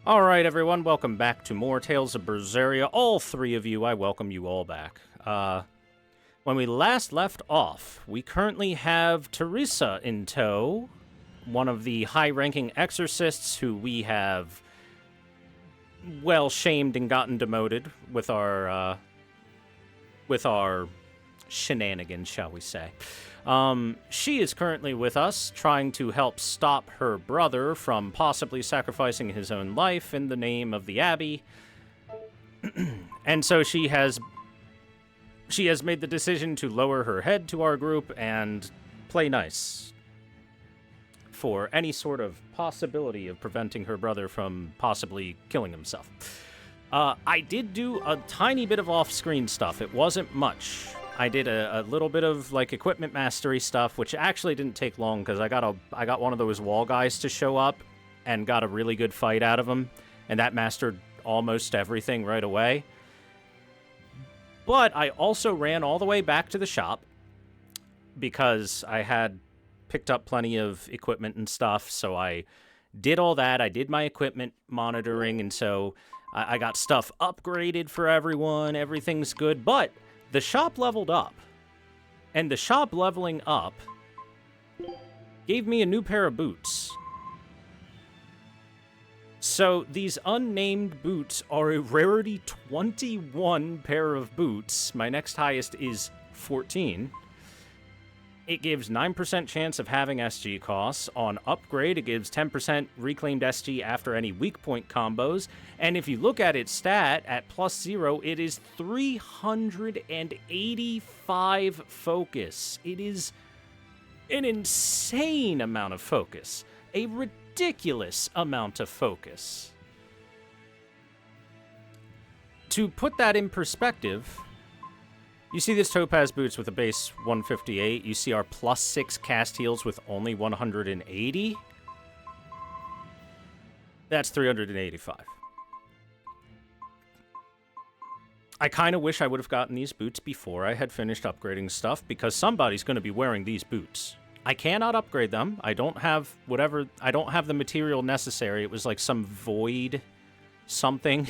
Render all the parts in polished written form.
Alright, everyone, welcome back to more Tales of Berseria. All three of you, I welcome you all back. When we last left off, we currently have Teresa in tow, one of the high-ranking exorcists who we have, well, shamed and gotten demoted with our shenanigans, shall we say. She is currently with us, trying to help stop her brother from possibly sacrificing his own life in the name of the Abbey. And so she has made the decision to lower her head to our group and play nice for any sort of possibility of preventing her brother from possibly killing himself. I did do a tiny bit of off-screen stuff. It wasn't much. I did a little bit of like equipment mastery stuff, which actually didn't take long because I got one of those wall guys to show up and got a really good fight out of him, and that mastered almost everything right away. But I also ran all the way back to the shop because I had picked up plenty of equipment and stuff, so I did all that. I did my equipment monitoring, and so I got stuff upgraded for everyone. Everything's good, but the shop leveled up, and the shop leveling up gave me a new pair of boots. So these unnamed boots are a rarity 21 pair of boots. My next highest is 14. It gives 9% chance of having SG costs. On upgrade, it gives 10% reclaimed SG after any weak point combos. And if you look at its stat at +0, it is 385 focus. It is an insane amount of focus. A ridiculous amount of focus. To put that in perspective, you see this topaz boots with a base 158. You see our +6 cast heals with only 180. That's 385. I kind of wish I would have gotten these boots before I had finished upgrading stuff, because somebody's going to be wearing these boots. I cannot upgrade them. I don't have the material necessary. It was like some void something,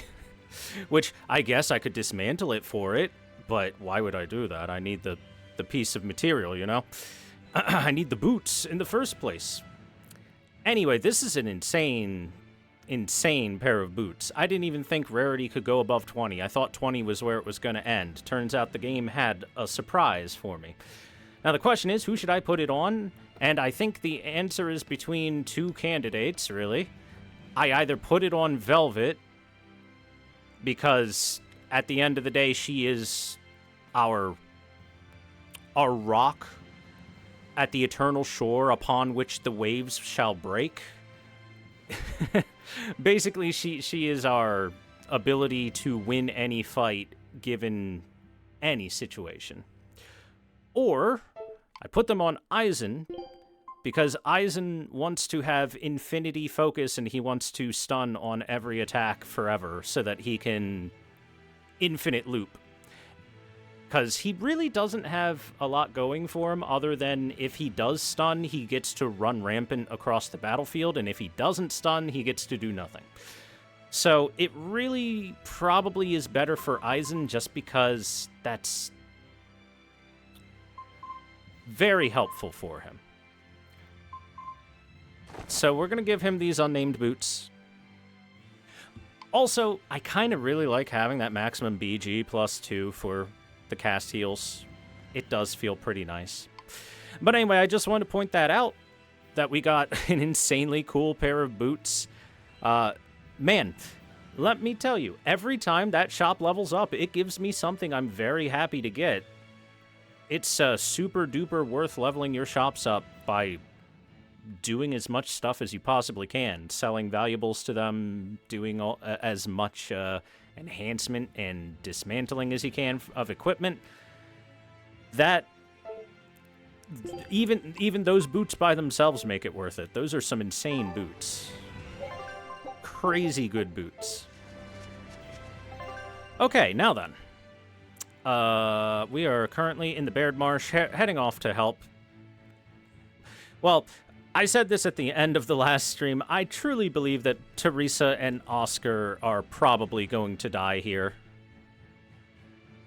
which I guess I could dismantle it for it. But why would I do that? I need the piece of material, you know? I need the boots in the first place. Anyway, this is an insane pair of boots. I didn't even think rarity could go above 20. I thought 20 was where it was going to end. Turns out the game had a surprise for me. Now, the question is, who should I put it on? And I think the answer is between two candidates, really. I either put it on Velvet, because at the end of the day, she is our rock at the eternal shore upon which the waves shall break. Basically, she is our ability to win any fight given any situation. Or I put them on Aizen, because Aizen wants to have infinity focus and he wants to stun on every attack forever so that he can infinite loop. Because he really doesn't have a lot going for him other than if he does stun, he gets to run rampant across the battlefield, and if he doesn't stun, he gets to do nothing. So it really probably is better for Aizen just because that's very helpful for him. So we're going to give him these unnamed boots. Also, I kind of really like having that maximum BG +2 for the cast heals. It does feel pretty nice. But anyway, I just wanted to point that out, that we got an insanely cool pair of boots. Man, let me tell you, every time that shop levels up, it gives me something I'm very happy to get. It's super duper worth leveling your shops up by doing as much stuff as you possibly can, selling valuables to them, doing as much enhancement and dismantling as you can of equipment. That even those boots by themselves make it worth it. Those are some insane boots. Crazy good boots. Okay, now then. We are currently in the Baird Marsh, heading off to help. Well, I said this at the end of the last stream. I truly believe that Teresa and Oscar are probably going to die here.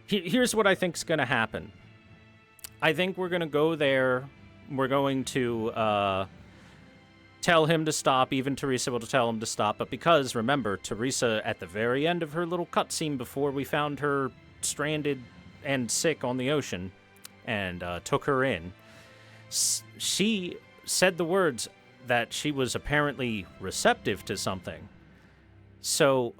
Here's what I think's going to happen. I think we're going to go there. We're going to tell him to stop. Even Teresa will tell him to stop. But because, remember, Teresa, at the very end of her little cutscene before we found her stranded and sick on the ocean and took her in, she said the words that she was apparently receptive to something. So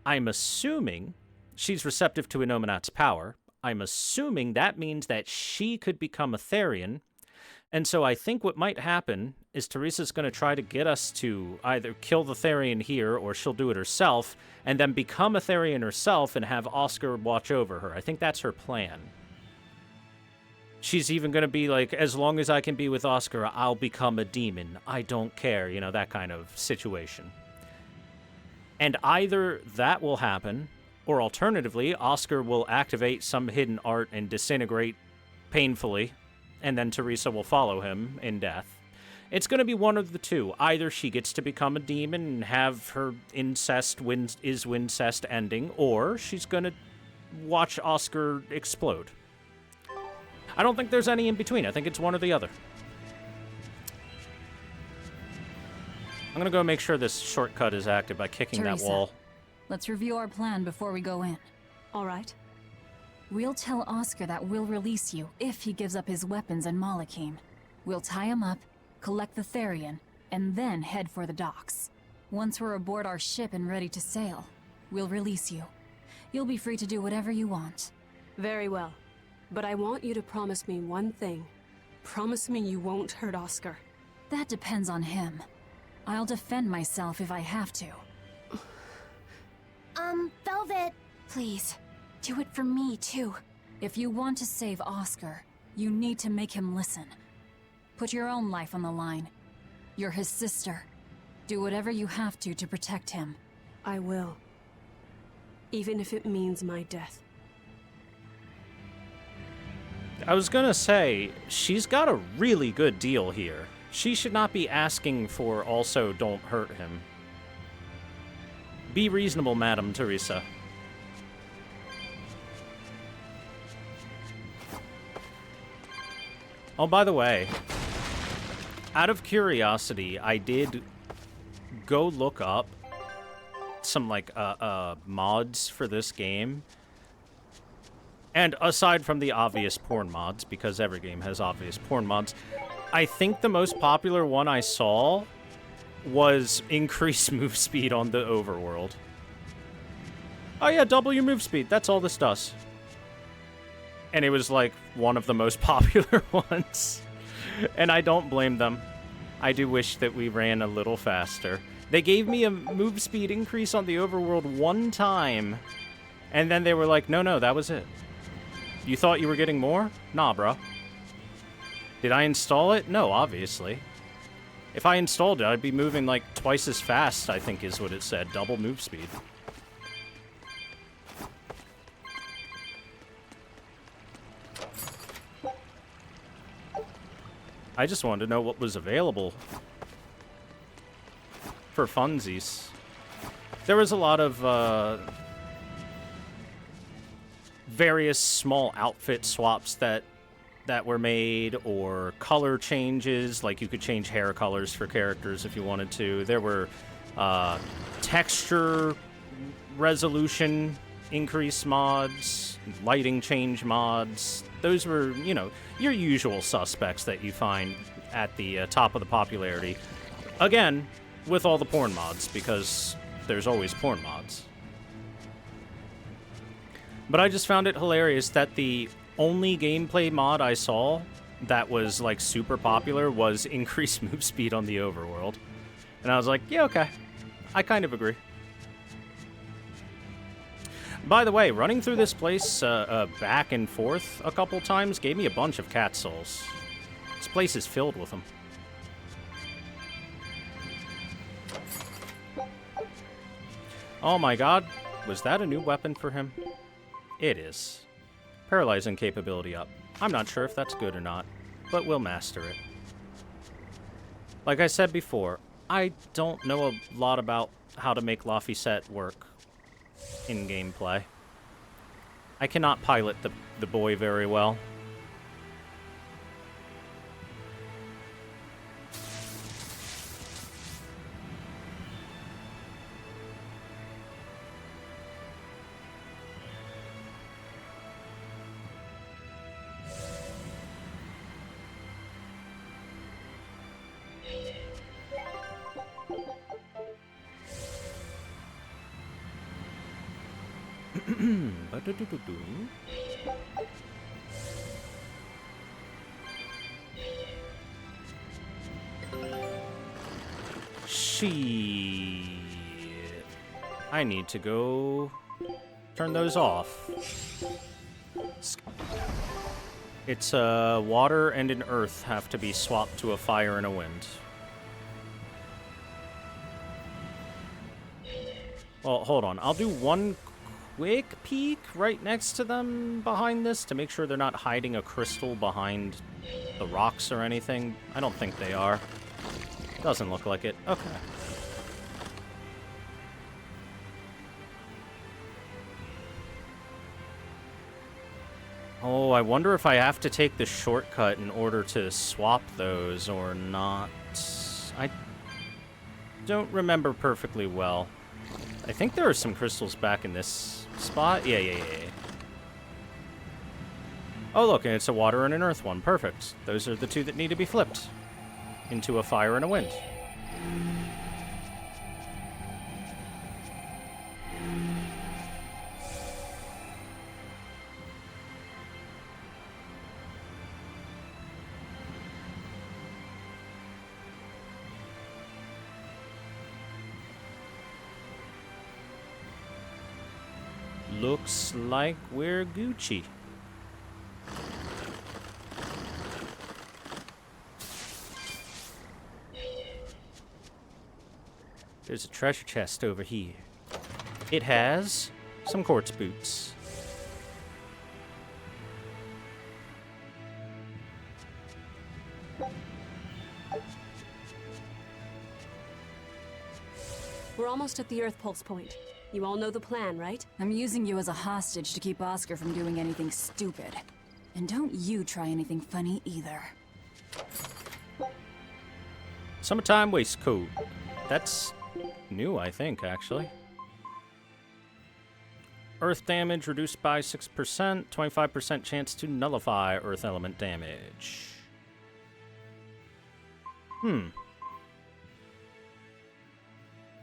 I'm assuming she's receptive to Inominat's power. I'm assuming that means that she could become a Therian. And so I think what might happen is Teresa's going to try to get us to either kill the Therian here or she'll do it herself and then become a Therian herself and have Oscar watch over her. I think that's her plan. She's even going to be like, as long as I can be with Oscar, I'll become a demon. I don't care, you know, that kind of situation. And either that will happen, or alternatively, Oscar will activate some hidden art and disintegrate painfully, and then Teresa will follow him in death. It's going to be one of the two. Either she gets to become a demon and have her Wincest ending, or she's going to watch Oscar explode. I don't think there's any in between. I think it's one or the other. I'm going to go make sure this shortcut is active by kicking Teresa, that wall. Let's review our plan before we go in. All right. We'll tell Oscar that we'll release you if he gives up his weapons and Malachim. We'll tie him up, collect the Therian, and then head for the docks. Once we're aboard our ship and ready to sail, we'll release you. You'll be free to do whatever you want. Very well. But I want you to promise me one thing. Promise me you won't hurt Oscar. That depends on him. I'll defend myself if I have to. Velvet, please, do it for me too. If you want to save Oscar, you need to make him listen. Put your own life on the line. You're his sister. Do whatever you have to protect him. I will. Even if it means my death. I was gonna say, she's got a really good deal here. She should not be asking for also don't hurt him. Be reasonable, Madam Teresa. Oh, by the way, out of curiosity, I did go look up some, like, mods for this game. And aside from the obvious porn mods, because every game has obvious porn mods, I think the most popular one I saw was increase move speed on the overworld. Oh yeah, double your move speed. That's all this does. And it was like one of the most popular ones. And I don't blame them. I do wish that we ran a little faster. They gave me a move speed increase on the overworld one time. And then they were like, no, that was it. You thought you were getting more? Nah, bro. Did I install it? No, obviously. If I installed it, I'd be moving like twice as fast, I think is what it said. Double move speed. I just wanted to know what was available for funsies. There was a lot of, various small outfit swaps that were made, or color changes, like you could change hair colors for characters if you wanted to. There were texture resolution increase mods, lighting change mods. Those were, you know, your usual suspects that you find at the top of the popularity. Again, with all the porn mods, because there's always porn mods. But I just found it hilarious that the only gameplay mod I saw that was, like, super popular was increased move speed on the overworld. And I was like, yeah, okay. I kind of agree. By the way, running through this place back and forth a couple times gave me a bunch of cat souls. This place is filled with them. Oh my god, was that a new weapon for him? It is. Paralyzing capability up. I'm not sure if that's good or not, but we'll master it. Like I said before, I don't know a lot about how to make Laphicet work in gameplay. I cannot pilot the boy very well. Shit. I need to go turn those off. It's water and an earth have to be swapped to a fire and a wind. Well, hold on. I'll do one quick peek right next to them behind this to make sure they're not hiding a crystal behind the rocks or anything. I don't think they are. Doesn't look like it. Okay. Oh, I wonder if I have to take the shortcut in order to swap those or not. I don't remember perfectly well. I think there are some crystals back in this spot. Yeah. Oh, look, and it's a water and an earth one. Perfect. Those are the two that need to be flipped into a fire and a wind. Looks like we're Gucci. There's a treasure chest over here. It has some quartz boots. We're almost at the Earth Pulse point. You all know the plan, right? I'm using you as a hostage to keep Oscar from doing anything stupid. And don't you try anything funny either. Summertime waistcoat. That's new, I think, actually. Earth damage reduced by 6%, 25% chance to nullify earth element damage.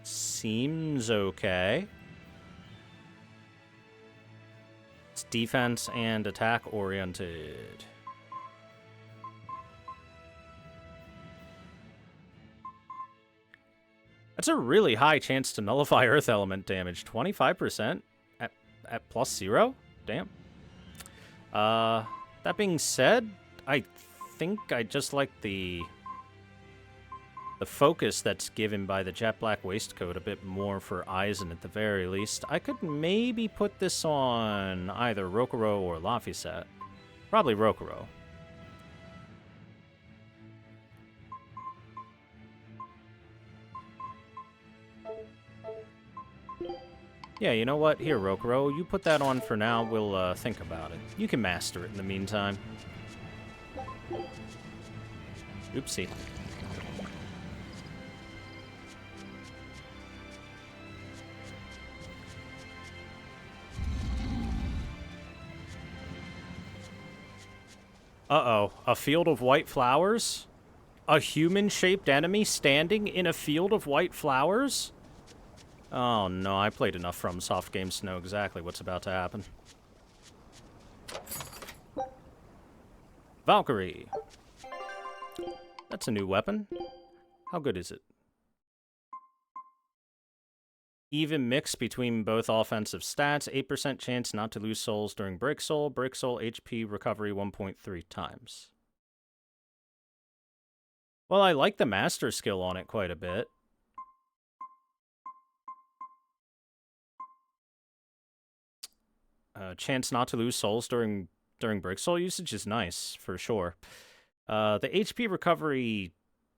Seems okay. It's defense and attack oriented. That's a really high chance to nullify earth element damage. 25% at plus 0? Damn. That being said, I think I just like the focus that's given by the jet black waistcoat a bit more for Eisen at the very least. I could maybe put this on either Rokurou or Laphicet. Probably Rokurou. Yeah, you know what? Here, Rokurou, you put that on for now. We'll think about it. You can master it in the meantime. Oopsie. Uh-oh. A field of white flowers? A human-shaped enemy standing in a field of white flowers? Oh no, I played enough FromSoft games to know exactly what's about to happen. Valkyrie. That's a new weapon. How good is it? Even mix between both offensive stats. 8% chance not to lose souls during Break Soul. Break Soul HP recovery 1.3 times. Well, I like the master skill on it quite a bit. Chance not to lose souls during Break Soul usage is nice, for sure. The HP recovery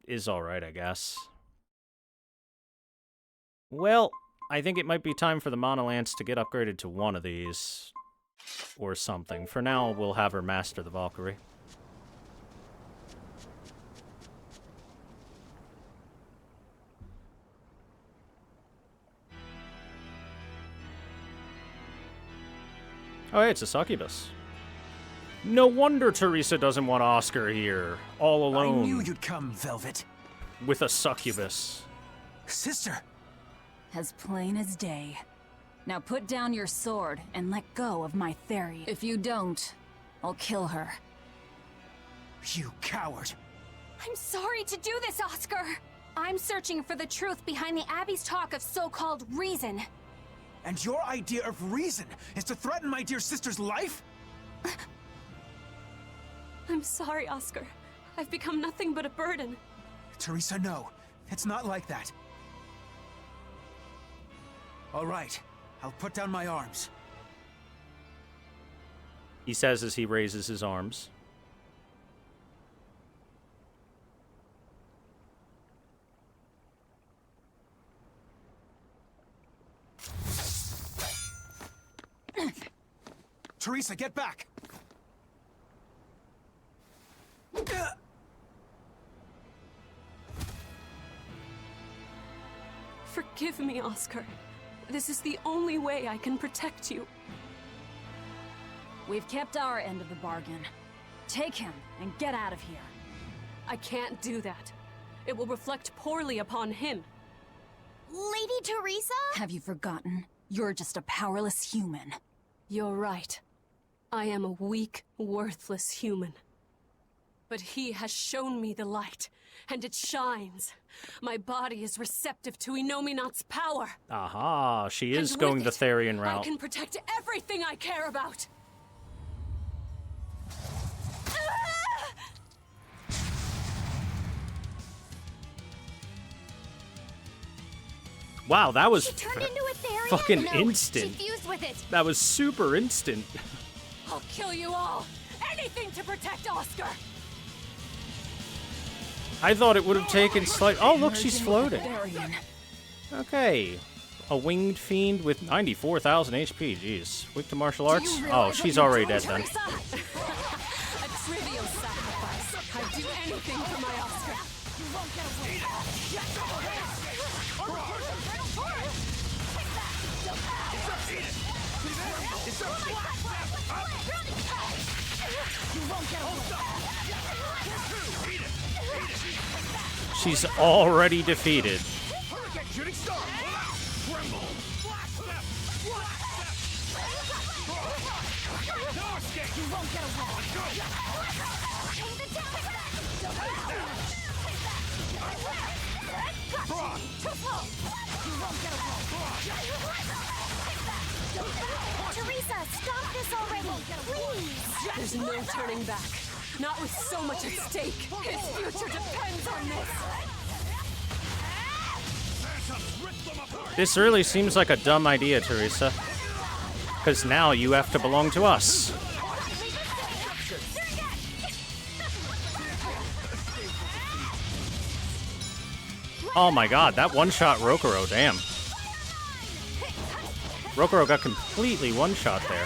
is alright, I guess. Well, I think it might be time for the Monolance to get upgraded to one of these. Or something. For now, we'll have her master the Valkyrie. Oh, hey, it's a succubus. No wonder Teresa doesn't want Oscar here, all alone. I knew you'd come, Velvet. With a succubus. Sister! As plain as day. Now put down your sword and let go of my Therian. If you don't, I'll kill her. You coward! I'm sorry to do this, Oscar. I'm searching for the truth behind the Abbey's talk of so-called reason. And your idea of reason is to threaten my dear sister's life? I'm sorry, Oscar. I've become nothing but a burden. Teresa, no. It's not like that. All right. I'll put down my arms. He says as he raises his arms. Teresa, get back! Forgive me, Oscar. This is the only way I can protect you. We've kept our end of the bargain. Take him and get out of here. I can't do that. It will reflect poorly upon him. Lady Teresa? Have you forgotten? You're just a powerless human. You're right. I am a weak, worthless human. But he has shown me the light, and it shines. My body is receptive to Inominat's power. Aha, she is And going with the it, Therian I route. can protect everything I care about. Wow, that was She turned into a Therian? fucking No, instant. She fused with it. That was super instant. I'll kill you all. Anything to protect Oscar. I thought it would have taken slight... Oh, look, she's floating. Therian. Okay. A winged fiend with 94,000 HP. Jeez. Weak to martial arts? you Oh, realize she's what you're already doing, dead then. Teresa? A trivial sacrifice. I'd do anything for my Oscar. You won't get away. She's already defeated. Teresa, stop this already! Please! There's no turning back. Not with so much at stake. His future depends on this. This really seems like a dumb idea, Teresa. Because now you have to belong to us. Oh my god, that one-shot Rokuro, damn. Rokuro got completely one-shot there.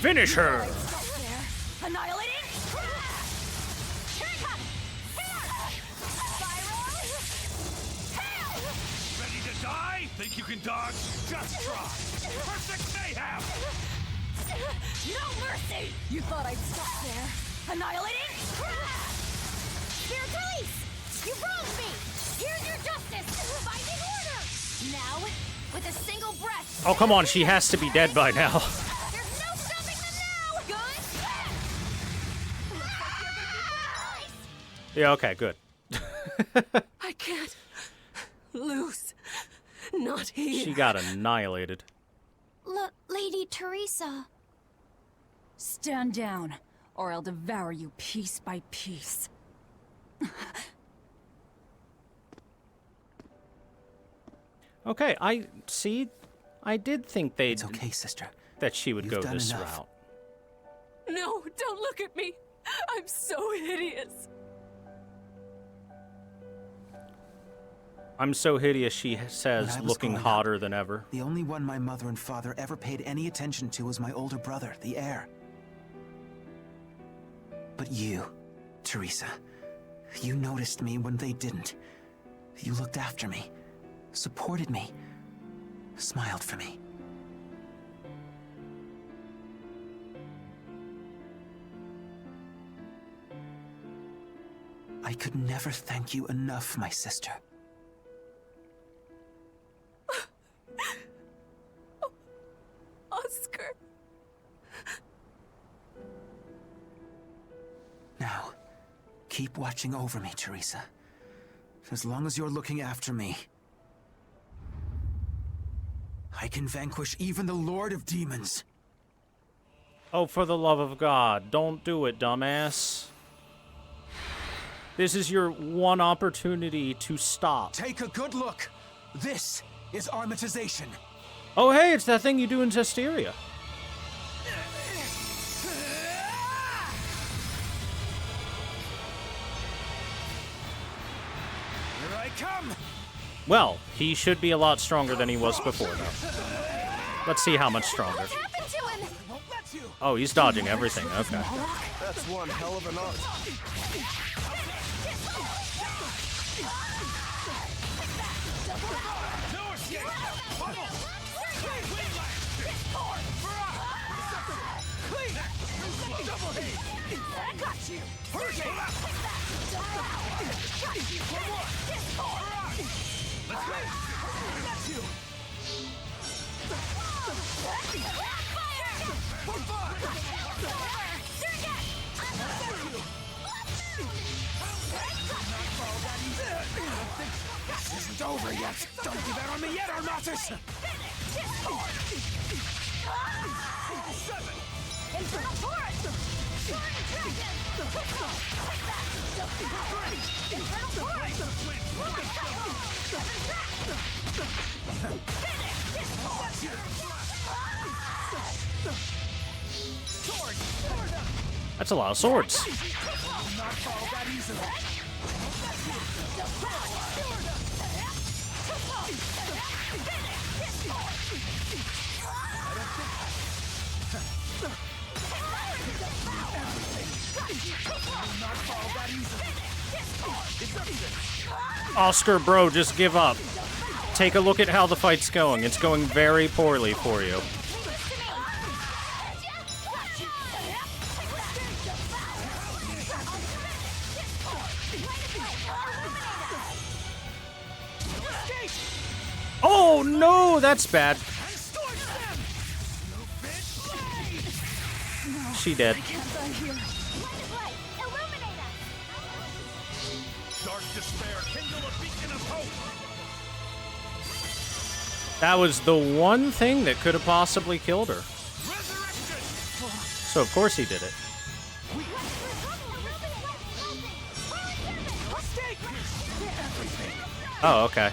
Finish her! Annihilating! Ready to die? Think you can dodge? Just try! Perfect mayhem! No mercy! You thought I'd stop there. Annihilating! Spirit release! You wronged me! Here's your justice! Binding order! Now, with a single breath... Oh, come on, she has to be dead by now. There's no Yeah, okay, good. I can't lose. Not here. She got annihilated. Lady Teresa. Stand down, or I'll devour you piece by piece. Okay, I did think It's okay, sister. that she would You've go done this enough. route. No, don't look at me. I'm so hideous. I'm so hideous, she says, When I was looking growing hotter than ever. The only one my mother and father ever paid any attention to was my older brother, the heir. But you, Teresa, you noticed me when they didn't. You looked after me, supported me, smiled for me. I could never thank you enough, my sister. Oscar. Now, keep watching over me, Teresa. As long as you're looking after me, I can vanquish even the Lord of Demons. Oh, for the love of God, don't do it, dumbass. This is your one opportunity to stop. Take a good look. This is armatization. Oh, hey, it's that thing you do in Zestiria. Here I come. Well, he should be a lot stronger than he was before, though. Let's see how much stronger. What happened to him? Won't let you. Oh, he's dodging everything. Okay. That's one hell of an art. No escape! I got you. This isn't over yet. Don't give out on me yet, Armatus. Infernal Torrent! Soaring Dragon! Infernal Torrent! That's a lot of swords. Not fall that easily. Not fall that easily. Oscar, bro, just give up. Take a look at how the fight's going. It's going very poorly for you. Oh no, that's bad. She dead. Dark despair, kindle a beacon of hope! That was the one thing that could have possibly killed her. Resurrection! So of course he did it. Oh, okay.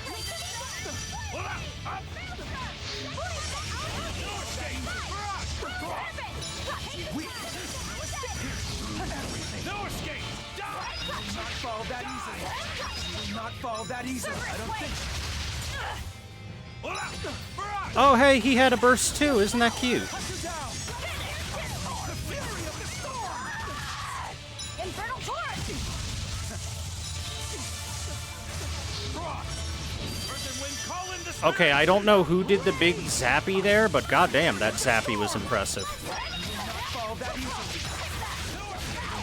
No escape! Not fall that easily. Will not fall that easily. I don't think. Oh, hey, he had a burst too. Isn't that cute? Infernal Torrent! Okay, I don't know who did the big zappy there, but goddamn, that zappy was impressive. Fall that easily.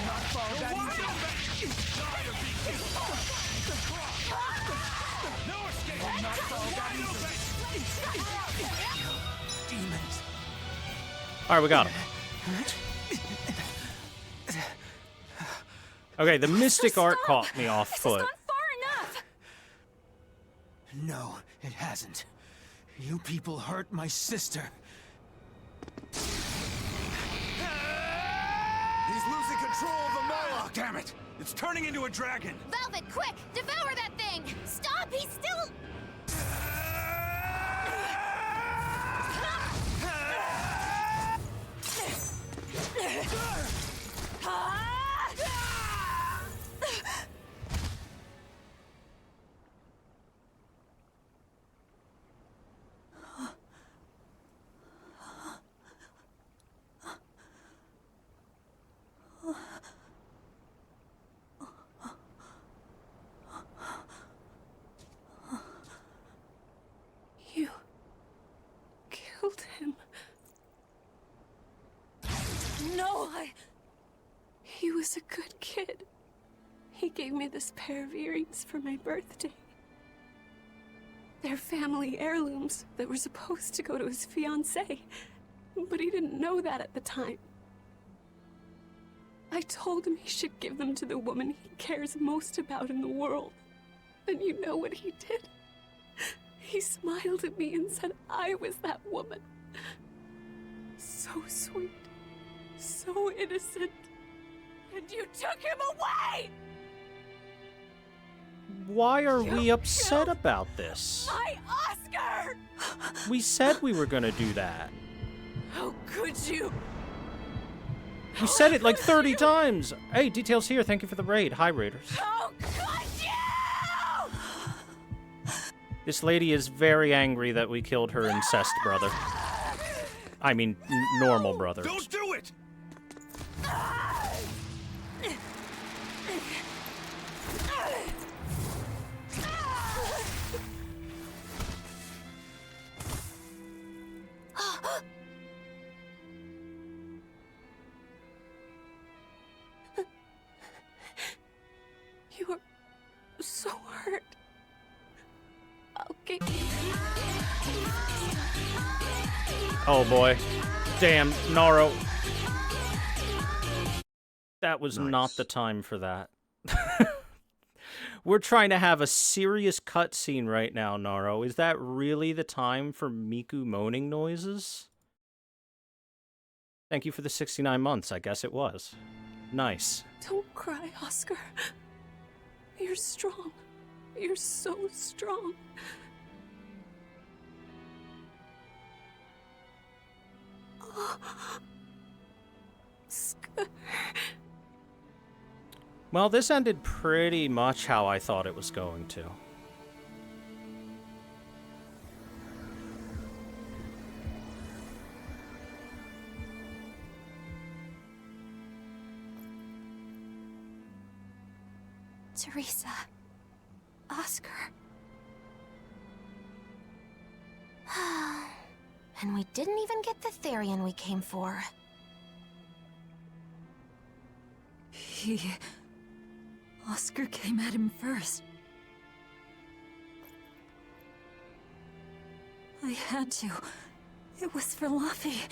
Not fall that easily. No escape! Not fall that easily. Demons. All right, we got him. Okay, the mystic art Stop! caught me off This foot. has gone far enough! No, it hasn't. You people hurt my sister. He's losing control of the Moloch! Damn it! It's turning into a dragon! Velvet, quick! Devour that thing! Stop! He's still... You killed him. No, He was a good kid. He gave me this pair of earrings for my birthday. They're family heirlooms that were supposed to go to his fiancée, but he didn't know that at the time. I told him he should give them to the woman he cares most about in the world. And you know what he did? He smiled at me and said I was that woman. So sweet, so innocent. And you took him away! Why are You we upset killed about this? My Oscar! We said we were gonna do that. How could you? We said it like 30 times! Hey, details here. Thank you for the raid. Hi, Raiders. How could you? This lady is very angry that we killed her incest brother. I mean, normal brother. Don't do it! You were so hurt. I'll get Oh boy. Damn, Naro. That was not the time for that. We're trying to have a serious cutscene right now, Naro. Is that really the time for Miku moaning noises? Thank you for the 69 months. I guess it was. Nice. Don't cry, Oscar. You're strong. You're so strong. Oscar. Well, this ended pretty much how I thought it was going to. Teresa. Oscar. And we didn't even get the Therian we came for. Oscar came at him first. I had to. It was for Luffy.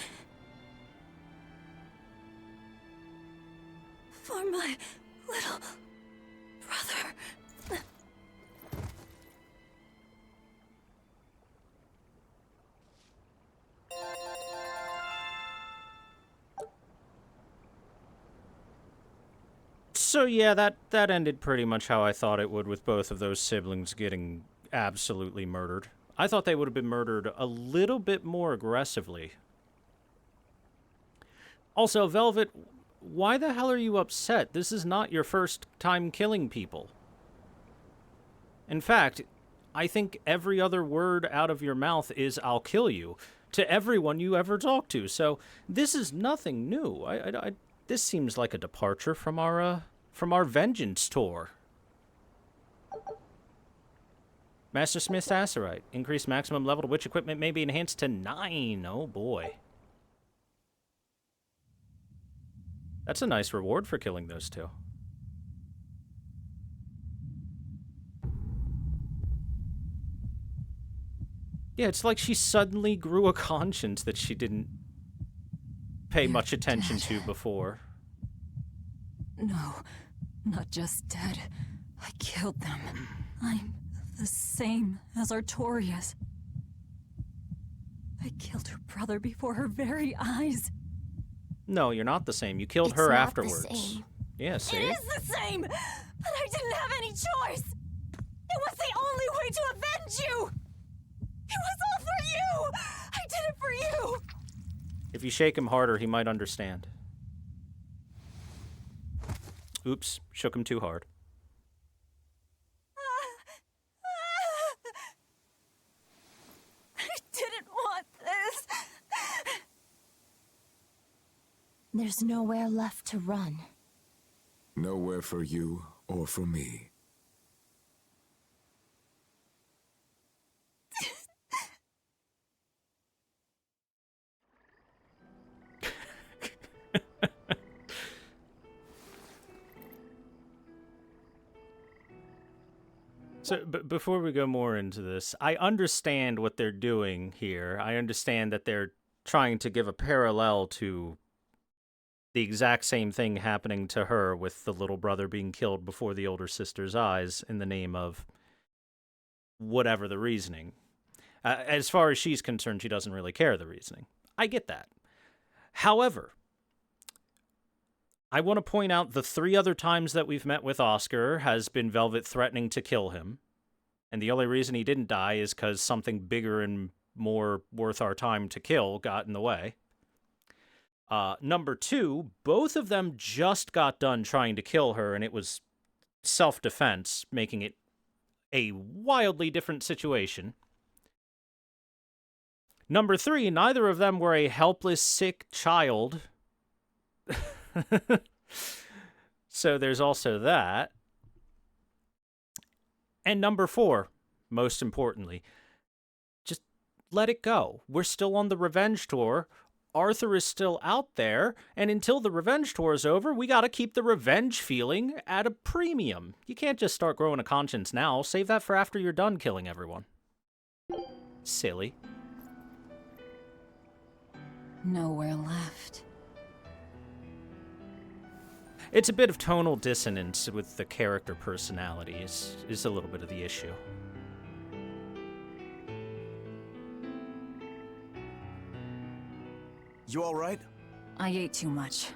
For my little brother. So yeah, that ended pretty much how I thought it would, with both of those siblings getting absolutely murdered. I thought they would have been murdered a little bit more aggressively. Also, Velvet, why the hell are you upset? This is not your first time killing people. In fact, I think every other word out of your mouth is "I'll kill you" to everyone you ever talk to. So this is nothing new. This seems like a departure from our vengeance tour. Master Smith's Acerite. Increased maximum level to which equipment may be enhanced to 9. Oh boy. That's a nice reward for killing those two. Yeah, it's like she suddenly grew a conscience that she didn't pay much attention to before. No, Not just dead. I killed them. I'm the same as Artorias. I killed her brother before her very eyes. No, you're not the same. You killed It's her not the afterwards. same. Yeah, see? It is the same! But I didn't have any choice! It was the only way to avenge you! It was all for you! I did it for you! If you shake him harder, he might understand. Oops, shook him too hard. I didn't want this! There's nowhere left to run. Nowhere for you or for me. So, before we go more into this, I understand what they're doing here. I understand that they're trying to give a parallel to the exact same thing happening to her with the little brother being killed before the older sister's eyes in the name of whatever the reasoning. As far as she's concerned, she doesn't really care the reasoning. I get that. However, I want to point out the 3 other times that we've met with Oscar has been Velvet threatening to kill him. And the only reason he didn't die is because something bigger and more worth our time to kill got in the way. Number 2, both of them just got done trying to kill her, and it was self-defense, making it a wildly different situation. Number 3, neither of them were a helpless, sick child. So there's also that. And number 4, most importantly, just let it go. We're still on the revenge tour. Arthur is still out there, and until the revenge tour is over, we gotta keep the revenge feeling at a premium. You can't just start growing a conscience now. Save that for after you're done killing everyone. Silly. Nowhere left. It's a bit of tonal dissonance with the character personalities, is a little bit of the issue. You all right? I ate too much.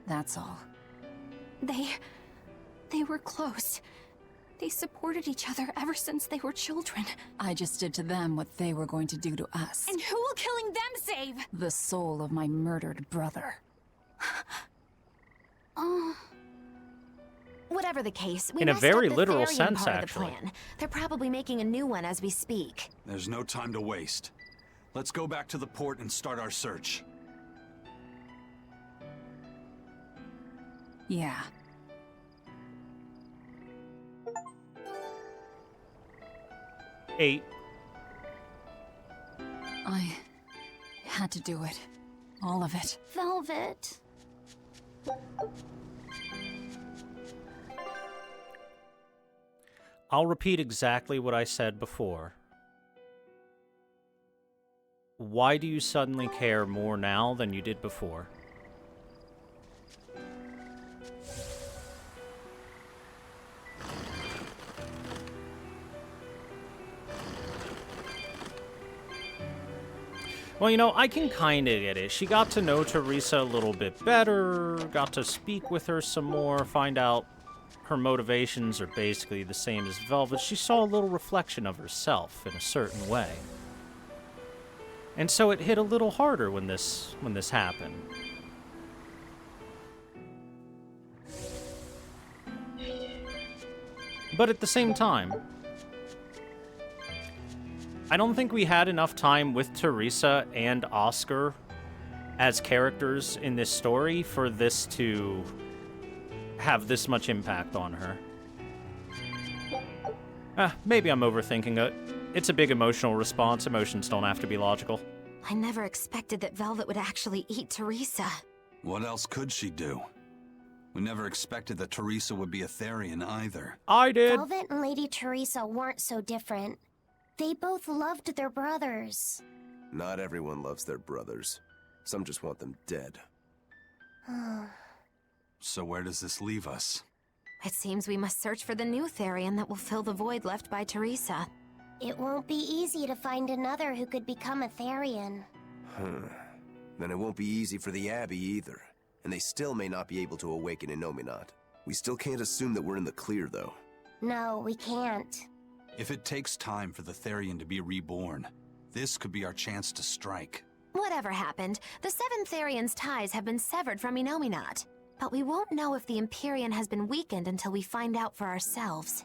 That's all. They were close. They supported each other ever since they were children. I just did to them what they were going to do to us. And who will killing them save? The soul of my murdered brother. Whatever the case, we In a messed very up the literal Therian sense, part actually. Of the plan. They're probably making a new one as we speak. There's no time to waste. Let's go back to the port and start our search. Yeah. Eight. I had to do it. All of it. Velvet. I'll repeat exactly what I said before. Why do you suddenly care more now than you did before? Well, you know, I can kind of get it. She got to know Teresa a little bit better, got to speak with her some more, find out her motivations are basically the same as Velvet. She saw a little reflection of herself in a certain way. And so it hit a little harder when this happened. But at the same time, I don't think we had enough time with Teresa and Oscar as characters in this story for this to have this much impact on her. Maybe I'm overthinking it. It's a big emotional response. Emotions don't have to be logical. I never expected that Velvet would actually eat Teresa. What else could she do? We never expected that Teresa would be a Therian either. I did. Velvet and Lady Teresa weren't so different. They both loved their brothers. Not everyone loves their brothers. Some just want them dead. So where does this leave us? It seems we must search for the new Therian that will fill the void left by Teresa. It won't be easy to find another who could become a Therian. Then it won't be easy for the Abbey either. And they still may not be able to awaken Innominat. We still can't assume that we're in the clear, though. No, we can't. If it takes time for the Therian to be reborn, this could be our chance to strike. Whatever happened, the 7 Therian's ties have been severed from Innominat. But we won't know if the Empyrean has been weakened until we find out for ourselves.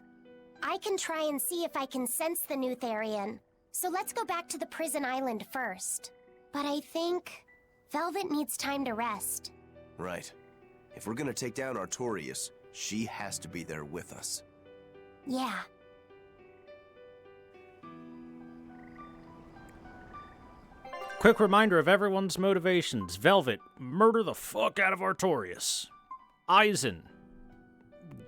I can try and see if I can sense the new Therian. So let's go back to the prison island first. But I think Velvet needs time to rest. Right. If we're gonna take down Artorias, she has to be there with us. Yeah. Quick reminder of everyone's motivations. Velvet, murder the fuck out of Artorias. Eisen,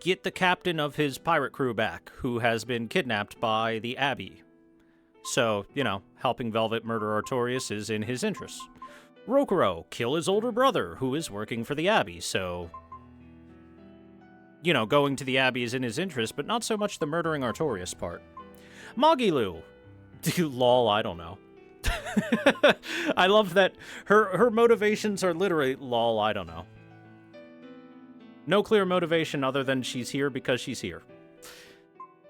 get the captain of his pirate crew back, who has been kidnapped by the Abbey. So, you know, helping Velvet murder Artorias is in his interests. Rokuro, kill his older brother, who is working for the Abbey, so... You know, going to the Abbey is in his interest, but not so much the murdering Artorias part. Magilu, lol, I don't know. I love that her motivations are literally, lol, I don't know. No clear motivation other than she's here because she's here.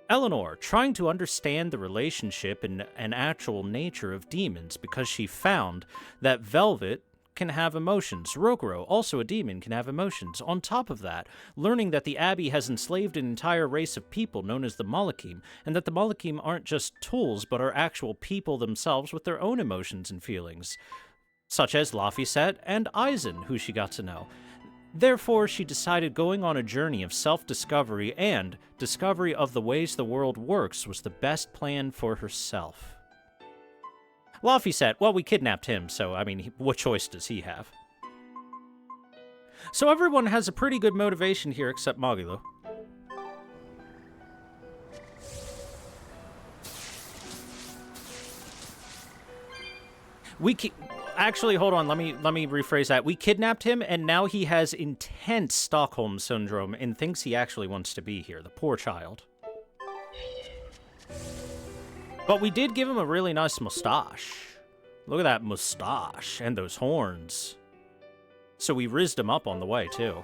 Eleanor, trying to understand the relationship and actual nature of demons because she found that Velvet can have emotions. Rokuro, also a demon, can have emotions. On top of that, learning that the Abbey has enslaved an entire race of people known as the Malachim, and that the Malachim aren't just tools, but are actual people themselves with their own emotions and feelings, such as Laphicet and Eisen, who she got to know. Therefore, she decided going on a journey of self-discovery and discovery of the ways the world works was the best plan for herself. Laphicet, well, we kidnapped him, so, I mean, what choice does he have? So everyone has a pretty good motivation here except Magilu. Actually, hold on, let me rephrase that. We kidnapped him, and now he has intense Stockholm Syndrome and thinks he actually wants to be here, the poor child. But we did give him a really nice mustache. Look at that mustache and those horns. So we rizzed him up on the way, too.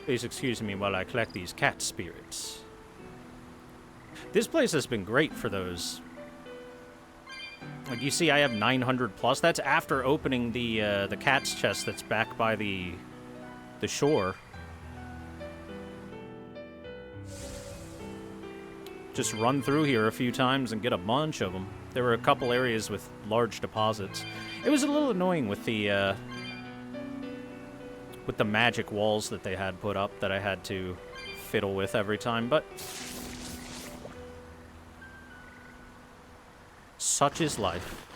Please excuse me while I collect these cat spirits. This place has been great for those. Like, you see, I have 900 plus. That's after opening the cat's chest that's back by the shore. Just run through here a few times and get a bunch of them. There were a couple areas with large deposits. It was a little annoying with the magic walls that they had put up that I had to fiddle with every time, but such is life.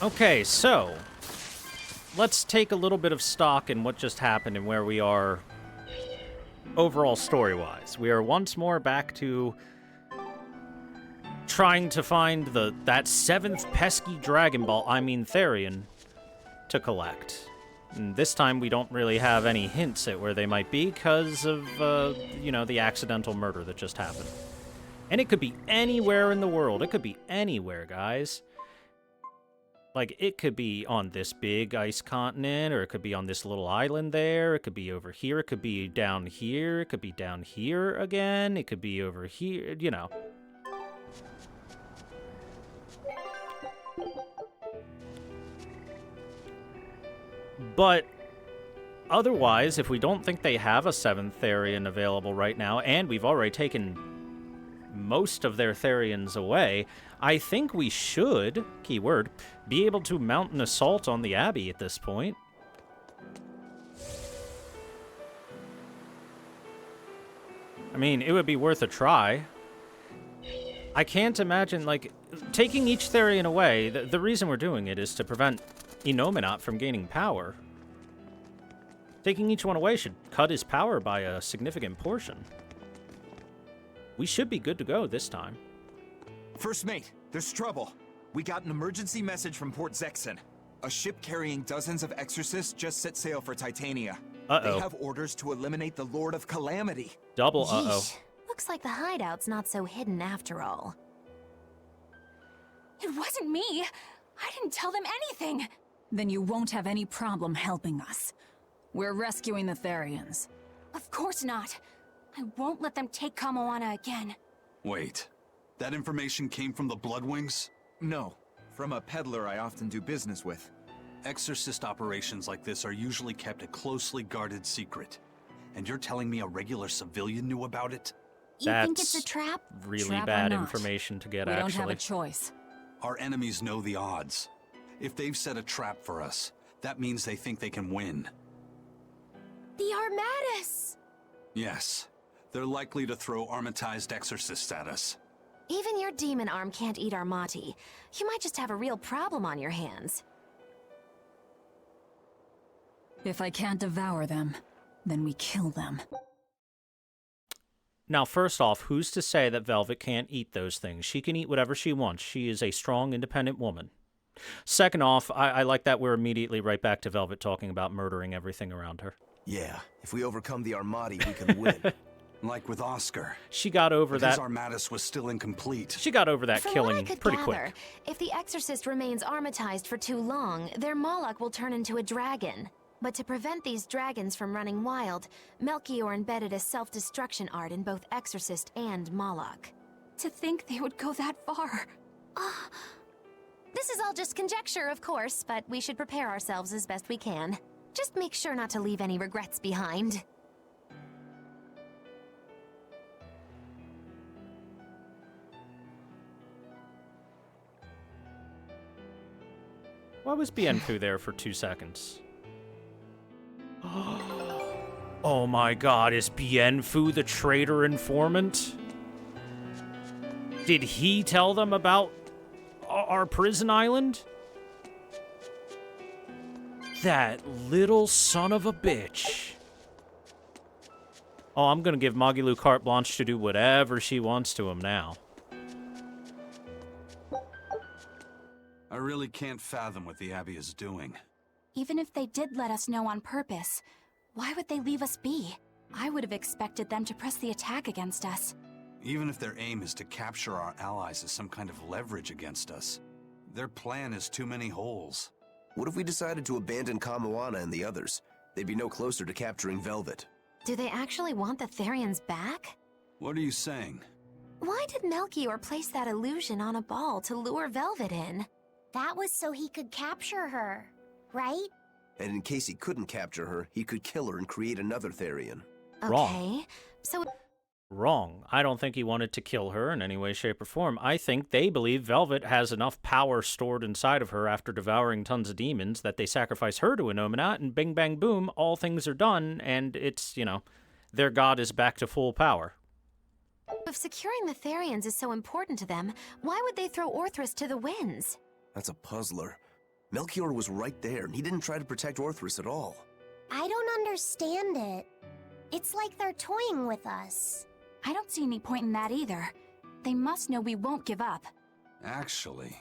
Okay, so let's take a little bit of stock in what just happened and where we are overall story-wise. We are once more back to trying to find that 7th pesky Dragon Ball, Therian, to collect. And this time we don't really have any hints at where they might be because of, you know, the accidental murder that just happened. And it could be anywhere in the world. It could be anywhere, guys. Like, it could be on this big ice continent, or it could be on this little island there, it could be over here, it could be down here, it could be down here again, it could be over here, you know. But otherwise, if we don't think they have a 7th Therian available right now, and we've already taken most of their Therians away, I think we should, keyword, be able to mount an assault on the Abbey at this point. I mean, it would be worth a try. I can't imagine, like, taking each Therian away, the reason we're doing it is to prevent Innominat from gaining power. Taking each one away should cut his power by a significant portion. We should be good to go this time. First mate, there's trouble. We got an emergency message from Port Zexon. A ship carrying dozens of exorcists just set sail for Titania. Uh-oh. They have orders to eliminate the Lord of Calamity. Double uh-oh. Yeesh. Looks like the hideout's not so hidden after all. It wasn't me. I didn't tell them anything. Then you won't have any problem helping us. We're rescuing the Therians. Of course not. I won't let them take Kamoana again. Wait. That information came from the Bloodwings? No, from a peddler I often do business with. Exorcist operations like this are usually kept a closely guarded secret. And you're telling me a regular civilian knew about it? You think it's a trap? Really Trap or bad not, information to get, we actually. don't have a choice. Our enemies know the odds. If they've set a trap for us, that means they think they can win. The Armatus! Yes. They're likely to throw armatized exorcists at us. Even your demon arm can't eat Armati. You might just have a real problem on your hands. If I can't devour them, then we kill them. Now, first off, who's to say that Velvet can't eat those things? She can eat whatever she wants. She is a strong, independent woman. Second off, I like that we're immediately right back to Velvet talking about murdering everything around her. Yeah, if we overcome the Armati, we can win. Like with Oscar. She got over because that. Armatus was still incomplete. She got over that From killing what I could pretty gather, quick. if the Exorcist remains armatized for too long, their Moloch will turn into a dragon. But to prevent these dragons from running wild, Melchior embedded a self-destruction art in both Exorcist and Moloch. To think they would go that far. This is all just conjecture, of course, but we should prepare ourselves as best we can. Just make sure not to leave any regrets behind. Why was Bienfu there for 2 seconds? Oh my god, is Bienfu the traitor informant? Did he tell them about our prison island? That little son of a bitch. Oh, I'm gonna give Magilu carte blanche to do whatever she wants to him now. I really can't fathom what the Abbey is doing. Even if they did let us know on purpose, why would they leave us be? I would have expected them to press the attack against us. Even if their aim is to capture our allies as some kind of leverage against us, their plan has too many holes. What if we decided to abandon Kamoana and the others? They'd be no closer to capturing Velvet. Do they actually want the Therians back? What are you saying? Why did Melchior place that illusion on a ball to lure Velvet in? That was so he could capture her, right? And in case he couldn't capture her, he could kill her and create another Therian. Wrong. Okay, so... Wrong. I don't think he wanted to kill her in any way, shape, or form. I think they believe Velvet has enough power stored inside of her after devouring tons of demons that they sacrifice her to Innominat, and bing, bang, boom, all things are done, and it's, you know, their god is back to full power. If securing the Therians is so important to them, why would they throw Orthrus to the winds? That's a puzzler. Melchior was right there, and he didn't try to protect Orthrus at all. I don't understand it. It's like they're toying with us. I don't see any point in that either. They must know we won't give up. Actually,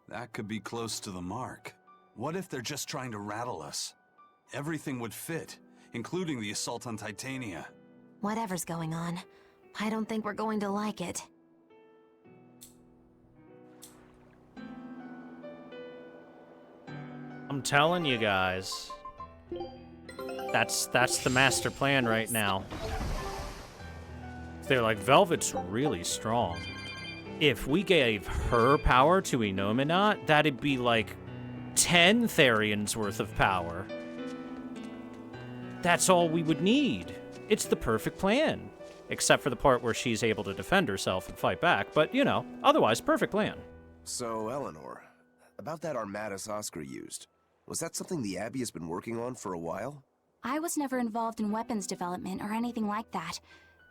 that could be close to the mark. What if they're just trying to rattle us? Everything would fit, including the assault on Titania. Whatever's going on, I don't think we're going to like it. I'm telling you guys. That's the master plan right now. They're like, Velvet's really strong. If we gave her power to Innominat, that'd be like 10 Therians worth of power. That's all we would need. It's the perfect plan. Except for the part where she's able to defend herself and fight back, but, you know, otherwise, perfect plan. So, Eleanor, about that Armatus Oscar used, was that something the Abbey has been working on for a while? I was never involved in weapons development or anything like that,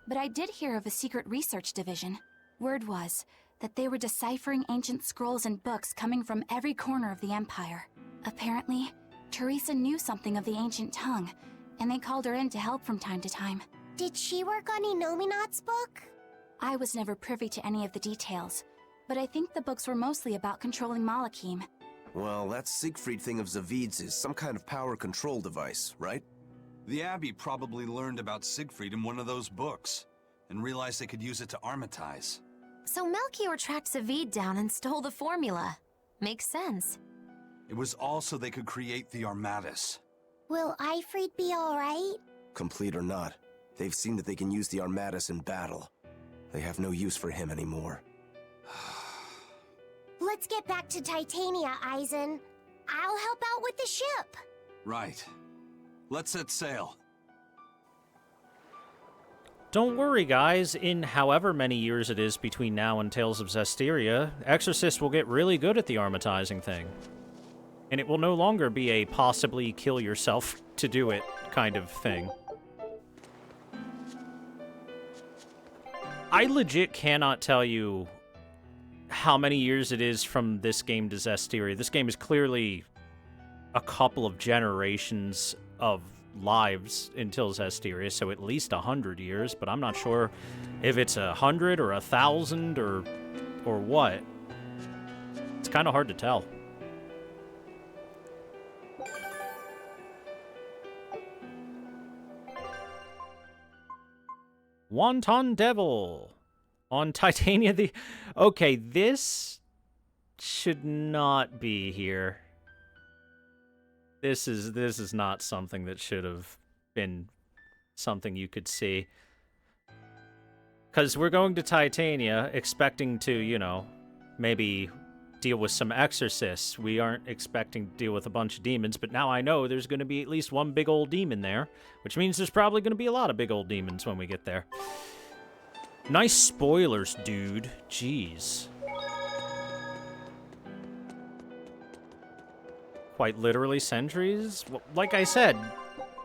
but I did hear of a secret research division. Word was that they were deciphering ancient scrolls and books coming from every corner of the Empire. Apparently, Teresa knew something of the ancient tongue, and they called her in to help from time to time. Did she work on Inominat's book? I was never privy to any of the details, but I think the books were mostly about controlling Malakim. Well, that Siegfried thing of Zavid's is some kind of power control device, right? The Abbey probably learned about Siegfried in one of those books, and realized they could use it to armatize. So Melchior tracked Zavid down and stole the formula. Makes sense. It was all so they could create the Armatus. Will Ifrit be alright? Complete or not, they've seen that they can use the Armatus in battle. They have no use for him anymore. Let's get back to Titania, Eisen. I'll help out with the ship. Right. Let's set sail. Don't worry, guys. In however many years it is between now and Tales of Zestiria, Exorcist will get really good at the armatizing thing. And it will no longer be a possibly kill yourself to do it kind of thing. I legit cannot tell you how many years it is from this game to Zestiria. This game is clearly a couple of generations of lives until Zestiria, so at least 100 years, but I'm not sure if it's 100 or 1,000 or what. It's kind of hard to tell. Wanton Devil on Titania the... Okay, this should not be here. This is not something that should have been something you could see. Because we're going to Titania expecting to, you know, maybe deal with some exorcists. We aren't expecting to deal with a bunch of demons, but now I know there's going to be at least one big old demon there, which means there's probably going to be a lot of big old demons when we get there. Nice spoilers, dude. Jeez. Quite literally centuries? Well, like I said,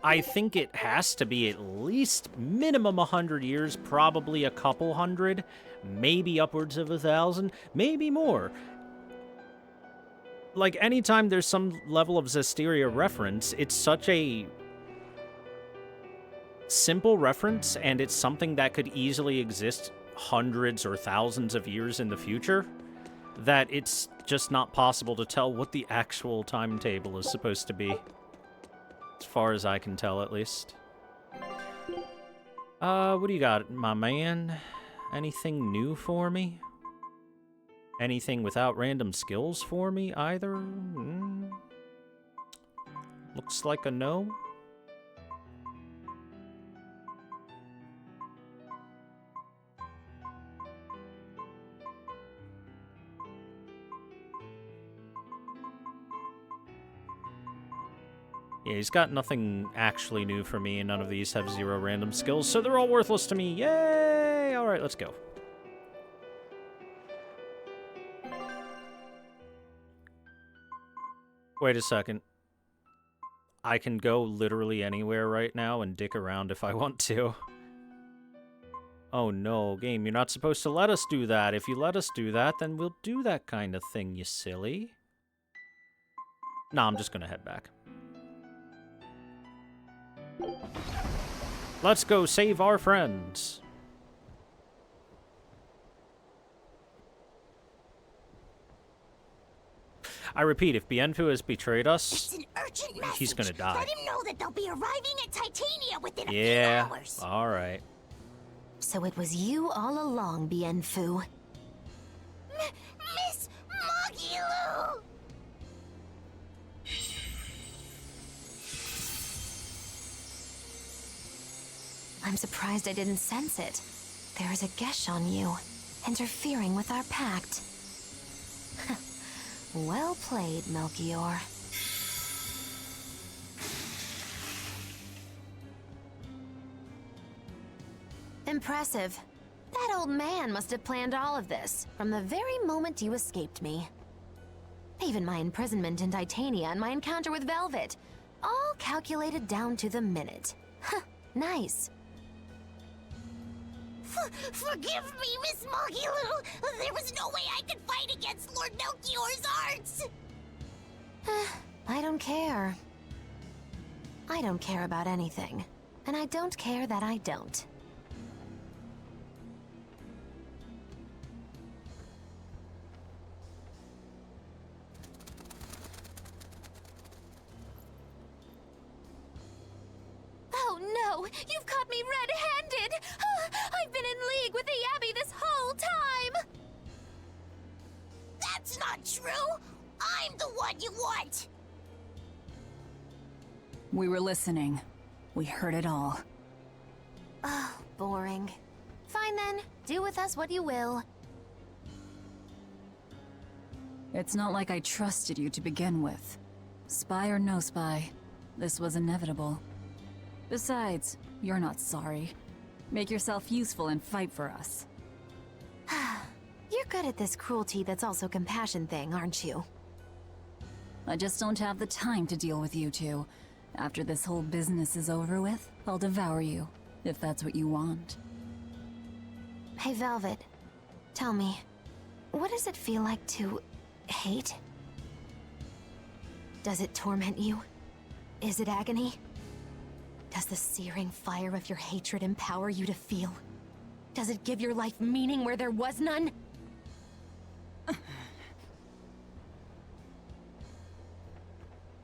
I think it has to be at least minimum 100 years, probably a couple hundred, maybe upwards of 1,000, maybe more. Like, anytime there's some level of Zestiria reference, it's such a simple reference, and it's something that could easily exist hundreds or thousands of years in the future, that it's just not possible to tell what the actual timetable is supposed to be. As far as I can tell, at least. What do you got, my man? Anything new for me? Anything without random skills for me, either? Looks like a no. Yeah, he's got nothing actually new for me, and none of these have 0 random skills, so they're all worthless to me. Yay! Alright, let's go. Wait a second. I can go literally anywhere right now and dick around if I want to. Oh no, game, you're not supposed to let us do that. If you let us do that, then we'll do that kind of thing, you silly. Nah, I'm just gonna head back. Let's go save our friends. I repeat, if Bienfu has betrayed us, It's an urgent message. he's gonna die. Let him know that they'll be arriving at Titania within a few hours. Alright. So it was you all along, Bienfu. Miss Magilu! I'm surprised I didn't sense it. There is a gesh on you, interfering with our pact. Well played, Melchior. Impressive. That old man must have planned all of this, from the very moment you escaped me. Even my imprisonment in Titania and my encounter with Velvet. All calculated down to the minute. Nice. Forgive me, Miss Magilu! There was no way I could fight against Lord Melchior's arts! I don't care. I don't care about anything. And I don't care that I don't. Oh no! You've caught me red-handed! I've been in league with the Abbey this whole time! That's not true! I'm the one you want! We were listening. We heard it all. Oh, boring. Fine then, do with us what you will. It's not like I trusted you to begin with. Spy or no spy, this was inevitable. Besides, you're not sorry. Make yourself useful and fight for us. You're good at this cruelty that's also compassion thing, aren't you? I just don't have the time to deal with you two. After this whole business is over with, I'll devour you, if that's what you want. Hey, Velvet. Tell me, what does it feel like to hate? Does it torment you? Is it agony? Does the searing fire of your hatred empower you to feel? Does it give your life meaning where there was none?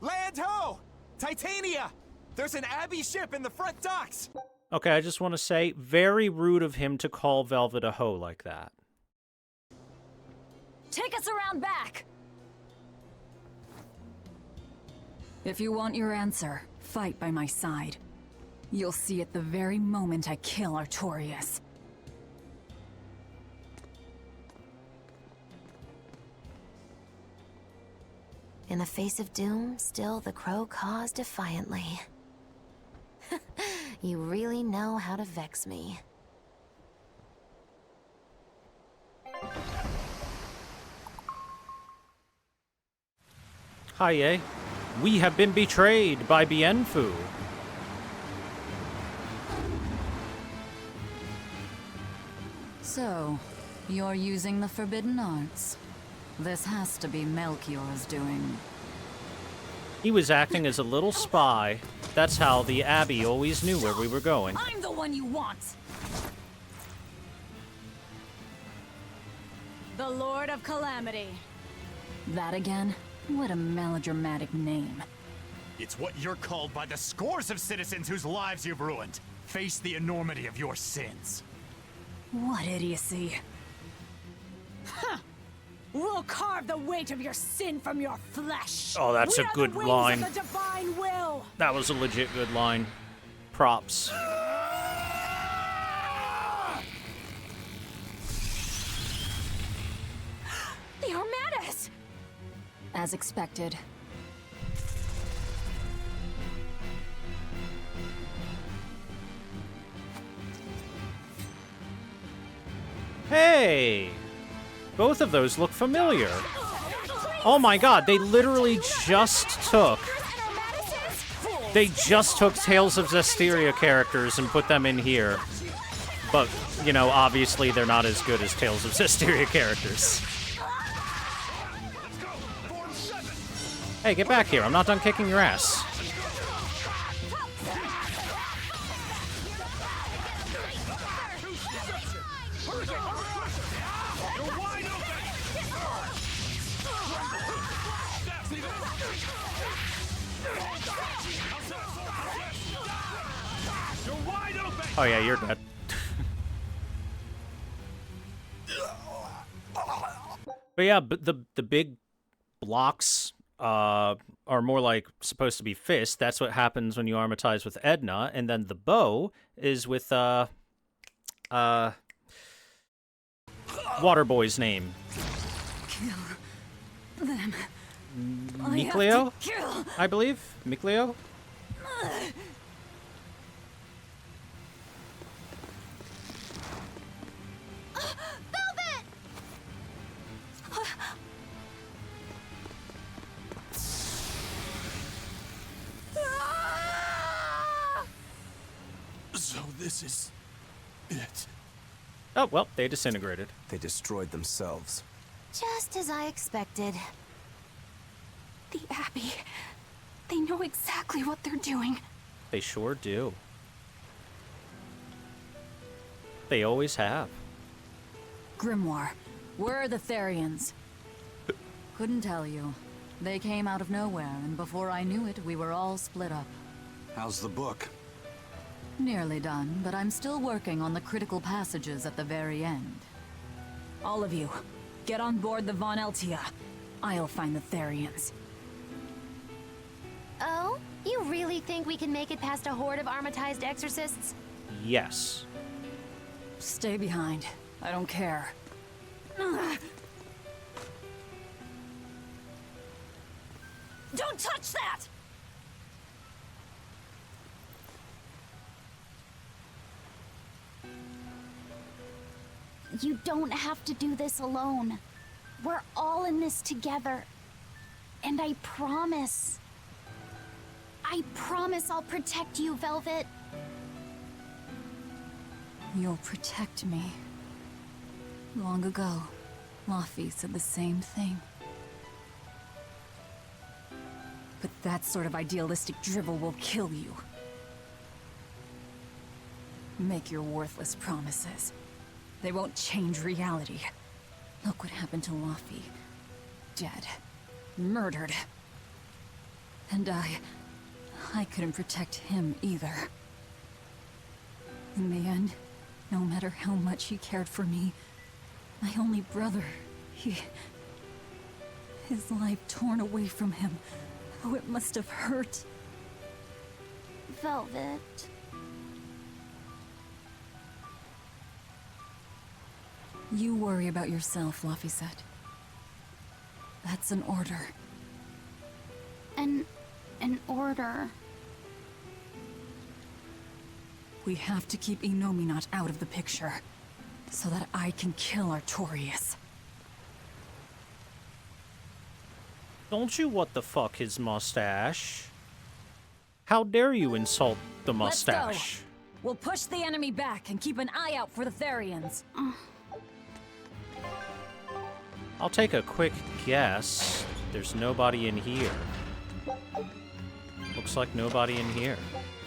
Land ho! Titania! There's an Abbey ship in the front docks! Okay, I just want to say, very rude of him to call Velvet a hoe like that. Take us around back! If you want your answer, fight by my side. You'll see it the very moment I kill Artorias. In the face of doom, still the crow caws defiantly. You really know how to vex me. Hiye. We have been betrayed by Bienfu. So, you're using the forbidden arts. This has to be Melchior's doing. He was acting as a little spy. That's how the Abbey always knew where we were going. I'm the one you want! The Lord of Calamity. That again? What a melodramatic name. It's what you're called by the scores of citizens whose lives you've ruined. Face the enormity of your sins. What idiocy. Huh! We'll carve the weight of your sin from your flesh. Oh, that's a good line. We are the wings of the divine will. That was a legit good line. Props. The Armadas! As expected. Hey! Both of those look familiar. Oh my god, they literally just took... They just took Tales of Zestiria characters and put them in here. But, you know, obviously they're not as good as Tales of Zestiria characters. Hey, get back here. I'm not done kicking your ass. Oh yeah, you're dead. But yeah, the big blocks are more like supposed to be fists. That's what happens when you armatize with Edna, and then the bow is with Waterboy's name. Kill them. Mikleo? I believe? Mikleo? So this is... it. Oh, well, they disintegrated. They destroyed themselves. Just as I expected. The Abbey. They know exactly what they're doing. They sure do. They always have. Grimoire, where are the Therians? Couldn't tell you. They came out of nowhere, and before I knew it, we were all split up. How's the book? Nearly done, but I'm still working on the critical passages at the very end. All of you, get on board the Von Eltia. I'll find the Therians. Oh? You really think we can make it past a horde of armatized exorcists? Yes. Stay behind. I don't care. Ugh. Don't touch that! You don't have to do this alone. We're all in this together. And I promise I'll protect you, Velvet. You'll protect me. Long ago, Laffy said the same thing. But that sort of idealistic drivel will kill you. Make your worthless promises. They won't change reality. Look what happened to Laffy. Dead. Murdered. And I couldn't protect him either. In the end, no matter how much he cared for me, my only brother, his life torn away from him. Oh, it must have hurt. Velvet. You worry about yourself, Laffy said. That's an order. An order. We have to keep Inominat out of the picture, so that I can kill Artorias. Don't you what the fuck his mustache? How dare you insult the mustache? Let's go. We'll push the enemy back and keep an eye out for the Therians. I'll take a quick guess. There's nobody in here. Looks like nobody in here.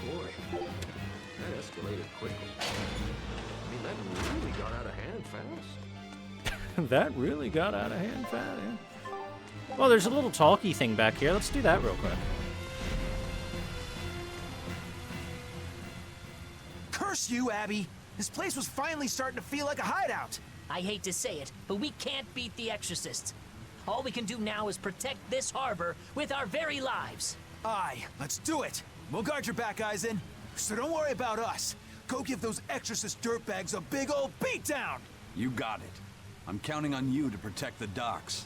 Boy, that escalated quickly. I mean, that really got out of hand fast. That really got out of hand fast, yeah. Well, there's a little talky thing back here. Let's do that real quick. Curse you, Abby! This place was finally starting to feel like a hideout. I hate to say it, but we can't beat the Exorcists. All we can do now is protect this harbor with our very lives. Aye, let's do it. We'll guard your back, Eisen. So don't worry about us. Go give those Exorcist dirtbags a big old beatdown! You got it. I'm counting on you to protect the docks.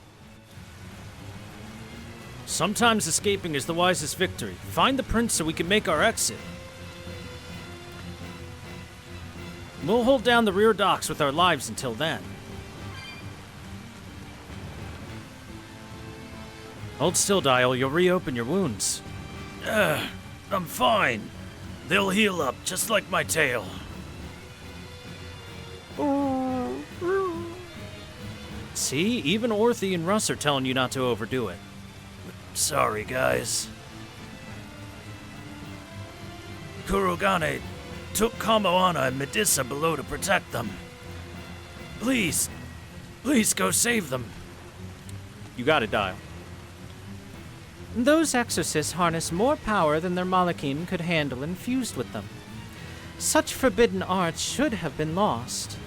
Sometimes escaping is the wisest victory. Find the prince so we can make our exit. We'll hold down the rear docks with our lives until then. Hold still, Dial. You'll reopen your wounds. I'm fine. They'll heal up, just like my tail. See? Even Orthy and Russ are telling you not to overdo it. Sorry, guys. Kurogane took Kamoana and Medusa below to protect them. Please go save them. You got it, Dial. Those exorcists harness more power than their Malachim could handle infused with them. Such forbidden arts should have been lost.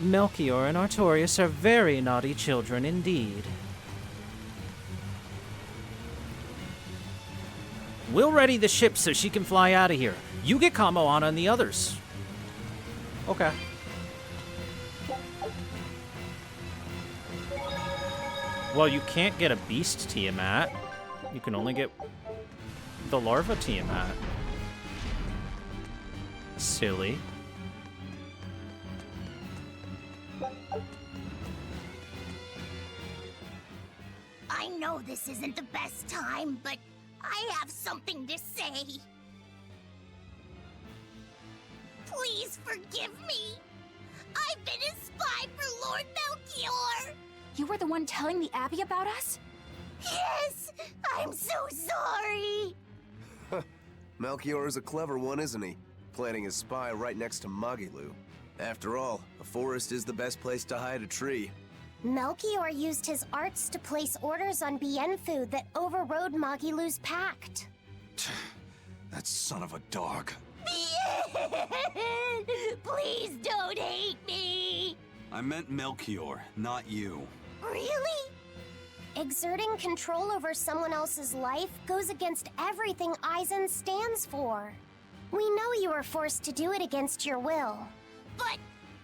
Melchior and Artorias are very naughty children indeed. We'll ready the ship so she can fly out of here. You get Kamoana and the others. Okay. Well, you can't get a beast Tiamat. You can only get the larva Tiamat. Silly. I know this isn't the best time, but I have something to say. Please forgive me. I've been a spy for Lord Melchior. You were the one telling the Abbey about us? Yes, I'm so sorry. Melchior is a clever one, isn't he? Planting his spy right next to Magilu. After all, a forest is the best place to hide a tree. Melchior used his arts to place orders on Bienfu that overrode Magilu's pact. That son of a dog. Please don't hate me! I meant Melchior, not you. Really? Exerting control over someone else's life goes against everything Aizen stands for. We know you were forced to do it against your will. But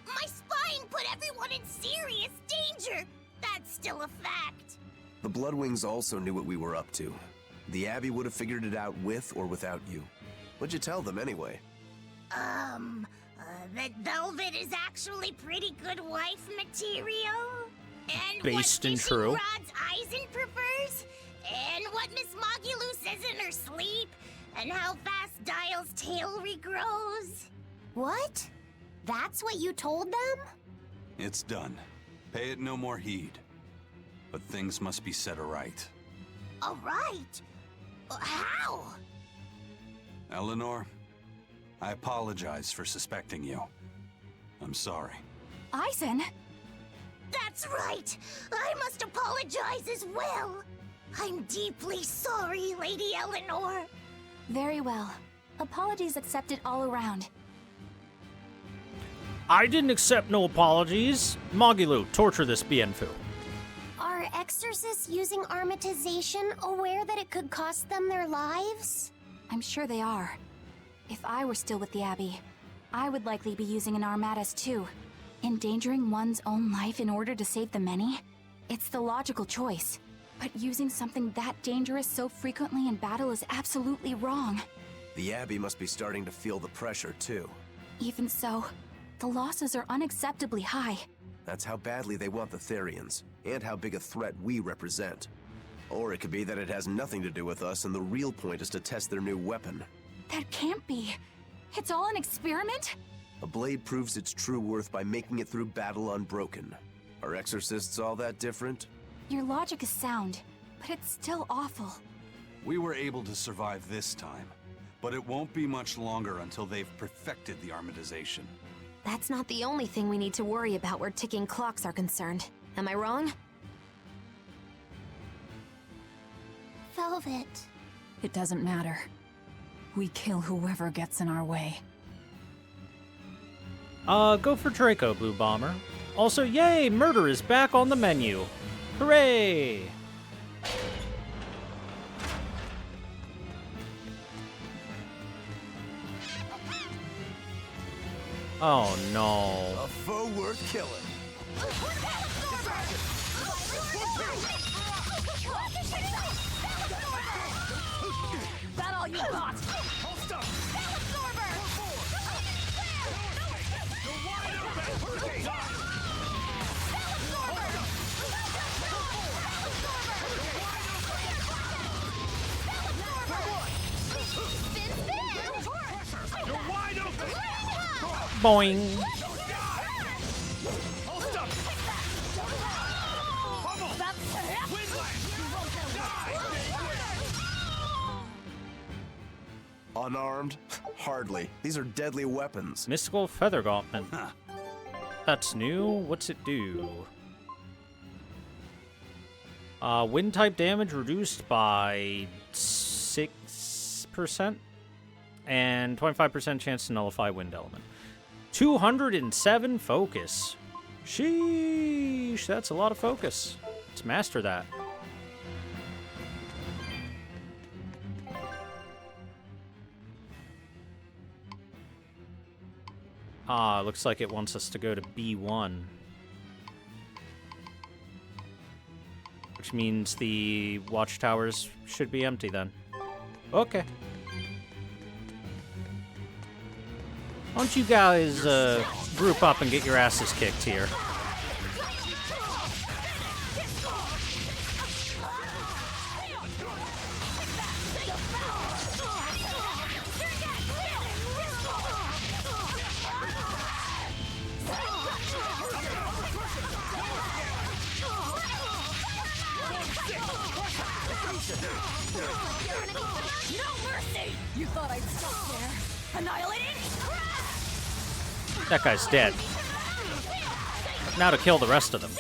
my spying put everyone in serious danger. That's still a fact. The Bloodwings also knew what we were up to. The Abbey would have figured it out with or without you. What'd you tell them anyway? That Velvet is actually pretty good wife material. And Based what and fishing true. rods Aizen prefers. And what Miss Magilu says in her sleep. And how fast Dial's tail regrows. What? That's what you told them? It's done. Pay it no more heed. But things must be set aright. All right. How? Eleanor, I apologize for suspecting you. I'm sorry. Aizen? That's right. I must apologize as well. I'm deeply sorry, Lady Eleanor. Very well. Apologies accepted all around. I didn't accept no apologies. Magilu, torture this Bienfu. Are exorcists using armatization aware that it could cost them their lives? I'm sure they are. If I were still with the Abbey, I would likely be using an armatus too. Endangering one's own life in order to save the many? It's the logical choice. But using something that dangerous so frequently in battle is absolutely wrong. The Abbey must be starting to feel the pressure, too. Even so, the losses are unacceptably high. That's how badly they want the Therians, and how big a threat we represent. Or it could be that it has nothing to do with us, and the real point is to test their new weapon. That can't be. It's all an experiment? A blade proves its true worth by making it through battle unbroken. Are exorcists all that different? Your logic is sound, but it's still awful. We were able to survive this time, but it won't be much longer until they've perfected the armatization. That's not the only thing we need to worry about where ticking clocks are concerned. Am I wrong? Velvet. It doesn't matter. We kill whoever gets in our way. Go for Draco, Blue Bomber. Also, yay, murder is back on the menu. Hooray! Oh no. A foe worth killing. That all you got? Boing. Unarmed? Hardly. These are deadly weapons. Mystical Feather Gauntlet. That's new. What's it do? Wind type damage reduced by 6%. And 25% chance to nullify wind element. 207 focus. Sheesh, that's a lot of focus. Let's master that. Looks like it wants us to go to B1. Which means the watchtowers should be empty then. Okay. Why don't you guys group up and get your asses kicked here? No mercy! You thought I'd Annihilated! That guy's dead. Now to kill the rest of them.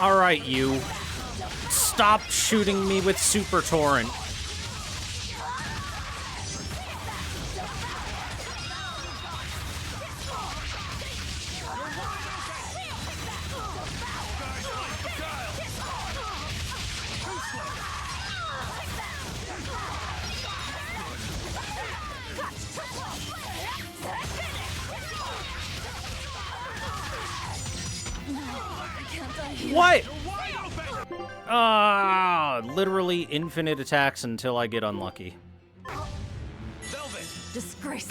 Alright, you. Stop shooting me with Super Torrent. What? Literally infinite attacks until I get unlucky. Disgrace.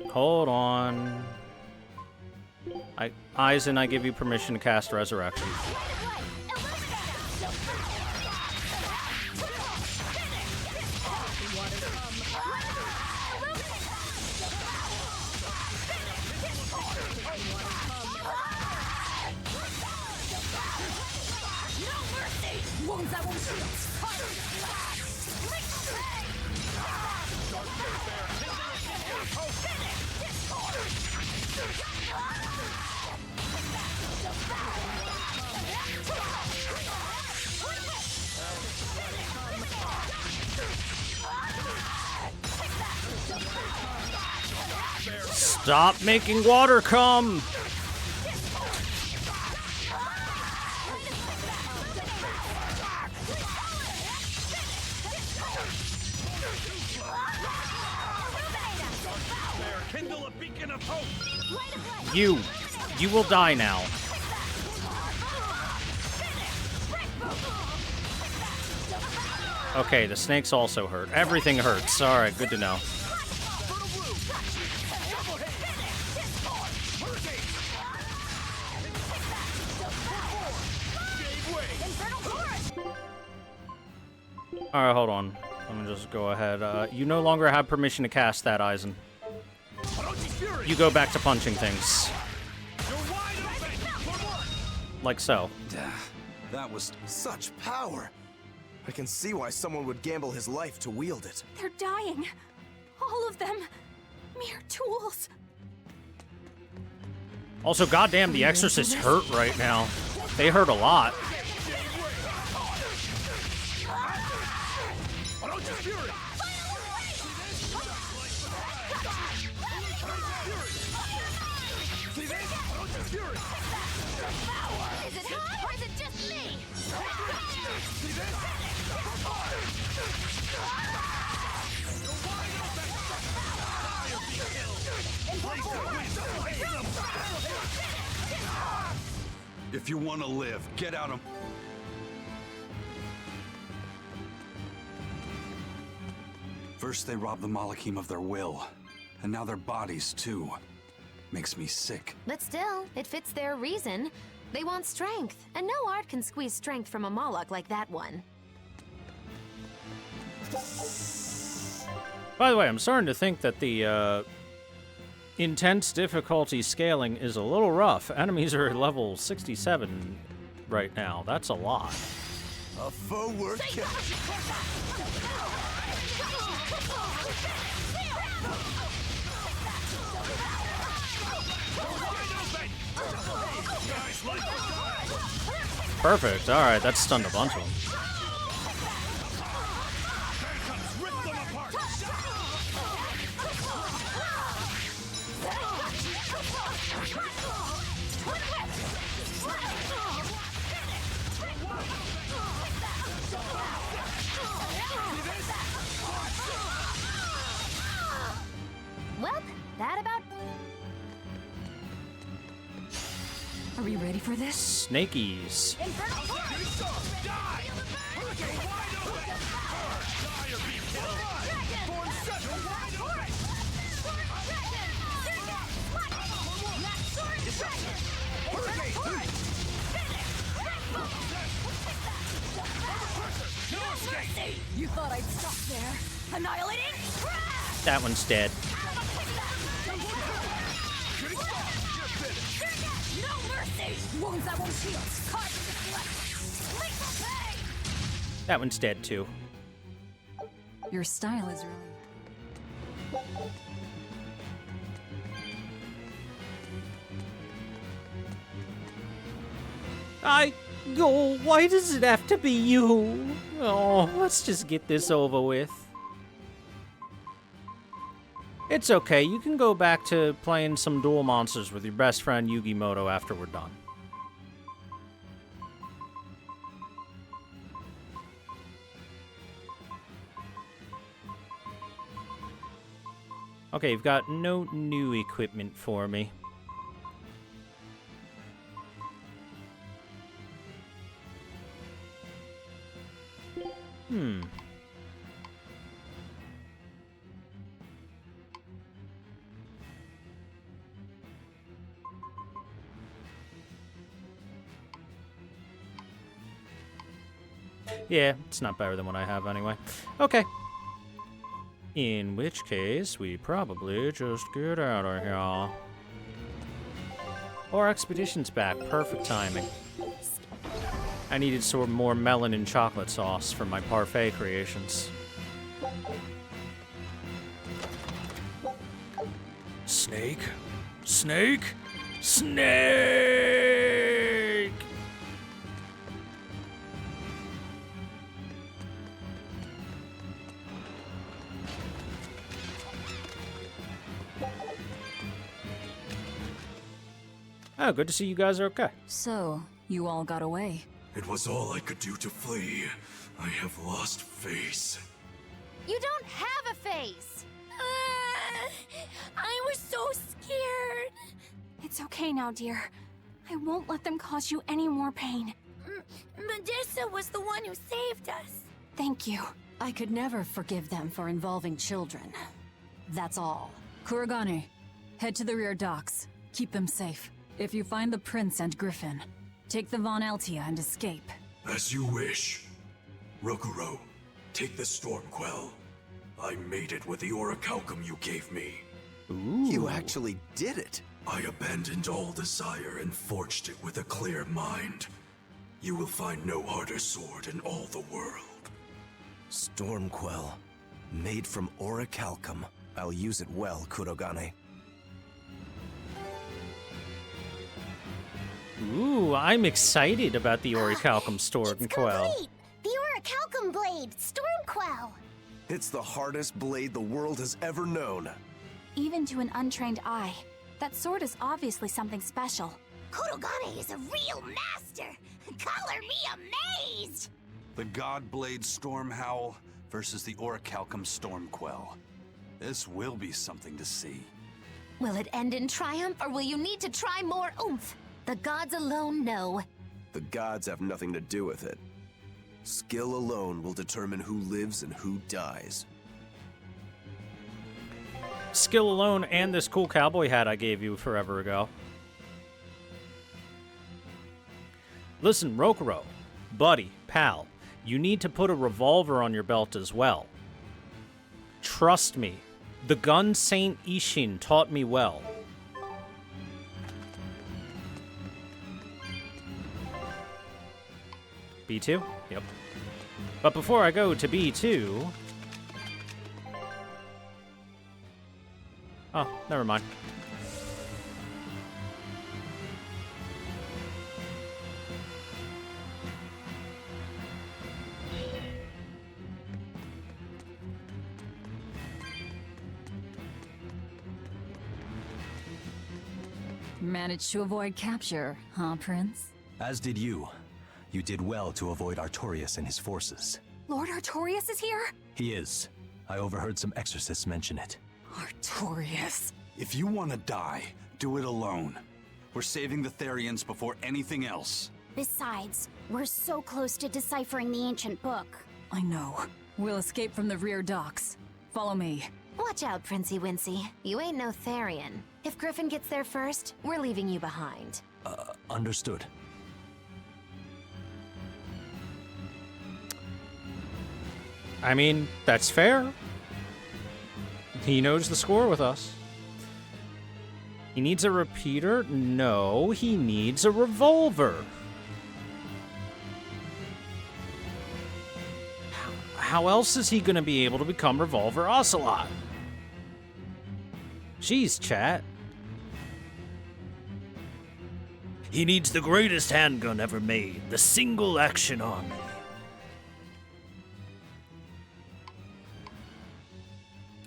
Hold on. Aizen, I give you permission to cast Resurrection. Stop making water come! You will die now. Okay, the snakes also hurt. Everything hurts. Alright, good to know. Alright, hold on. Let me just go ahead. You no longer have permission to cast that, Aizen. You go back to punching things. Like so. That was such power. I can see why someone would gamble his life to wield it. They're dying. All of them. Mere tools. Also, goddamn, the exorcists hurt right now. They hurt a lot. If you want to live, get out of... First they robbed the Malachim of their will, and now their bodies too. Makes me sick. But still, it fits their reason. They want strength, and no art can squeeze strength from a Moloch like that one. By the way, I'm starting to think that the intense difficulty scaling is a little rough. Enemies are at level 67 right now. That's a lot. A forward kick. Perfect. All right, that stunned a bunch of them. Are we ready for this? Snakies. You thought I'd stop there? Annihilating? That one's dead. No mercy! Wounds that won't heal. That one's dead too. Your style is really... Oh, why does it have to be you? Oh, let's just get this over with. It's okay, you can go back to playing some duel monsters with your best friend Yugimoto after we're done. Okay, you've got no new equipment for me. Yeah, it's not better than what I have anyway. Okay. In which case, we probably just get out of here. Our expedition's back. Perfect timing. I needed some more melon and chocolate sauce for my parfait creations. Snake? Snake? Snake! Oh, good to see you guys are okay. So, you all got away. It was all I could do to flee. I have lost face. You don't have a face! I was so scared. It's okay now, dear. I won't let them cause you any more pain. Medusa was the one who saved us. Thank you. I could never forgive them for involving children. That's all. Kurogane, head to the rear docks. Keep them safe. If you find the prince and Griffin, take the Von Altia and escape. As you wish. Rokuro, take the Storm Quell. I made it with the orichalcum you gave me. Ooh. You actually did it. I abandoned all desire and forged it with a clear mind. You will find no harder sword in all the world. Stormquell. Made from orichalcum. I'll use it well, Kurogane. Ooh, I'm excited about the orichalcum sword and quell. Complete! The orichalcum blade, Stormquell. It's the hardest blade the world has ever known. Even to an untrained eye, that sword is obviously something special. Kurogane is a real master. Color me amazed. The Godblade Storm Howl versus the Orichalcum Stormquell. This will be something to see. Will it end in triumph, or will you need to try more oomph? The gods alone know. The gods have nothing to do with it. Skill alone will determine who lives and who dies. Skill alone and this cool cowboy hat I gave you forever ago. Listen, Rokuro, buddy, pal, you need to put a revolver on your belt as well. Trust me, the gun Saint Ishin taught me well. B2? Yep. But before I go to B2... Oh, never mind. Managed to avoid capture, huh, Prince? As did you. You did well to avoid Artorias and his forces. Lord Artorias is here? He is. I overheard some exorcists mention it. Artorias. If you want to die, do it alone. We're saving the Therians before anything else. Besides, we're so close to deciphering the ancient book. I know. We'll escape from the rear docks. Follow me. Watch out, Princey Wincy. You ain't no Therian. If Griffin gets there first, we're leaving you behind. Understood. I mean, that's fair. He knows the score with us. He needs a repeater? No, he needs a revolver. How else is he going to be able to become Revolver Ocelot? Jeez, chat. He needs the greatest handgun ever made, the single action arm.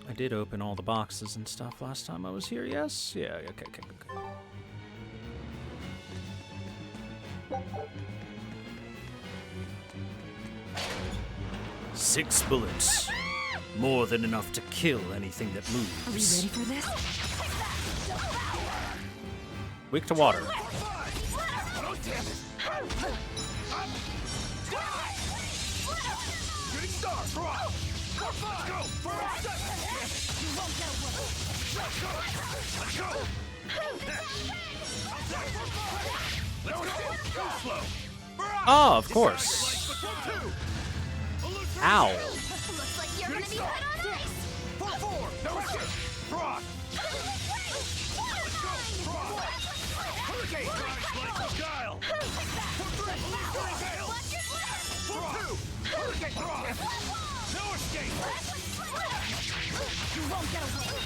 I did open all the boxes and stuff last time I was here, yes? Yeah, okay. 6 bullets. More than enough to kill anything that moves. Are we ready for this? Weak to water. Oh, of course. Ow. Looks like you're gonna be put on ice. You won't get away.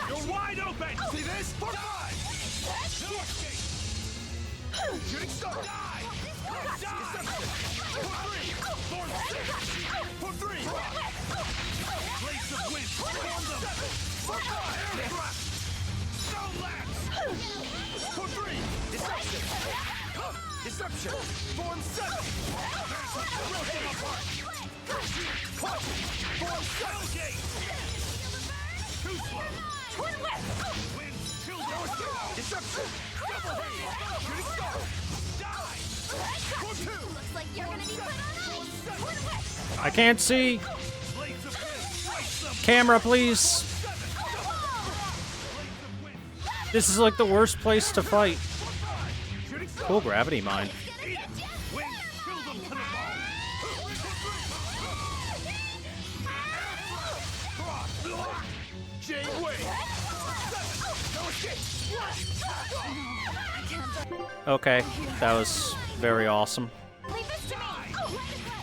You're wide open! See this? Die! No escape! Shooting star! Die! Die! For 3! Blades of wind! Form them! For 5! No lapse! For 3! Deception! Deception! Form 7! Rip them apart! Form 7! Gate! Too slow! Twin whip! Wind! Kill them! Deception! Double heat! Shooting star! Die! For 2! Looks like you're gonna be put on ice. Twin whip! I can't see. Camera, please. This is like the worst place to fight. Cool gravity mine. Okay, that was very awesome. Leave this to me!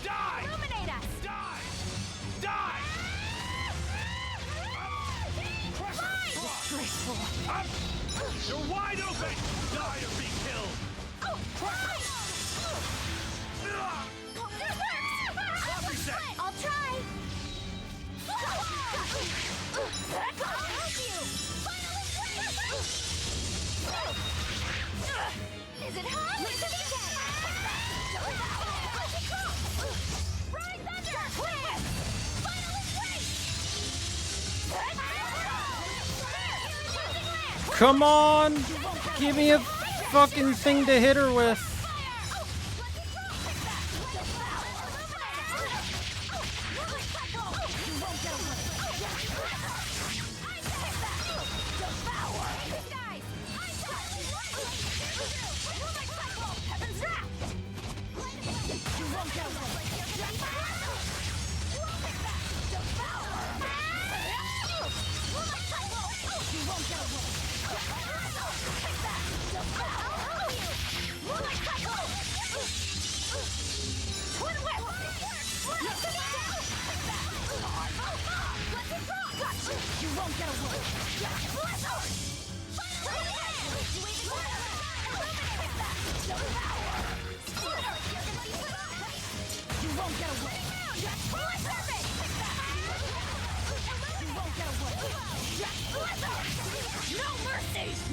Die! Illuminate us! Die! Die! Disgraceful. You're wide open! Die or be killed! I'll try! Is it hot? Is it easy? Ride thunder! Final embrace! Come on! Give me a fucking thing to hit her with.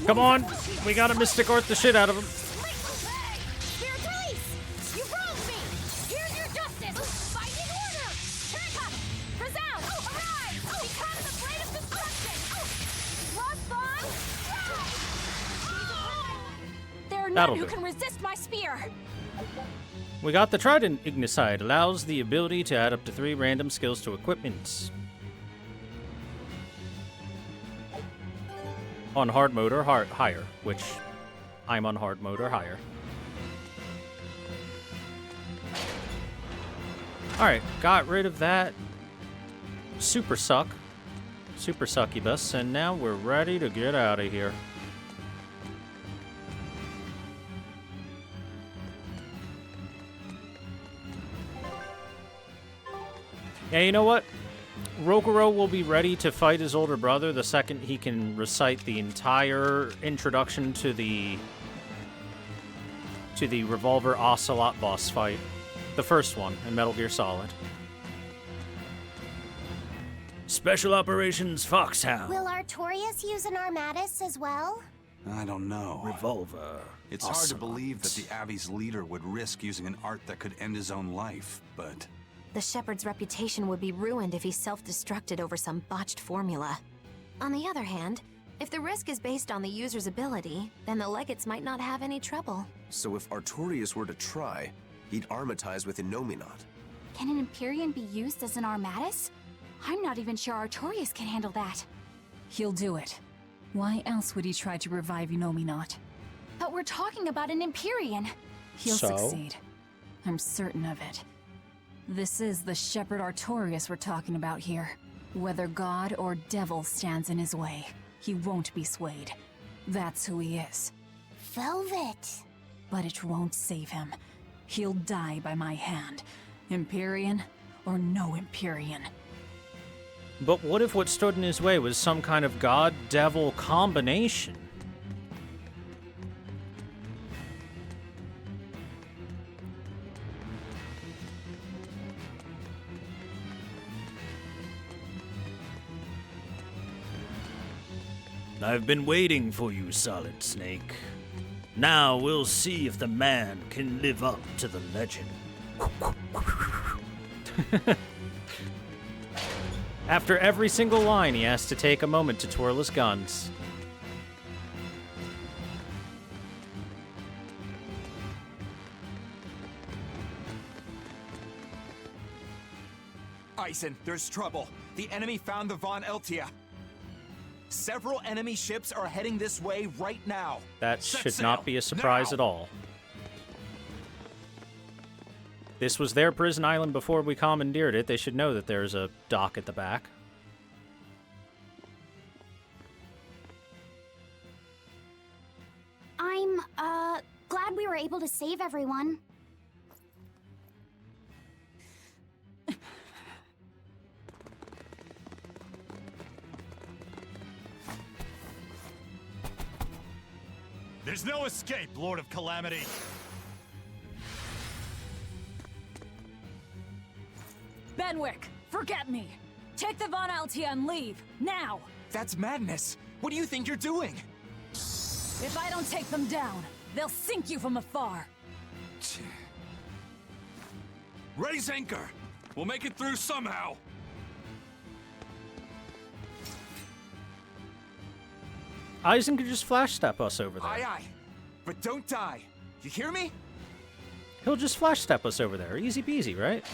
Come on, we gotta Mystic Art the shit out of him. Spiritualise! You wronged me! Here's your justice! Binding order! Here it comes! Resound! none That'll who do. can resist my spear. We got the Trident Ignicide. Allows the ability to add up to 3 random skills to equipments. On hard mode or higher, which I'm on hard mode or higher. Alright, got rid of that super succubus, and now we're ready to get out of here. Yeah, you know what? Rokuro will be ready to fight his older brother the second he can recite the entire introduction to the Revolver Ocelot boss fight. The first one in Metal Gear Solid. Special Operations Foxhound. Will Artorias use an Armatus as well? I don't know. Revolver. It's hard to believe that the Abbey's leader would risk using an art that could end his own life, but... The Shepherd's reputation would be ruined if he self-destructed over some botched formula. On the other hand, if the risk is based on the user's ability, then the Legates might not have any trouble. So if Artorias were to try, he'd armatize with Innominat. Can an Empyrean be used as an Armatus? I'm not even sure Artorias can handle that. He'll do it. Why else would he try to revive Innominat? But we're talking about an Empyrean. He'll So? succeed. I'm certain of it. This is the Shepherd Artorias we're talking about here. Whether God or devil stands in his way, he won't be swayed. That's who he is. Velvet. But it won't save him. He'll die by my hand. Empyrean or no Empyrean. But what if what stood in his way was some kind of god-devil combination? I've been waiting for you, Solid Snake. Now we'll see if the man can live up to the legend. After every single line, he has to take a moment to twirl his guns. Eisen, there's trouble. The enemy found the Von Eltia. Several enemy ships are heading this way right now. That should not be a surprise at all. This was their prison island before we commandeered it. They should know that there's a dock at the back. I'm, glad we were able to save everyone. There's no escape, Lord of Calamity. Benwick, forget me. Take the Von Altia and leave, now! That's madness. What do you think you're doing? If I don't take them down, they'll sink you from afar. Raise anchor. We'll make it through somehow. Eisen could just flash step us over there. Aye, aye. But don't die. You hear me? He'll just flash step us over there. Easy peasy, right?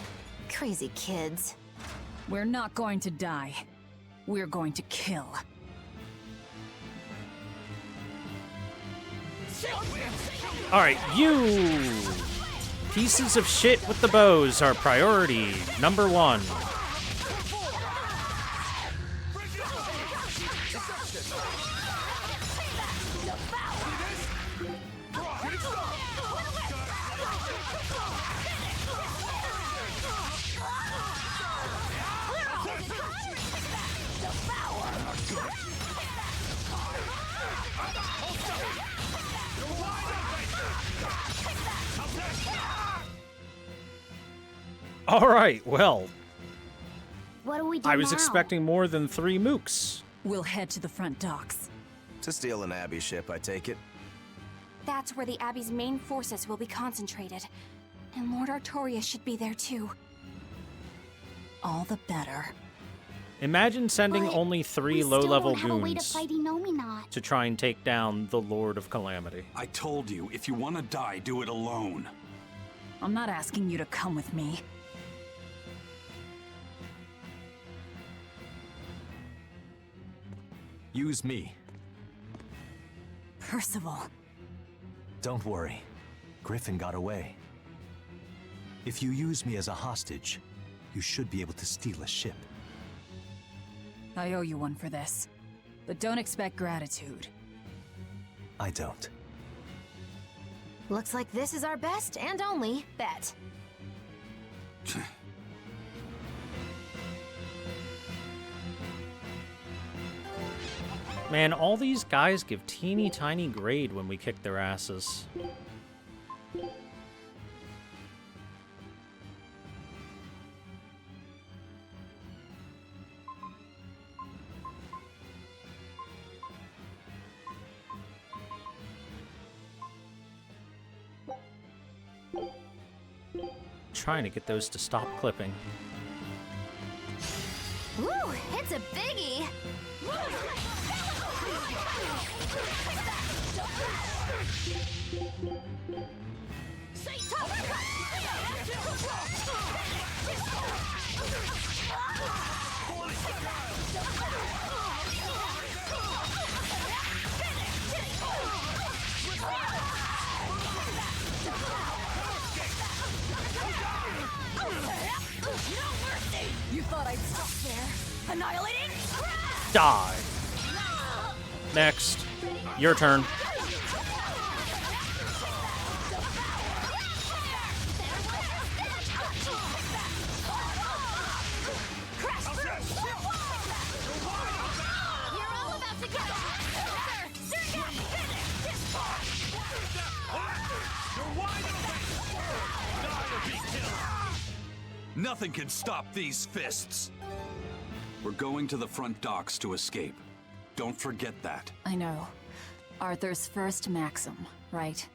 Crazy kids. We're not going to die. We're going to kill. Alright, you pieces of shit with the bows are priority number 1. Alright, well, What do we do I was now? expecting more than 3 mooks. We'll head to the front docks. To steal an Abbey ship, I take it. That's where the Abbey's main forces will be concentrated. And Lord Artorias should be there too. All the better. Imagine sending But only 3 we still low-level don't have a way to goons fight Inominat. to try and take down the Lord of Calamity. I told you, if you want to die, do it alone. I'm not asking you to come with me. Use me. Percival. Don't worry. Griffin got away. If you use me as a hostage, you should be able to steal a ship. I owe you one for this. But don't expect gratitude. I don't. Looks like this is our best and only bet. Man, all these guys give teeny tiny grade when we kick their asses. Trying to get those to stop clipping. Ooh, it's a biggie! You thought I'd stop there? Annihilating? Die. Next. Your turn. Nothing can stop these fists. We're going to the front docks to escape. Don't forget that. I know. Arthur's first maxim, right?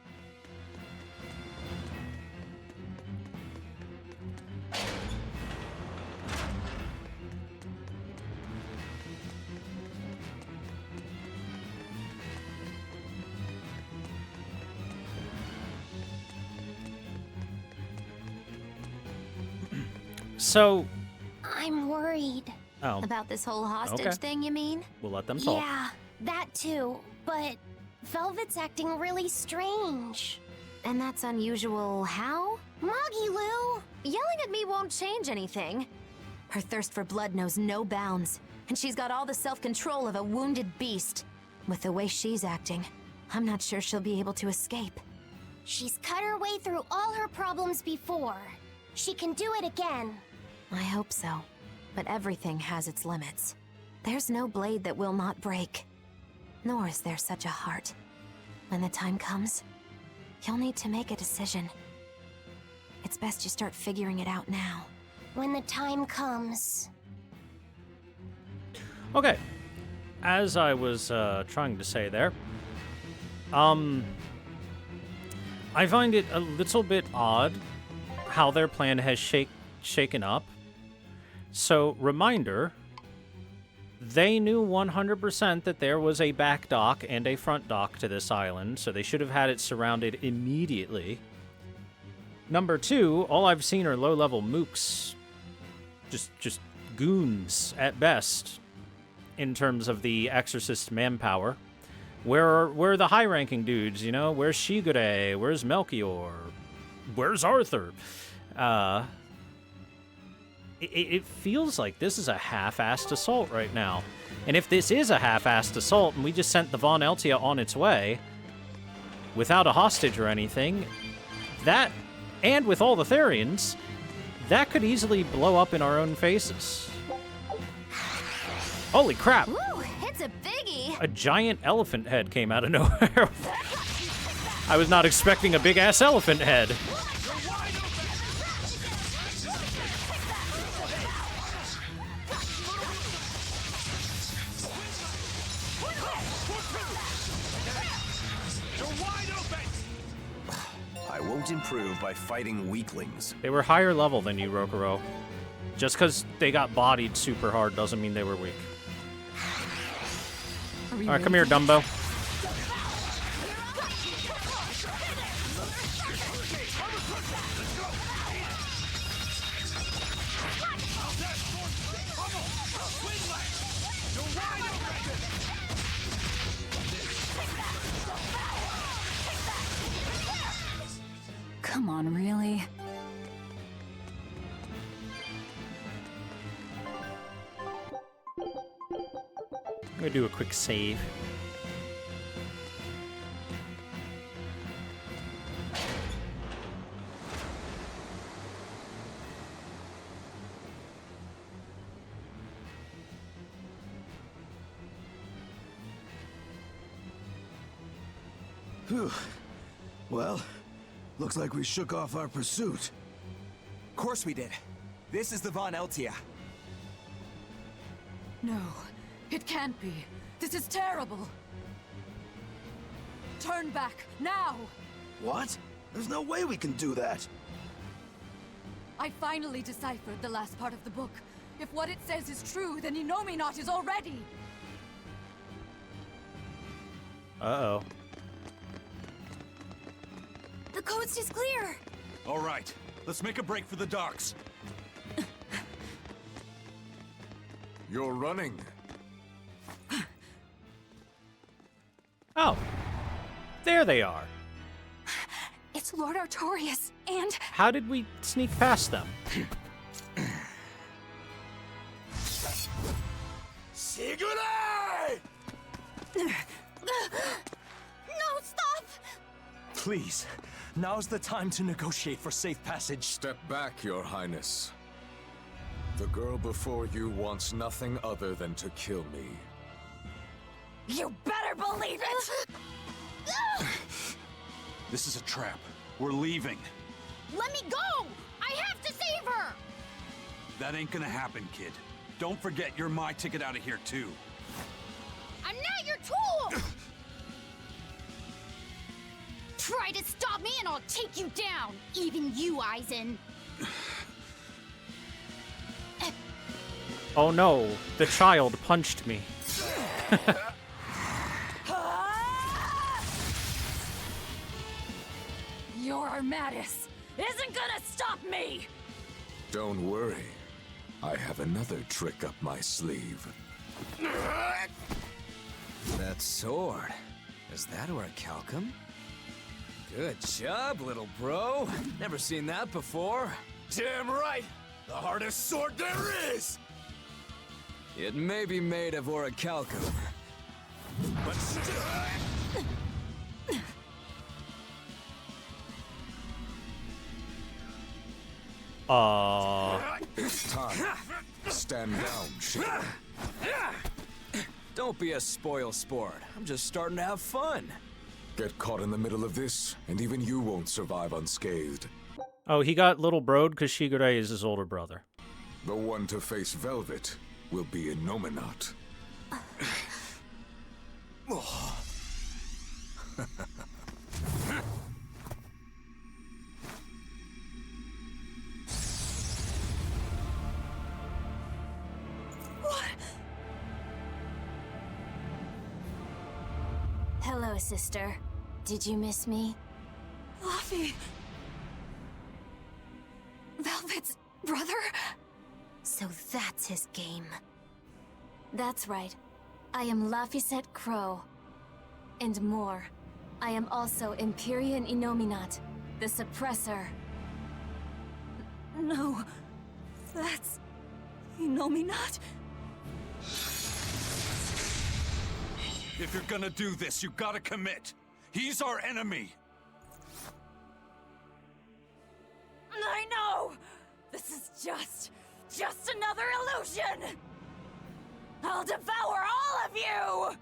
So... I'm worried. Oh. About this whole hostage Okay. thing, you mean? We'll let them talk. Yeah, that too. But Velvet's acting really strange. And that's unusual how? Moggy Yelling at me won't change anything. Her thirst for blood knows no bounds, and she's got all the self-control of a wounded beast. With the way she's acting, I'm not sure she'll be able to escape. She's cut her way through all her problems before. She can do it again. I hope so. But everything has its limits. There's no blade that will not break. Nor is there such a heart. When the time comes, you'll need to make a decision. It's best you start figuring it out now. When the time comes. Okay. As I was trying to say there, I find it a little bit odd how their plan has shaken up. So, reminder, they knew 100% that there was a back dock and a front dock to this island, so they should have had it surrounded immediately. Number 2, all I've seen are low-level mooks. Just goons, at best, in terms of the Exorcist manpower. Where are the high-ranking dudes, you know? Where's Shigure? Where's Melchior? Where's Arthur? It feels like this is a half-assed assault right now. And if this is a half-assed assault and we just sent the Von Eltia on its way without a hostage or anything, that, and with all the Therians, that could easily blow up in our own faces. Holy crap! Ooh, it's a biggie! A giant elephant head came out of nowhere. I was not expecting a big-ass elephant head. I won't improve by fighting weaklings. They were higher level than you, Rokuro. Just because they got bodied super hard doesn't mean they were weak. Alright, come here, Dumbo. Come on, really? I'm gonna do a quick save. Phew. Well, looks like we shook off our pursuit. Of course we did. This is the Von Eltia. No, it can't be. This is terrible. Turn back, now! What? There's no way we can do that. I finally deciphered the last part of the book. If what it says is true, then Innominat is already... Uh-oh. The coast is clear! All right, let's make a break for the docks. You're running. Oh. There they are. It's Lord Artorias, and... How did we sneak past them? Sigurd! No, stop! Please, now's the time to negotiate for safe passage. Step back, Your Highness. The girl before you wants nothing other than to kill me. You better believe it! This is a trap. We're leaving. Let me go! I have to save her! That ain't gonna happen, kid. Don't forget you're my ticket out of here, too. I'm not your tool! Try to stop me and I'll take you down! Even you, Aizen! Oh no, the child punched me. Your Armatus isn't gonna stop me! Don't worry. I have another trick up my sleeve. That sword. Is that orichalcum? Good job, little bro. Never seen that before. Damn right! The hardest sword there is! It may be made of orichalcum, but still... It's time. Stand down, Shadow. Don't be a spoil sport. I'm just starting to have fun. Get caught in the middle of this, and even you won't survive unscathed. Oh, he got little broed because Shigure is his older brother. The one to face Velvet will be Innominat. Hello, sister. Did you miss me? Luffy! Velvet's brother? So that's his game. That's right. I am Laphicet Crow. And more. I am also Empyrean Innominat, the Suppressor. No. That's... Innominat? If you're gonna do this, you gotta commit. He's our enemy. I know! This is just another illusion! I'll devour all of you!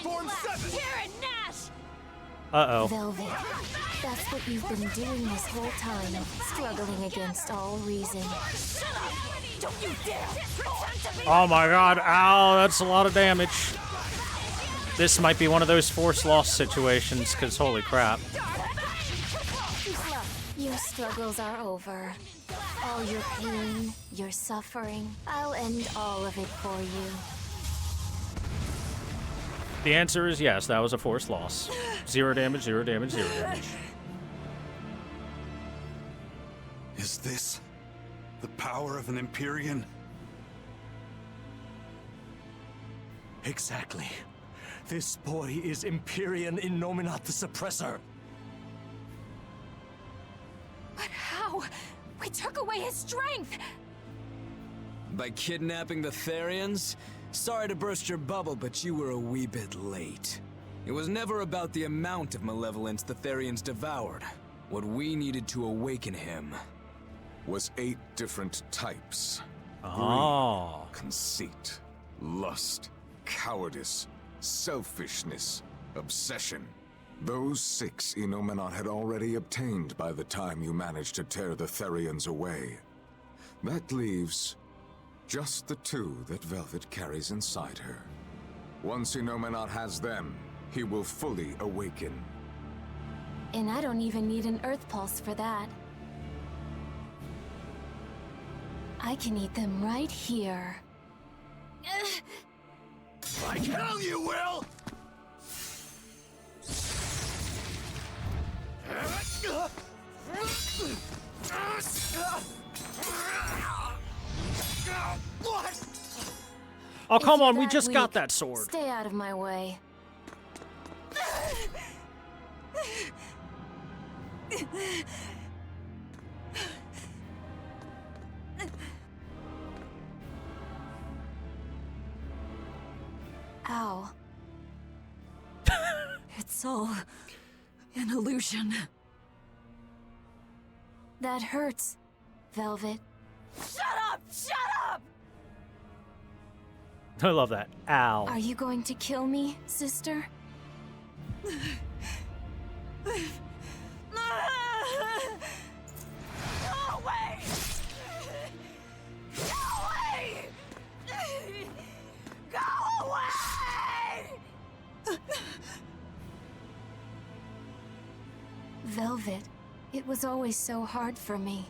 Form 7! Karen Nash! Uh-oh. Velvet, that's what you've been doing this whole time, struggling against all reason. Shut up! Don't you dare! Oh my god, ow, that's a lot of damage. This might be one of those force loss situations, because holy crap. Your struggles are over. All your pain, your suffering, I'll end all of it for you. The answer is yes, that was a forced loss. 0 damage, 0 damage, 0 damage. Is this the power of an Empyrean? Exactly. This boy is Empyrean Innominat the Suppressor. But how? We took away his strength! By kidnapping the Therians? Sorry to burst your bubble, but you were a wee bit late. It was never about the amount of malevolence the Therians devoured. What we needed to awaken him was 8 different types. Oh. Greed, conceit, lust, cowardice, selfishness, obsession. Those 6 Innominat had already obtained by the time you managed to tear the Therians away. That leaves just the 2 that Velvet carries inside her. Once Innominat has them, he will fully awaken. And I don't even need an Earth Pulse for that. I can eat them right here. Like hell you will! What? Oh, come If on, you're we that just got weak, that sword. Stay out of my way. Ow. It's all an illusion. That hurts, Velvet. Shut up! Shut up! I love that. Ow. Are you going to kill me, sister? Go away! Go away! Go away! Velvet, it was always so hard for me.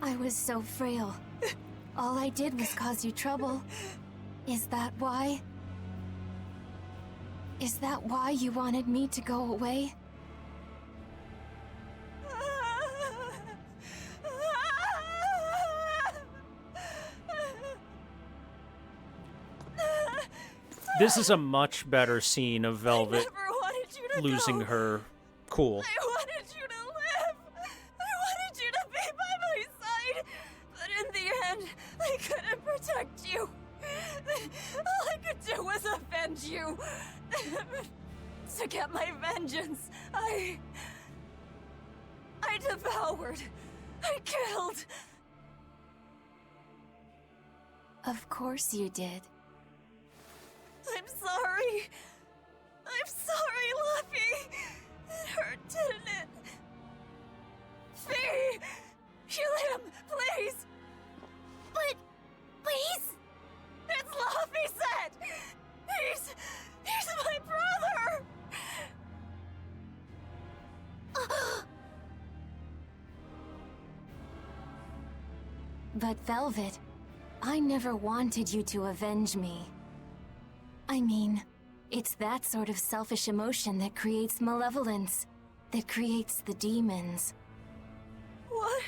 I was so frail. All I did was cause you trouble. Is that why? Is that why you wanted me to go away? This is a much better scene of Velvet losing go. her cool. I wanted you to live! I wanted you to be by my side! But in the end, I couldn't protect you. All I could do was avenge you. To get my vengeance, I devoured. I killed. Of course you did. I'm sorry. I'm sorry, Luffy. It hurt, didn't it? Fee! Heal him, please! But he's... It's Luffy said! He's my brother! But Velvet, I never wanted you to avenge me. I mean, it's that sort of selfish emotion that creates malevolence, that creates the demons. What?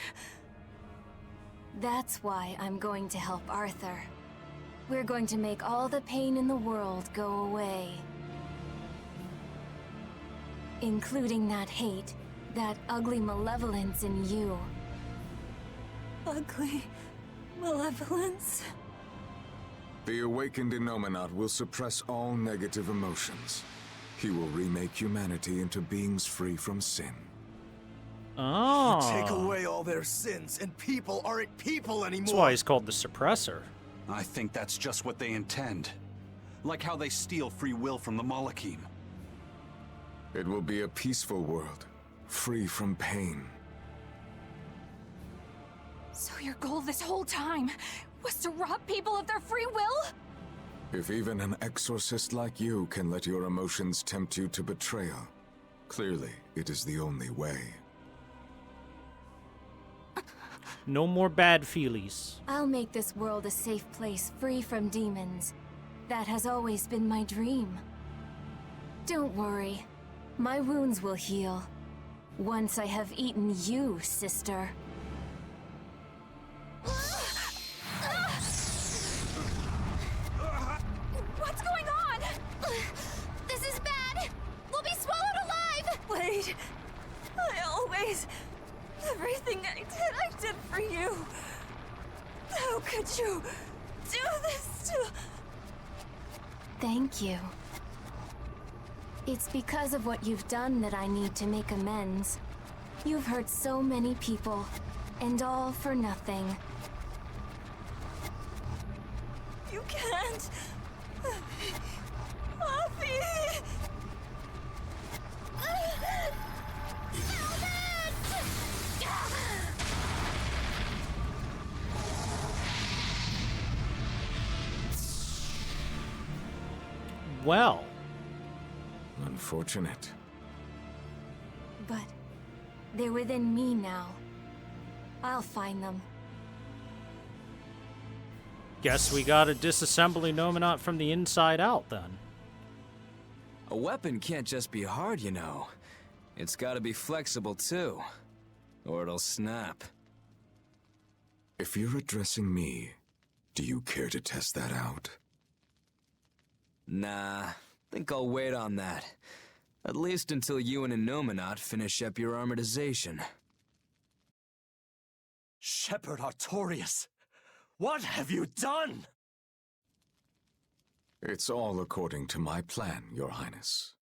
That's why I'm going to help Arthur. We're going to make all the pain in the world go away. Including that hate, that ugly malevolence in you. Ugly malevolence? The awakened Innominat will suppress all negative emotions. He will remake humanity into beings free from sin. Oh. You take away all their sins, and people aren't people anymore. That's why he's called the Suppressor. I think that's just what they intend. Like how they steal free will from the Malachim. It will be a peaceful world, free from pain. So your goal this whole time was to rob people of their free will? If even an exorcist like you can let your emotions tempt you to betrayal, Clearly, it is the only way. No more bad feelies. I'll make this world a safe place free from demons. That has always been my dream. Don't worry. My wounds will heal. Once I have eaten you, sister. What's going on? This is bad! We'll be swallowed alive! Wait. Everything I did for you. How could you do this to... Thank you. It's because of what you've done that I need to make amends. You've hurt so many people, and all for nothing. You can't... Avi! Well. Unfortunate. But they're within me now. I'll find them. Guess we gotta disassemble Nominat from the inside out, then. A weapon can't just be hard, you know. It's gotta be flexible, too. Or it'll snap. If you're addressing me, do you care to test that out? Nah, think I'll wait on that. At least until you and Nominat finish up your armorization. Shepherd Artorias! What have you done? It's all according to my plan, Your Highness.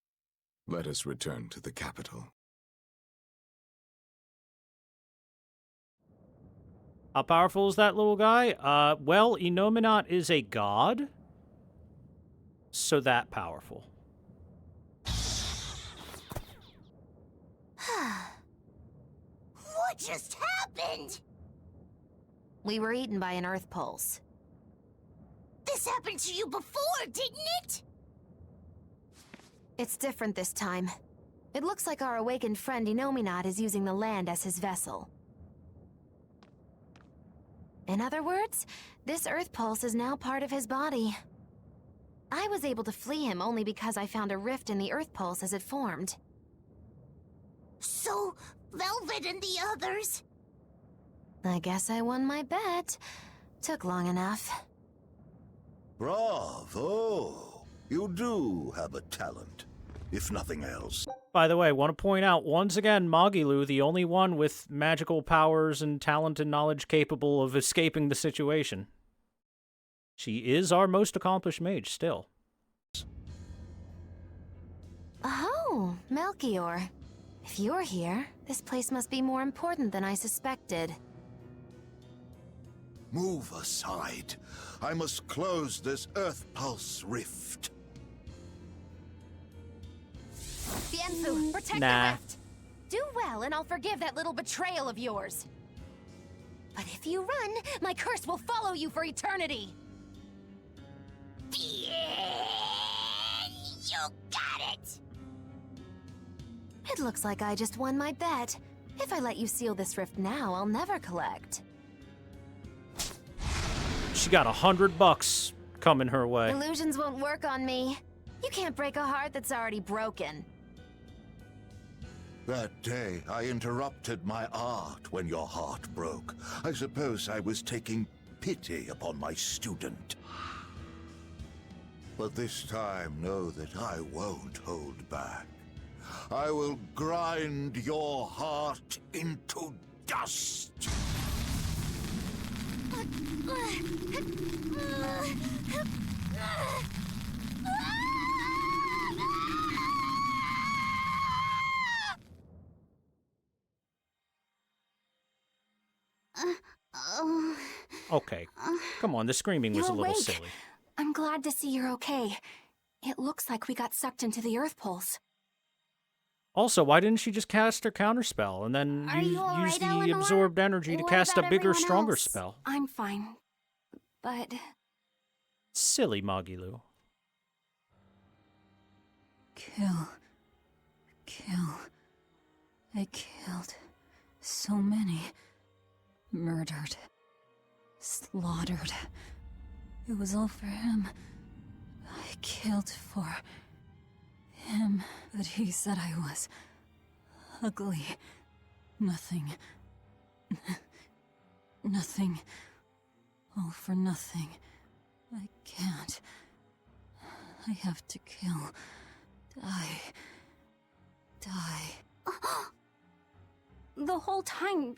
Let us return to the capital. How powerful is that little guy? Well, Inominat is a god. So that powerful. What just happened? We were eaten by an Earth Pulse. This happened to you before, didn't it? It's different this time. It looks like our awakened friend Inominat is using the land as his vessel. In other words, this Earth Pulse is now part of his body. I was able to flee him only because I found a rift in the Earth Pulse as it formed. So, Velvet and the others? I guess I won my bet. Took long enough. Bravo! You do have a talent, if nothing else. By the way, I want to point out, once again, Magilu, the only one with magical powers and talent and knowledge capable of escaping the situation. She is our most accomplished mage, still. Oh, Melchior. If you're here, this place must be more important than I suspected. Move aside. I must close this Earth Pulse rift. Bienfu, protect the rift! Do well, and I'll forgive that little betrayal of yours. But if you run, my curse will follow you for eternity! You got it! It looks like I just won my bet. If I let you seal this rift now, I'll never collect. She got $100 coming her way. Illusions won't work on me. You can't break a heart that's already broken. That day, I interrupted my art when your heart broke. I suppose I was taking pity upon my student. But this time, know that I won't hold back. I will grind your heart into dust. Okay, come on, the screaming was a You're little awake. silly. I'm glad to see you're okay. It looks like we got sucked into the Earth Pulse. Also, why didn't she just cast her counterspell and then Are you all use right, the Eleanor? absorbed energy to What cast a about bigger, everyone stronger else? spell? I'm fine. But... Silly Magilu. Kill. I killed so many. Murdered. Slaughtered. It was all for him. I killed for him, but he said I was ugly. Nothing. Nothing. All for nothing. I can't. I have to kill. Die. The whole time,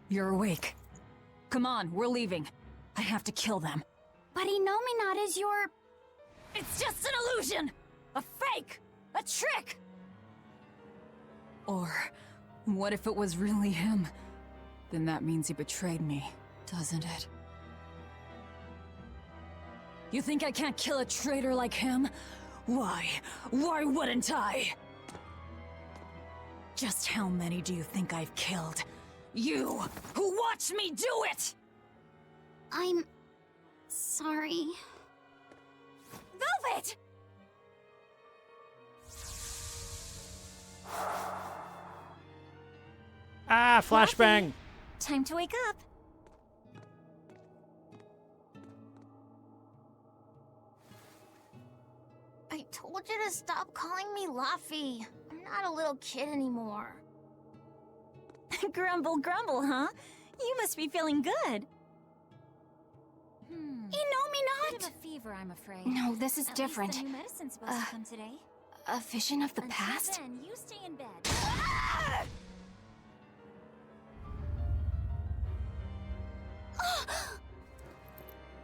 You're awake. Come on, we're leaving. I have to kill them. But Inominat is your... It's just an illusion! A fake! A trick! Or, what if it was really him? Then that means he betrayed me, doesn't it? You think I can't kill a traitor like him? Why? Why wouldn't I? Just how many do you think I've killed? You, who watched me do it! I'm... sorry. Velvet! Ah, flashbang! Time to wake up. I told you to stop calling me Laffy. I'm not a little kid anymore. Grumble, grumble, huh? You must be feeling good. Inominat! Bit of a fever, I'm afraid. No, this is At different. least the new medicine's supposed to come today. A vision of the Until past? then, you stay in bed.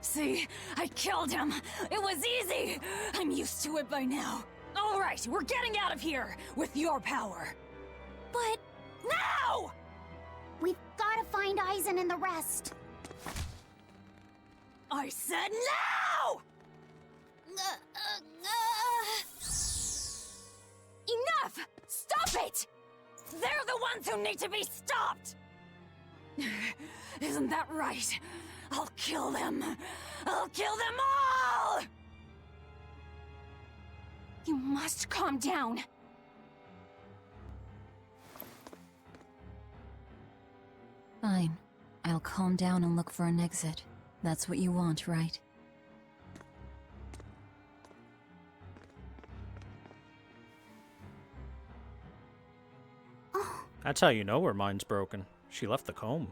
See? I killed him! It was easy! I'm used to it by now. Alright, we're getting out of here! With your power! But... Now! We've gotta find Aizen and the rest. I said now! Enough! Stop it! They're the ones who need to be stopped! Isn't that right? I'll kill them! I'll kill them all! You must calm down. Fine. I'll calm down and look for an exit. That's what you want, right? That's how you know her mind's broken. She left the comb.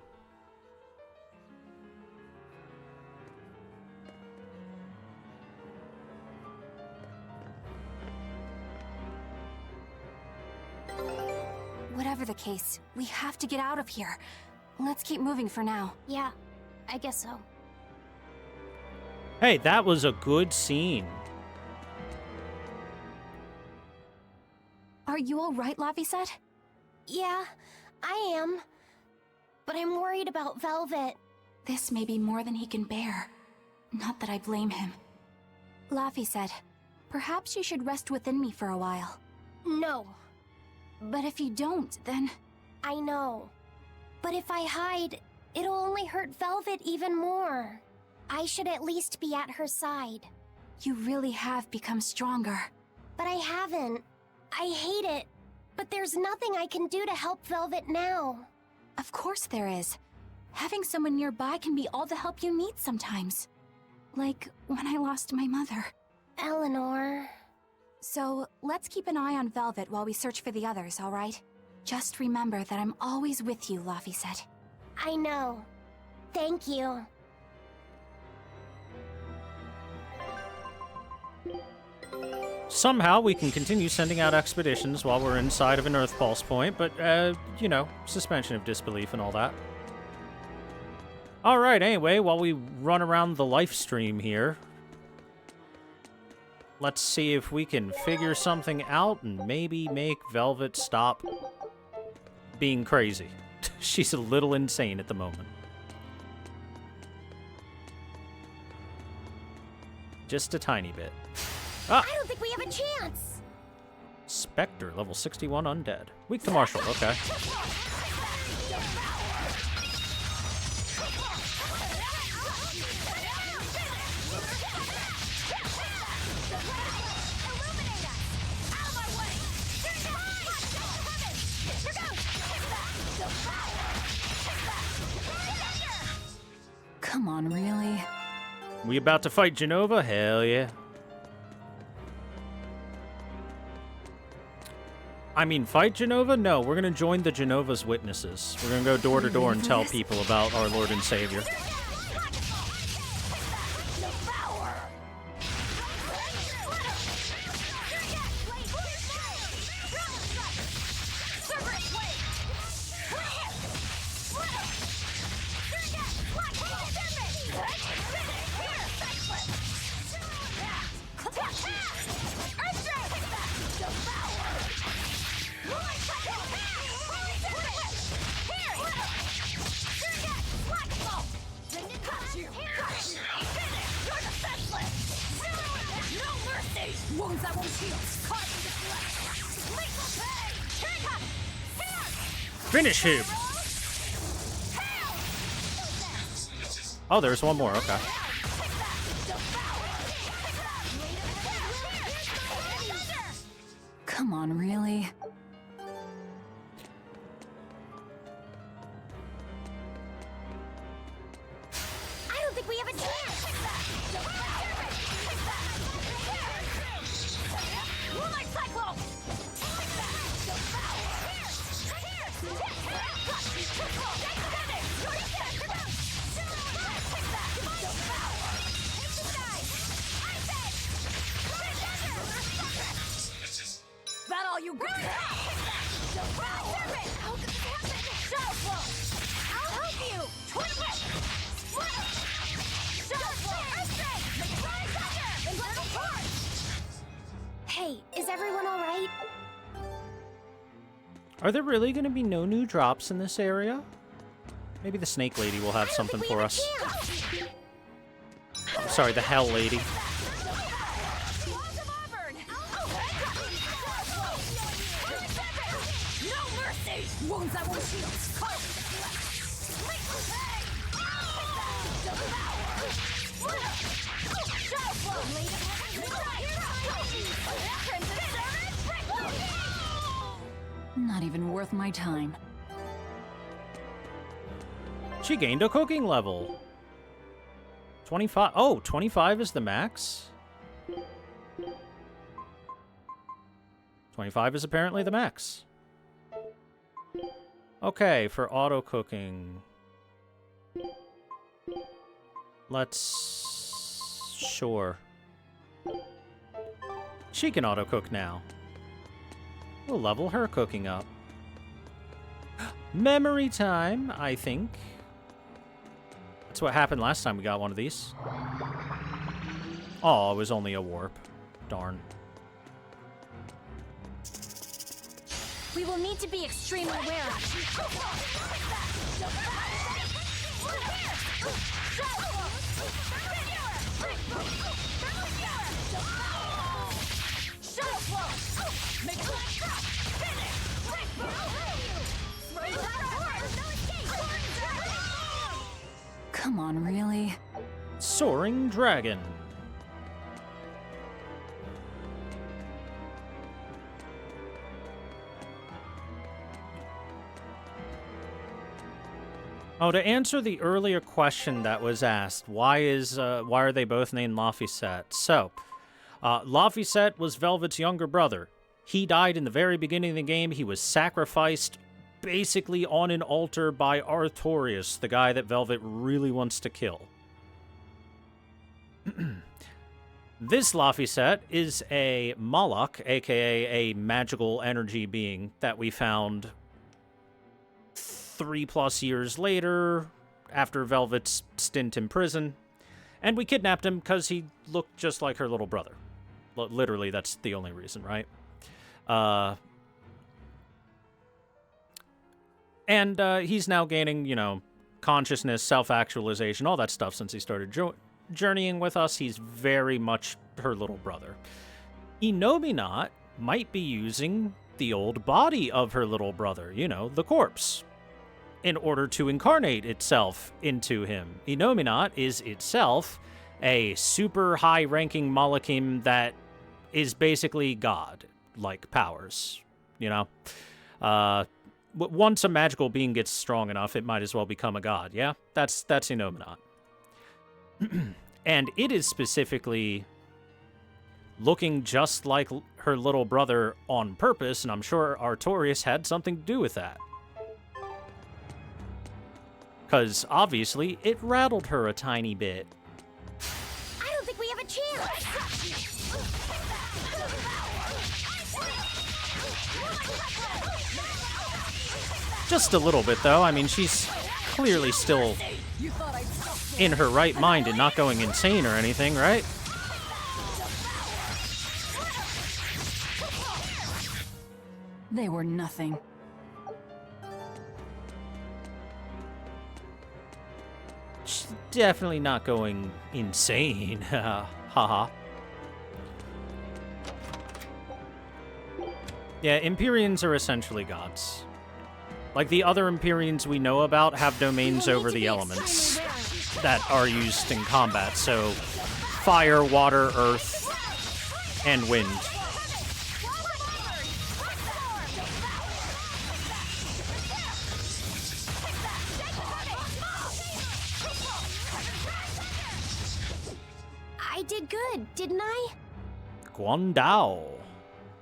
Whatever the case, we have to get out of here. Let's keep moving for now. Yeah, I guess so. Hey, that was a good scene. Are you alright, Laphicet? Yeah, I am. But I'm worried about Velvet. This may be more than he can bear. Not that I blame him. Laphicet, perhaps you should rest within me for a while. No. But if you don't, then... I know. But if I hide, it'll only hurt Velvet even more. I should at least be at her side. You really have become stronger. But I haven't. I hate it. But there's nothing I can do to help Velvet now. Of course there is. Having someone nearby can be all the help you need sometimes. Like when I lost my mother. Eleanor... So, let's keep an eye on Velvet while we search for the others, alright? Just remember that I'm always with you, Laphicet. I know. Thank you. Somehow we can continue sending out expeditions while we're inside of an Earth Pulse point, but, you know, suspension of disbelief and all that. Alright, anyway, while we run around the life stream here, let's see if we can figure something out and maybe make Velvet stop being crazy. She's a little insane at the moment. Just a tiny bit. Ah! I don't think we have a chance! Spectre, level 61 undead. Weak to martial, okay. Come on, really? We about to fight Genova? Hell yeah. I mean, fight Genova? No, we're gonna join the Genova's witnesses. We're gonna go door to door and tell people about our Lord and Savior. Finish him! Oh, there's one more, okay. Come on, really? I don't think we have a chance! Moonlight Cyclone! That all you got? I'll help you! Twin Whip! Hey, is everyone alright? Are there really going to be no new drops in this area? Maybe the Snake Lady will have something for us. Sorry, the Hell Lady. Wounds that won't heal. Not even worth my time. She gained a cooking level. 25. Oh, 25 is the max? 25 is apparently the max. Okay, for auto cooking. Let's... Sure. She can auto cook now. We'll level her cooking up. Memory time, I think. That's what happened last time we got one of these. Oh, it was only a warp. Darn. We will need to be extremely wary. Come on, really? Soaring Dragon. Oh, to answer the earlier question that was asked, why are they both named Laphicet? So, Laphicet was Velvet's younger brother. He died in the very beginning of the game. He was sacrificed basically on an altar by Artorias, the guy that Velvet really wants to kill. This Laphicet is a Moloch, aka a magical energy being that we found 3+ years later, after Velvet's stint in prison. And we kidnapped him because he looked just like her little brother. Literally, that's the only reason, right? And he's now gaining, you know, consciousness, self-actualization, all that stuff since he started journeying with us. He's very much her little brother. Inominat might be using the old body of her little brother, you know, the corpse, in order to incarnate itself into him. Inominat is itself a super high-ranking Malachim that is basically God-like powers, you know? Once a magical being gets strong enough, it might as well become a god, yeah? That's Inominat. And it is specifically looking just like her little brother on purpose, and I'm sure Artorias had something to do with that. Because, obviously, it rattled her a tiny bit. I don't think we have a chance! Just a little bit, though. I mean, she's clearly still in her right mind and not going insane or anything, right? They were nothing. She's definitely not going insane. Haha. Yeah, Empyreans are essentially gods. Like the other Empyreans we know about have domains over the elements that are used in combat, so fire, water, earth, and wind. I did good, didn't I? Guandao,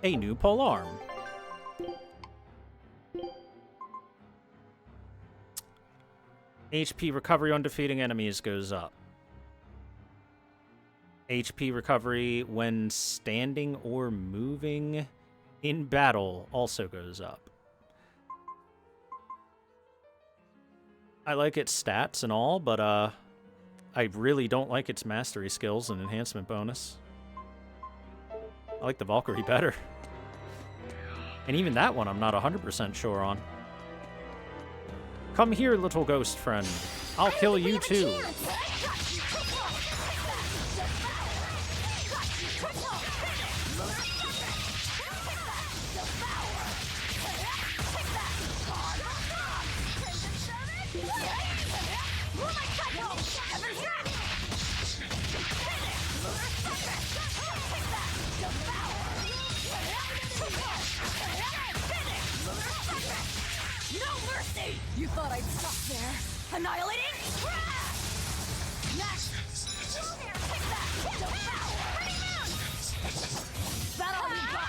a new polearm. HP recovery on defeating enemies goes up. HP recovery when standing or moving in battle also goes up. I like its stats and all, but I really don't like its mastery skills and enhancement bonus. I like the Valkyrie better. And even that one I'm not 100% sure on. Come here, little ghost friend. I'll kill you too. No mercy! You thought I'd stop there? Annihilating? Next! That all you got?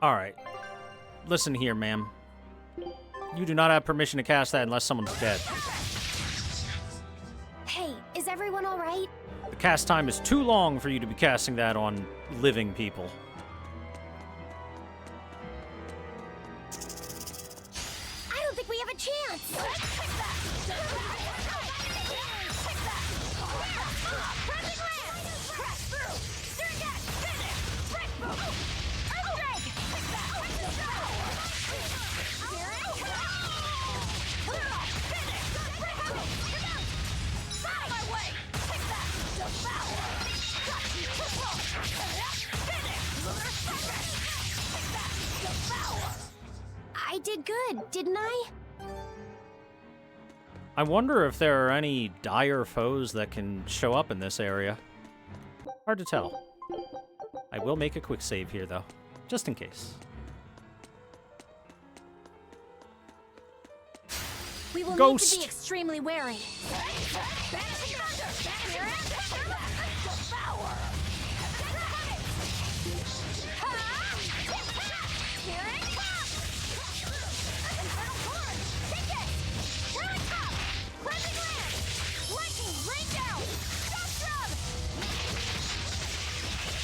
Alright. Listen here, ma'am. You do not have permission to cast that unless someone's dead. Hey, is everyone alright? The cast time is too long for you to be casting that on living people. I don't think we have a chance! I did good, didn't I? I wonder if there are any dire foes that can show up in this area. Hard to tell. I will make a quick save here, though, just in case. We will Ghost. need to be extremely wary.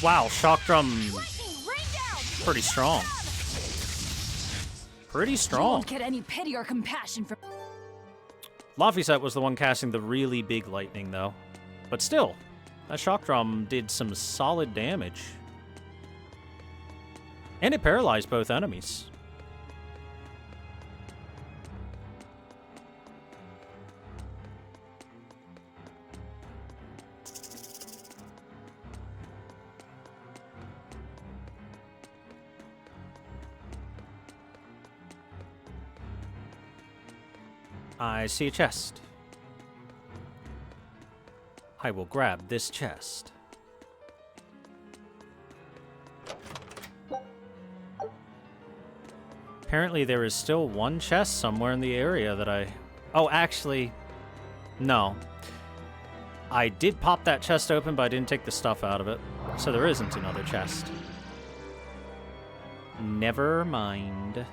Wow, shock drum. Pretty strong. Pretty You strong. won't get any pity or compassion from. Laphicet was the one casting the really big lightning, though. But still, that shock drum did some solid damage. And it paralyzed both enemies. I see a chest. I will grab this chest. Apparently there is still one chest somewhere in the area that I... Oh, actually, no. I did pop that chest open, but I didn't take the stuff out of it. So there isn't another chest. Never mind.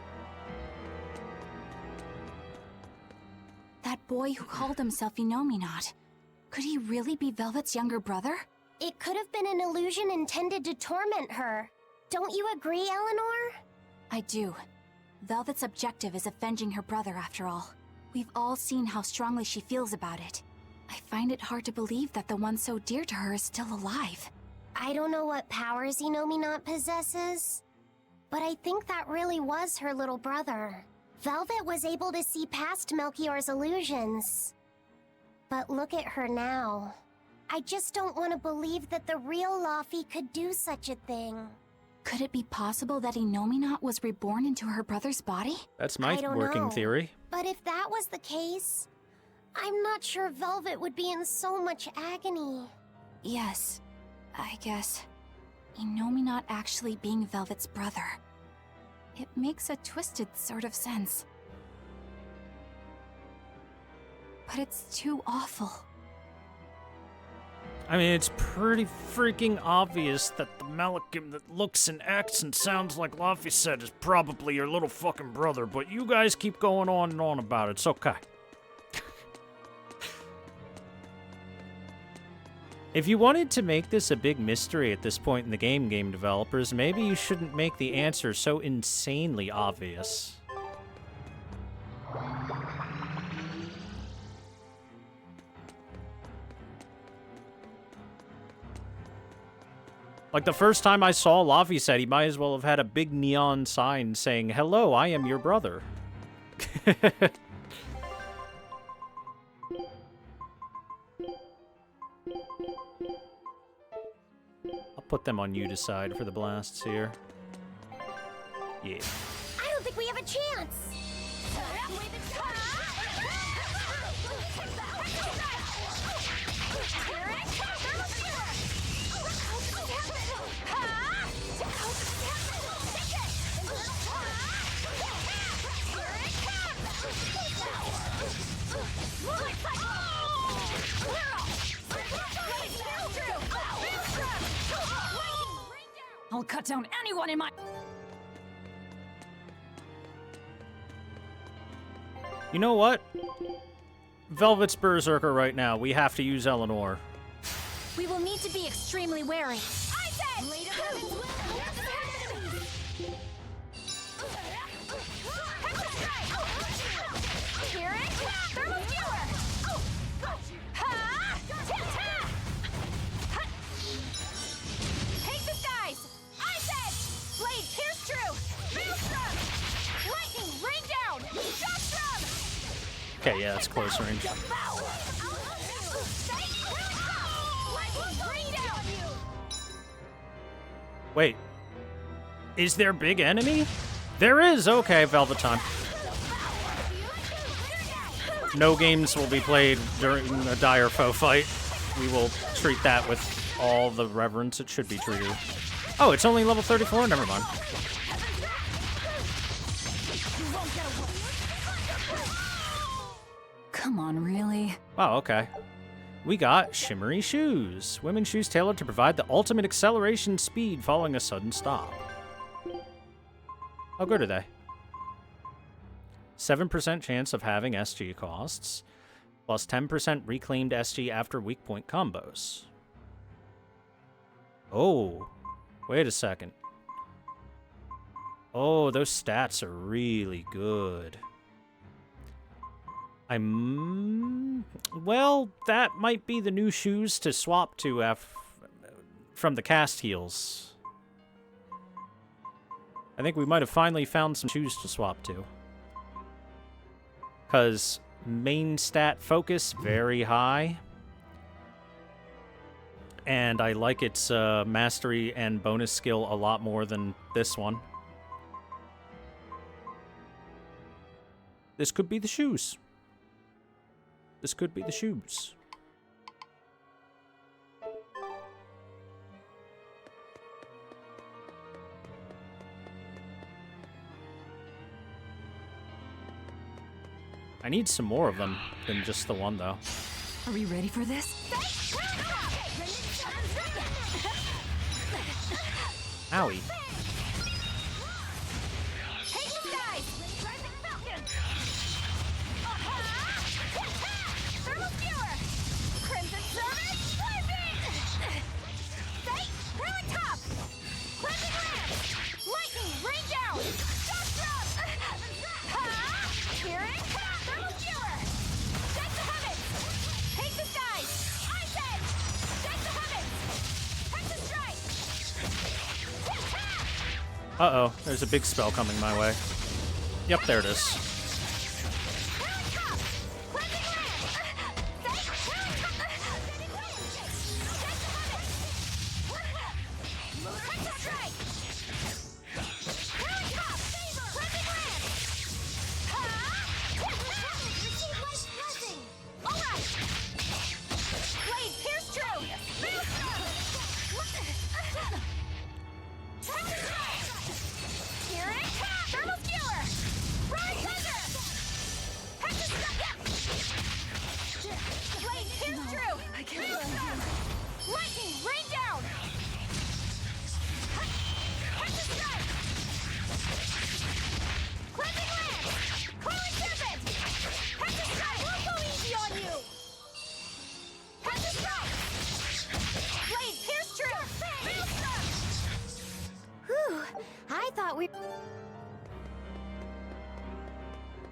That boy who called himself Inominat. Could he really be Velvet's younger brother? It could have been an illusion intended to torment her. Don't you agree, Eleanor? I do. Velvet's objective is avenging her brother, after all. We've all seen how strongly she feels about it. I find it hard to believe that the one so dear to her is still alive. I don't know what powers Inominat possesses, but I think that really was her little brother. Velvet was able to see past Melchior's illusions. But look at her now. I just don't want to believe that the real Laufey could do such a thing. Could it be possible that Inominat was reborn into her brother's body? That's my working theory. But if that was the case, I'm not sure Velvet would be in so much agony. Yes, I guess. Inominat actually being Velvet's brother. It makes a twisted sort of sense. But it's too awful. I mean, it's pretty freaking obvious that the Malachim that looks and acts and sounds like Laufey said is probably your little fucking brother, but you guys keep going on and on about it. It's okay. If you wanted to make this a big mystery at this point in the game developers, maybe you shouldn't make the answer so insanely obvious. Like, the first time I saw Laufey said, he might as well have had a big neon sign saying, "Hello, I am your brother." I'll put them on you decide for the blasts here. Yeah. I don't think we have a chance. I'll cut down anyone in my... You know what? Velvet's Berserker right now. We have to use Eleanor. We will need to be extremely wary. I said! Here it comes! Thermal skewer! Take this, guys! I said! Blade, pierce true! Maelstrom! Lightning, rain down! Shockstrom! Okay, yeah, that's close range. Wait. Is there big enemy? There is! Okay, Velvet time. No games will be played during a dire foe fight. We will treat that with all the reverence it should be treated. Oh, it's only level 34? Never mind. Come on, really? Oh, okay. We got shimmery shoes. Women's shoes tailored to provide the ultimate acceleration speed following a sudden stop. How good are they? 7% chance of having SG costs, plus 10% reclaimed SG after weak point combos. Oh, wait a second. Oh, those stats are really good. Well, that might be the new shoes to swap to from the cast heals. I think we might have finally found some shoes to swap to. Because main stat focus, very high. And I like its mastery and bonus skill a lot more than this one. This could be the shoes. This could be the shoes. I need some more of them than just the one, though. Are we ready for this? Owie. Uh-oh, there's a big spell coming my way. Yep, there it is.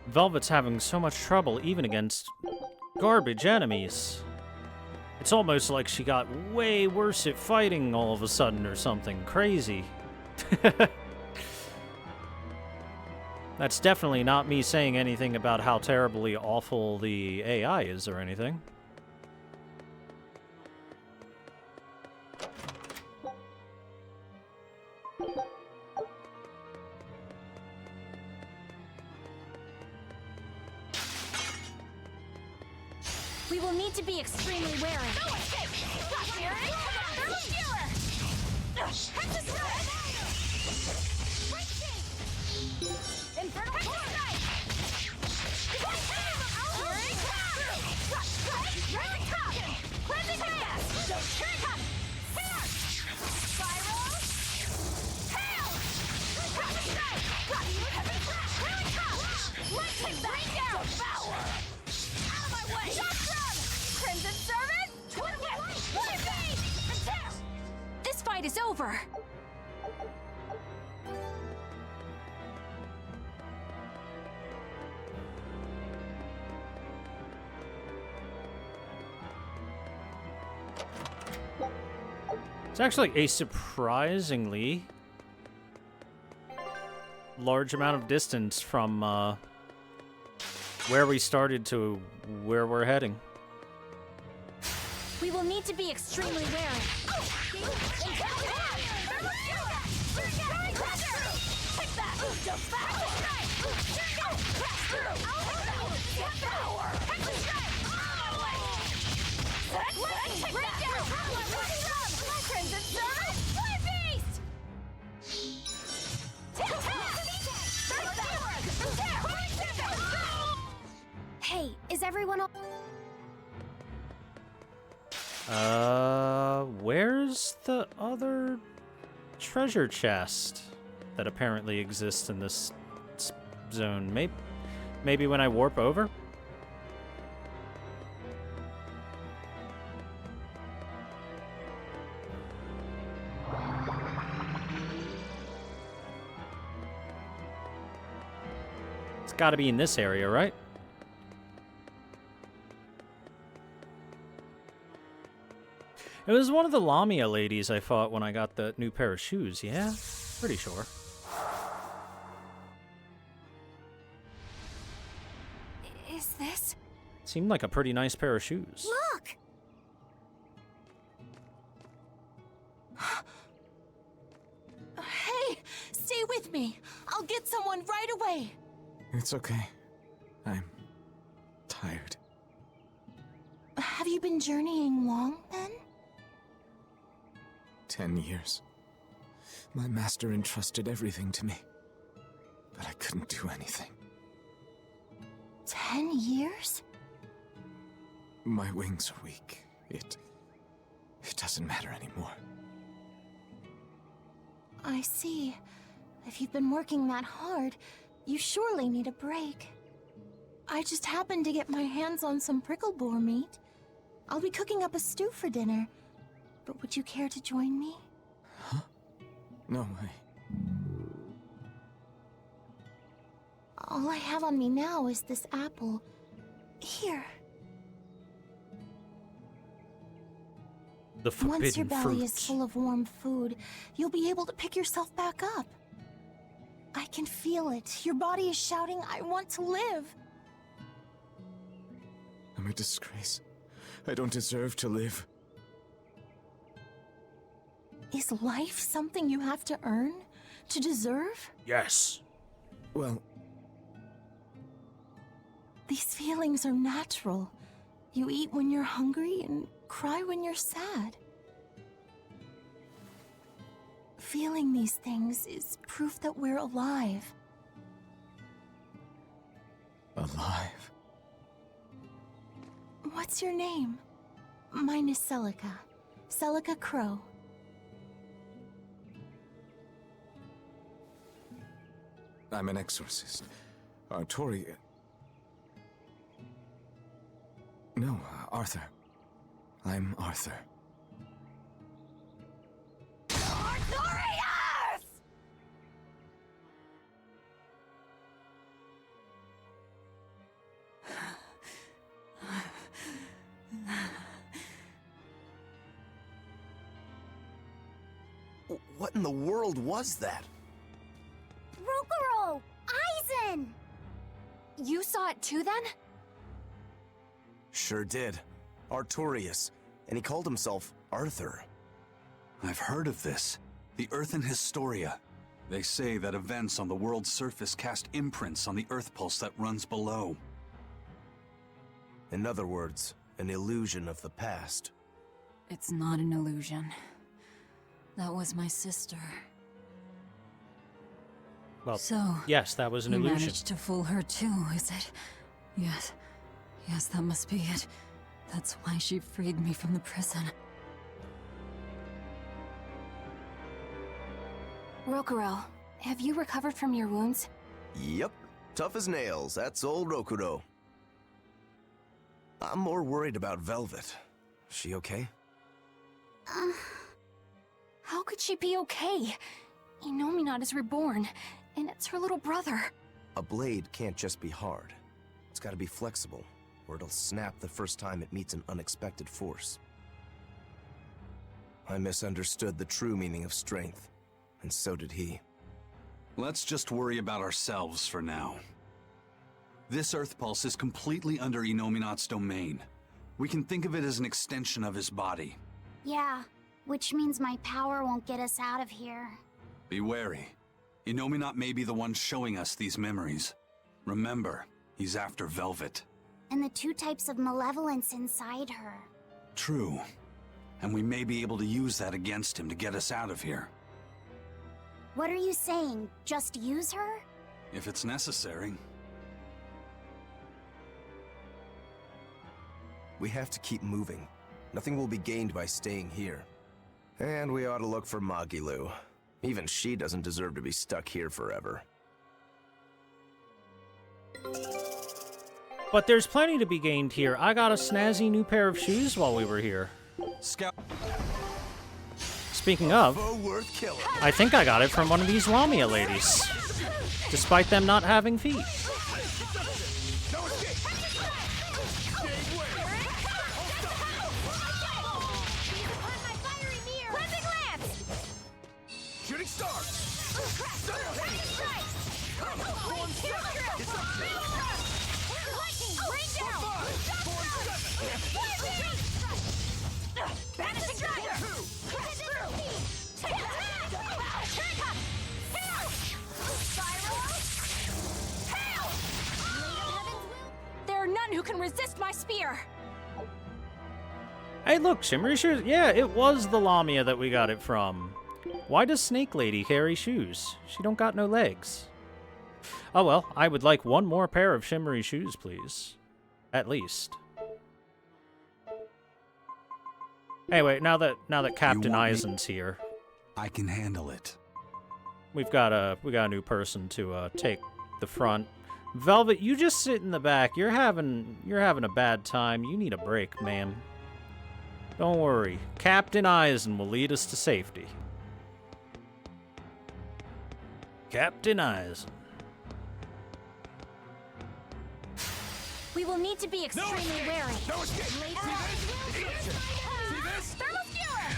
Velvet's having so much trouble even against garbage enemies. It's almost like she got way worse at fighting all of a sudden or something crazy. That's definitely not me saying anything about how terribly awful the AI is or anything. We will need to be extremely wary. This fight is over. It's actually a surprisingly large amount of distance from where we started to where we're heading. We will need to be extremely wary. Hey, is everyone all... Where's the other treasure chest that apparently exists in this zone? Maybe when I warp over? It's gotta be in this area, right? It was one of the Lamia ladies I fought when I got the new pair of shoes, yeah? Pretty sure. Is this? Seemed like a pretty nice pair of shoes. Look! Hey, stay with me. I'll get someone right away. It's okay. I'm tired. Have you been journeying long, then? 10 years. My master entrusted everything to me, but I couldn't do anything. 10 10 years? My wings are weak. It doesn't matter anymore. I see. If you've been working that hard, you surely need a break. I just happened to get my hands on some prickle boar meat. I'll be cooking up a stew for dinner. But would you care to join me? No, All I have on me now is this apple. Here. The forbidden Once your belly fruits. is full of warm food, you'll be able to pick yourself back up. I can feel it. Your body is shouting, I want to live. I'm a disgrace. I don't deserve to live. Is life something you have to earn? To deserve? Yes. Well, these feelings are natural. You eat when you're hungry and cry when you're sad. Feeling these things is proof that we're alive. Alive? What's your name? Mine is Celica. Celica Crow. I'm an exorcist. Tori... No, Arthur. I'm Arthur. Arthurius! What in the world was that? Rokuro! Aizen! You saw it too, then? Sure did. Artorius. And he called himself Arthur. I've heard of this. The Earthen Historia. They say that events on the world's surface cast imprints on the Earth pulse that runs below. In other words, an illusion of the past. It's not an illusion. That was my sister. Well, so, yes, that was an you illusion. managed to fool her too, is it? Yes. Yes, that must be it. That's why she freed me from the prison. Rokuro, have you recovered from your wounds? Yep. Tough as nails. That's old Rokuro. I'm more worried about Velvet. She okay? How could she be okay? Inominat is reborn, and it's her little brother. A blade can't just be hard. It's gotta be flexible, or it'll snap the first time it meets an unexpected force. I misunderstood the true meaning of strength, and so did he. Let's just worry about ourselves for now. This Earth Pulse is completely under Inominat's domain. We can think of it as an extension of his body. Yeah, which means my power won't get us out of here. Be wary. Inominat may be the one showing us these memories. Remember, he's after Velvet. And the two types of malevolence inside her. True. And we may be able to use that against him to get us out of here. What are you saying? Just use her? If it's necessary. We have to keep moving. Nothing will be gained by staying here. And we ought to look for Magilu. Even she doesn't deserve to be stuck here forever. But there's plenty to be gained here. I got a snazzy new pair of shoes while we were here. Scout. Speaking of, I think I got it from one of these Lamia ladies, despite them not having feet. Shooting star! Vanishing Dagger! There are none who can resist my spear! Hey, look, shimmery shoes. Yeah, it was the Lamia that we got it from. Why does Snake Lady carry shoes? She don't got no legs. Oh well, I would like one more pair of shimmery shoes, please. At least. Anyway, now that Captain Eisen's here, I can handle it. we got a new person to take the front. Velvet, you just sit in the back. You're having a bad time. You need a break, ma'am. Don't worry. Captain Eisen will lead us to safety. Captain Eisen. We will need to be extremely wary. No escape! See this? Thermal skewer!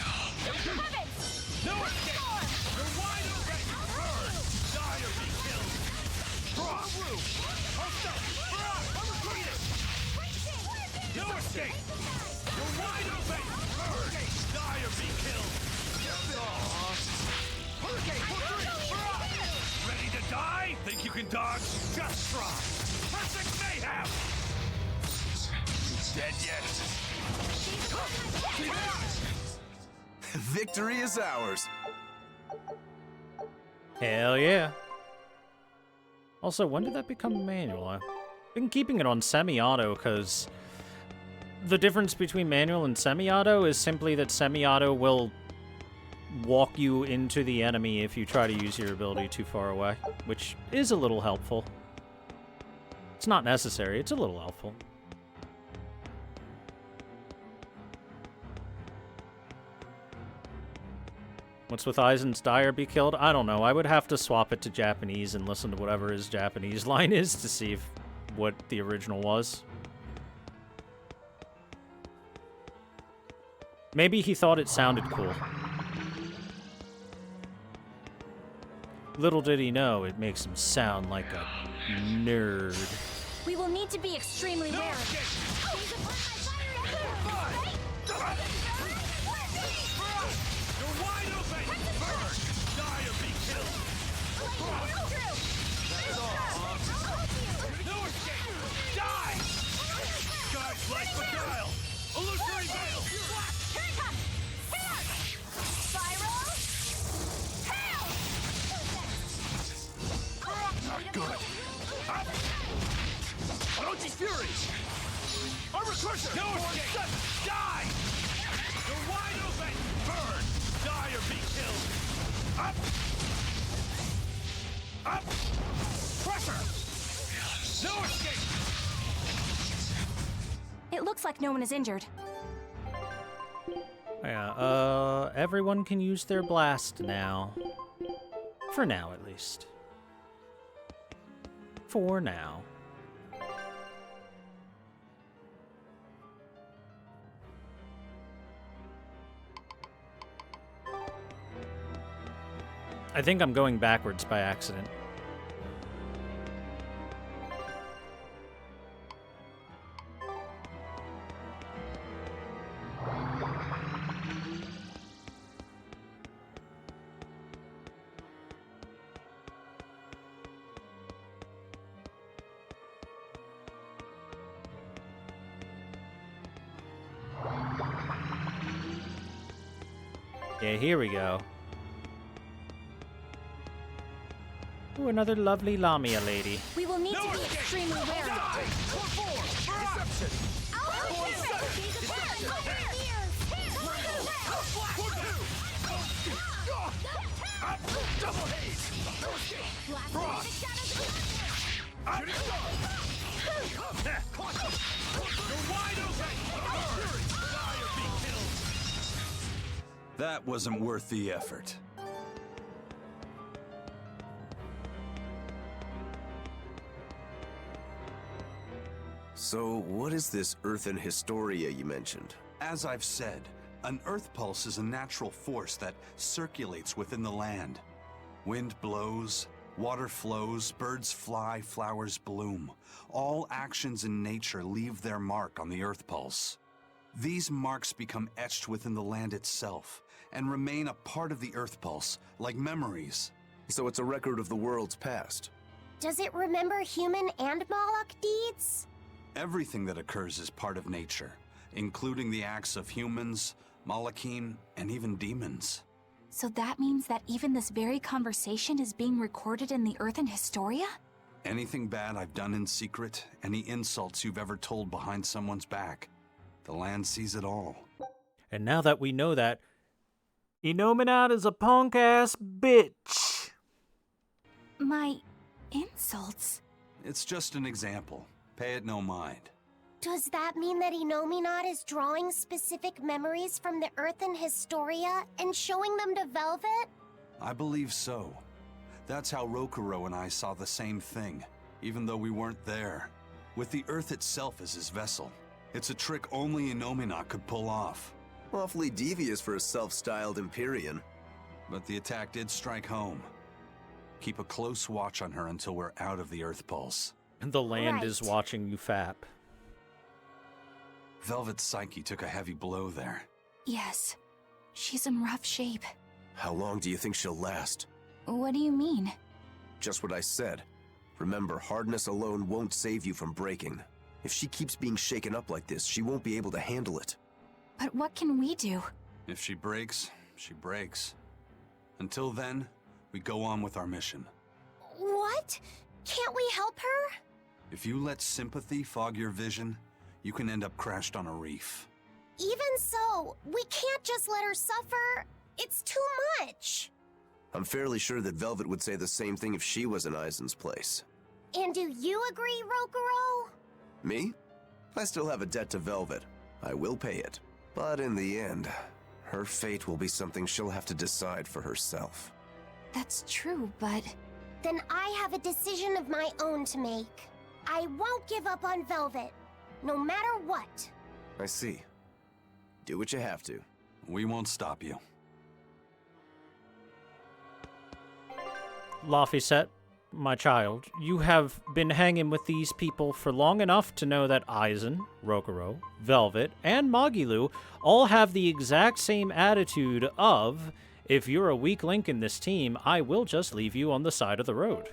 Heavens! No escape! You're wide open! Burn! Die or be killed! Drop! Post up! I'm retreating! No escape! You're wide open! Burn! Die or be killed! Hurricane! Ready to die? Think you can dodge? Just try! Perfect mayhem! Dead yet? Victory is ours. Hell yeah. Also, when did that become manual? I've been keeping it on semi-auto because the difference between manual and semi-auto is simply that semi-auto will walk you into the enemy if you try to use your ability too far away, which is a little helpful. It's not necessary, it's a little helpful. What's with Eisen's die or be killed? I don't know. I would have to swap it to Japanese and listen to whatever his Japanese line is to see what the original was. Maybe he thought it sounded cool. Little did he know, it makes him sound like a nerd. We will need to be extremely wary. Like beguile! Illusory veil! Here it comes! Here! Spiral! Hail! Not good! Orochi's Fury! Armor Crusher! No escape! Die! You're wide open! Burn! Die or be killed! Up! Up! Crusher! No escape! It looks like no one is injured. Yeah, everyone can use their blast now. For now, at least. For now. I think I'm going backwards by accident. Yeah, here we go. Ooh, another lovely Lamia lady. We will need to be extremely wary. Double haze! No escape! Frost! You're wide open! Die or be killed! That wasn't worth the effort. So, what is this Earthen Historia you mentioned? As I've said, an earth pulse is a natural force that circulates within the land. Wind blows, water flows, birds fly, flowers bloom. All actions in nature leave their mark on the earth pulse. These marks become etched within the land itself and remain a part of the earth pulse, like memories. So it's a record of the world's past. Does it remember human and Moloch deeds? Everything that occurs is part of nature, including the acts of humans, Malachim, and even demons. So that means that even this very conversation is being recorded in the Earthen Historia? Anything bad I've done in secret, any insults you've ever told behind someone's back, the land sees it all. And now that we know that, Inominat is a punk-ass bitch. My insults? It's just an example. Pay it no mind. Does that mean that Inominat is drawing specific memories from the Earth and Historia and showing them to Velvet? I believe so. That's how Rokuro and I saw the same thing, even though we weren't there. With the Earth itself as his vessel. It's a trick only Inominat could pull off. Awfully devious for a self-styled Empyrean. But the attack did strike home. Keep a close watch on her until we're out of the Earth Pulse. And the land is watching you fap. Velvet's psyche took a heavy blow there. Yes. She's in rough shape. How long do you think she'll last? What do you mean? Just what I said. Remember, hardness alone won't save you from breaking. If she keeps being shaken up like this, she won't be able to handle it. But what can we do? If she breaks, she breaks. Until then, we go on with our mission. What? Can't we help her? If you let sympathy fog your vision, you can end up crashed on a reef. Even so, we can't just let her suffer. It's too much. I'm fairly sure that Velvet would say the same thing if she was in Aizen's place. And do you agree, Rokuro? Me? I still have a debt to Velvet. I will pay it. But in the end, her fate will be something she'll have to decide for herself. That's true, but... Then I have a decision of my own to make. I won't give up on Velvet, no matter what. I see. Do what you have to. We won't stop you. Laphicet, my child, you have been hanging with these people for long enough to know that Aizen, Rokuro, Velvet, and Magilu all have the exact same attitude of, if you're a weak link in this team, I will just leave you on the side of the road.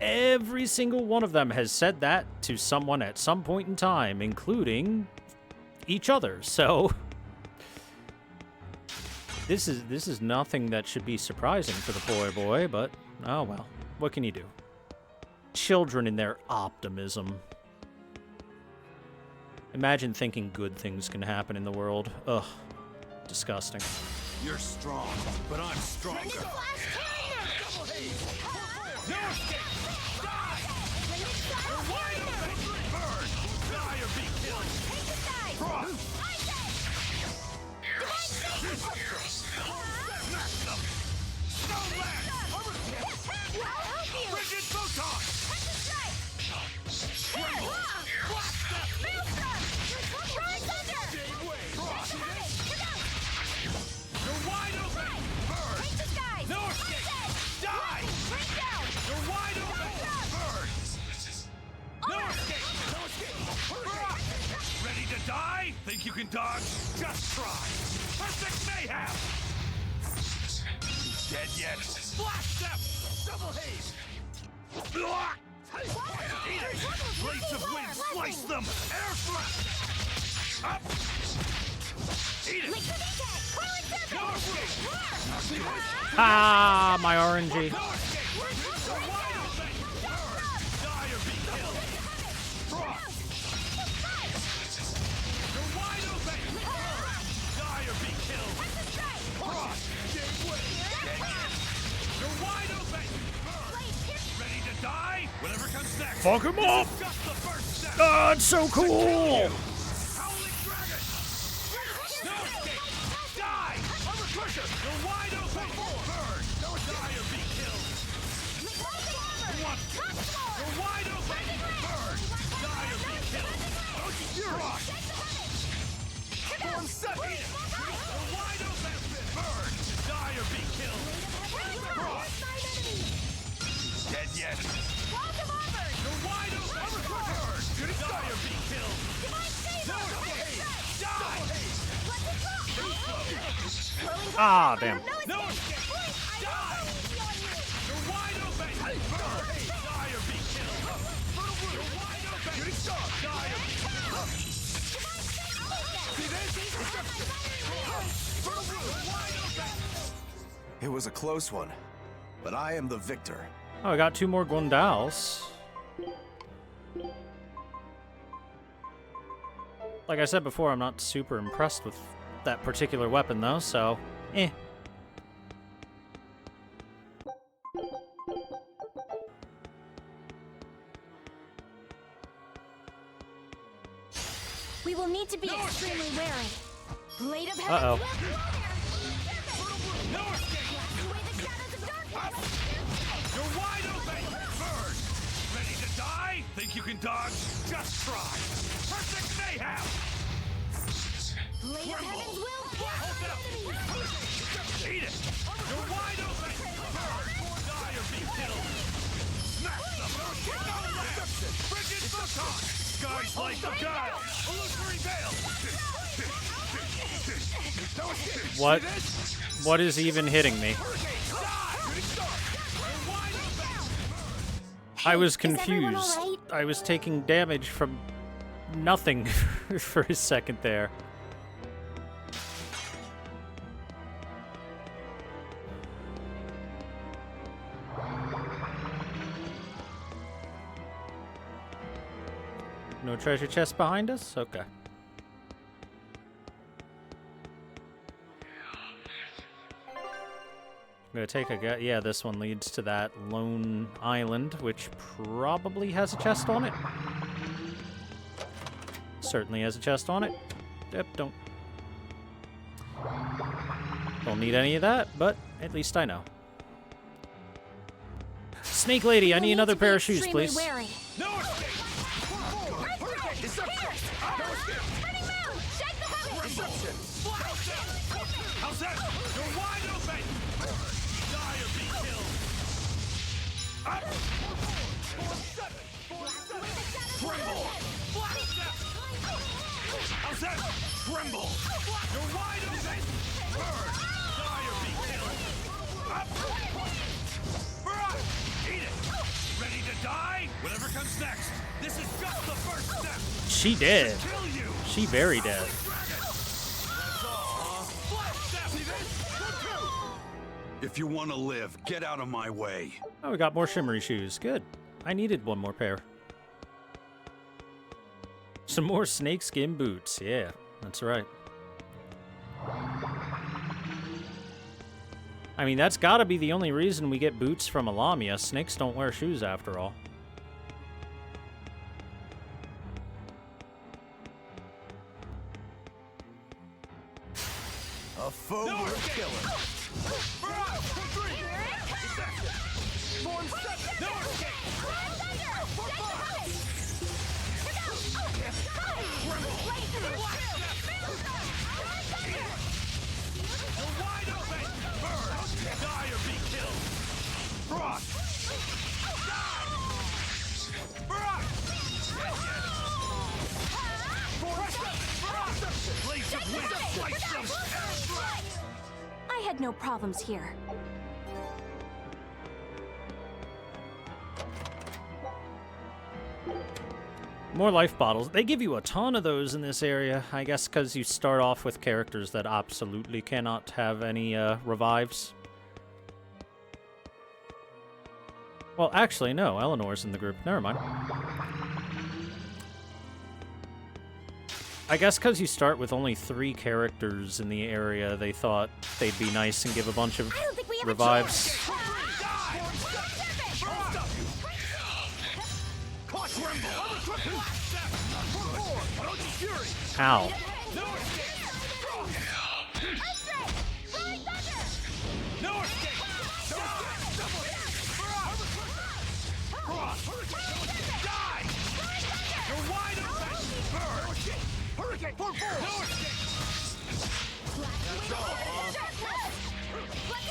Every single one of them has said that to someone at some point in time, including each other, so... This is nothing that should be surprising for the boy, but oh well. What can you do? Children in their optimism. Imagine thinking good things can happen in the world. Ugh. Disgusting. You're strong, but I'm stronger. No escape! Die! You're wide open! Burn! Die or be killed! Frost! Rigid photon! Tremble! You're wide open! Burn! No escape! Die! You're wide open! Burn! No escape! No escape! Ready to die? Think you can dodge? Just try! Perfect mayhem! Dead yet? Blast step! Double haze! Eat it! Blades of wind, slice them! Air thrust! Up! Eat it! No escape! Ah, my RNG. No escape! You're wide open! Burn! Die or be killed! Frost! You're wide open! Burn! Die or be killed! Frost! You're wide open! Burn! Ready to die? Whatever comes next. Fuck him up! This is just the first step. Oh, it's so cool! Howling dragon! No escape! Die! Armor crusher! You're wide open! Burn! Don't die or be killed! One! You're wide open! Burn! Die or be killed! Frost! Storm set! You're wide open! Burn! Die or be killed! Frost! Dead yet? You're wide open! Burn! Die or be killed! No escape! Die! Ah, damn. No escape! Die! You're wide open! Burn! Die or be killed! You're wide open! Die or be killed! See this? It was a close one. but I am the victor. Oh, I got 2 more Gwendals. Like I said before, I'm not super impressed with that particular weapon, though, so eh. We will need to be extremely wary. Blade of Uh-oh. You're wide open! Bird! Ready to die? Think you can dodge? Just try! Perfect mayhem! Blade of Heaven's will Hold up! Eat it! You're wide open! Bird! Die or be killed! Smash them! No left! Frigid Photon! Skies like the god! Illusory veil! What is even hitting me? I was confused. I was taking damage from nothing for a second there. No treasure chest behind us? Okay. I'm gonna take a guess. Yeah, this one leads to that lone island, which probably has a chest on it. Certainly has a chest on it. Yep, don't need any of that, but at least I know. Snake Lady, I need another pair of shoes, please. How's that? You're wide open! Die or be killed! Up! Tremble! How's that? Tremble! You're wide open! Burn! Die or be killed! Up! Burn! Eat it! Ready to die? Whatever comes next. This is just the first step. She dead. She very dead. If you want to live, get out of my way. Oh, we got more shimmery shoes. Good. I needed one more pair. Some more snakeskin boots. Yeah, that's right. I mean, that's gotta be the only reason we get boots from Alamia. Snakes don't wear shoes after all. A foe worth killing. I had no problems here. More life bottles. They give you a ton of those in this area, I guess because you start off with characters that absolutely cannot have any revives. Well, actually, no. Eleanor's in the group. Never mind. I guess because you start with only 3 characters in the area, they thought they'd be nice and give a bunch of revives. Ow.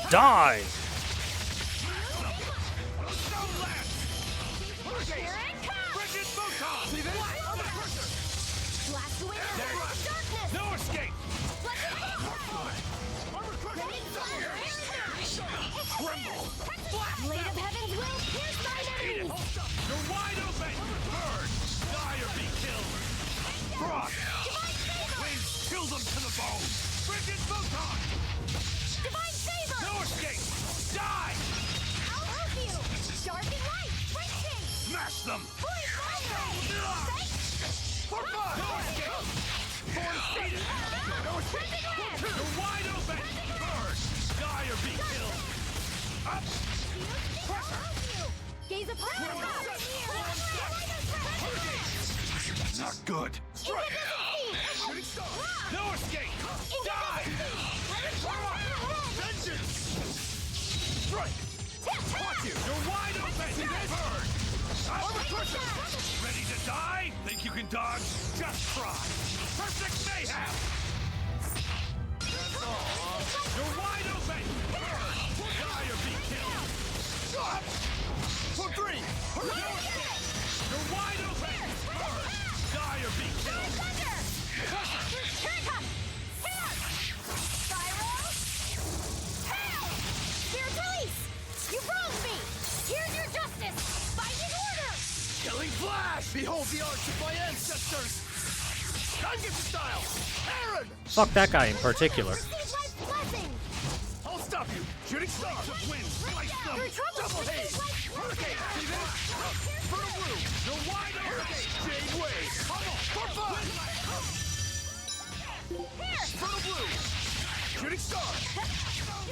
Die! No escape! Blade of Heaven's will pierce thine enemies! You're wide open! Burn! Die or be killed! Frost! Winds kill them to the bone! Frigid Photon! Divine favor! No escape! Die! them! For fun! No escape! Form seated! No escape! You're wide open! Burn! Die or be killed! Up! Pressure! Gaze upon Not good! Strike! No escape! Die! Vengeance! Strike! Watch you! You're wide open! See this? Burn! Armor crushing! Ready to die? Think you can dodge? Just try! Perfect mayhem! That's all! You're wide open! Burn! Die or be killed! Up! For three! No escape! You're wide open! Burn! Die or be killed! Here it comes! Spiral! Hail! Spirit release! You wronged me! Here's your justice! Binding order! Killing flash! Behold the arts of my ancestors! Time gets style! Aaron! Fuck that guy in particular. I'll stop you! Shooting stars of wind! Slice them! Double haze! Hurricane! See this? Fertile blue! You're wide open! Jade wave! Pummel! For fun! Fertile blue! Shooting star!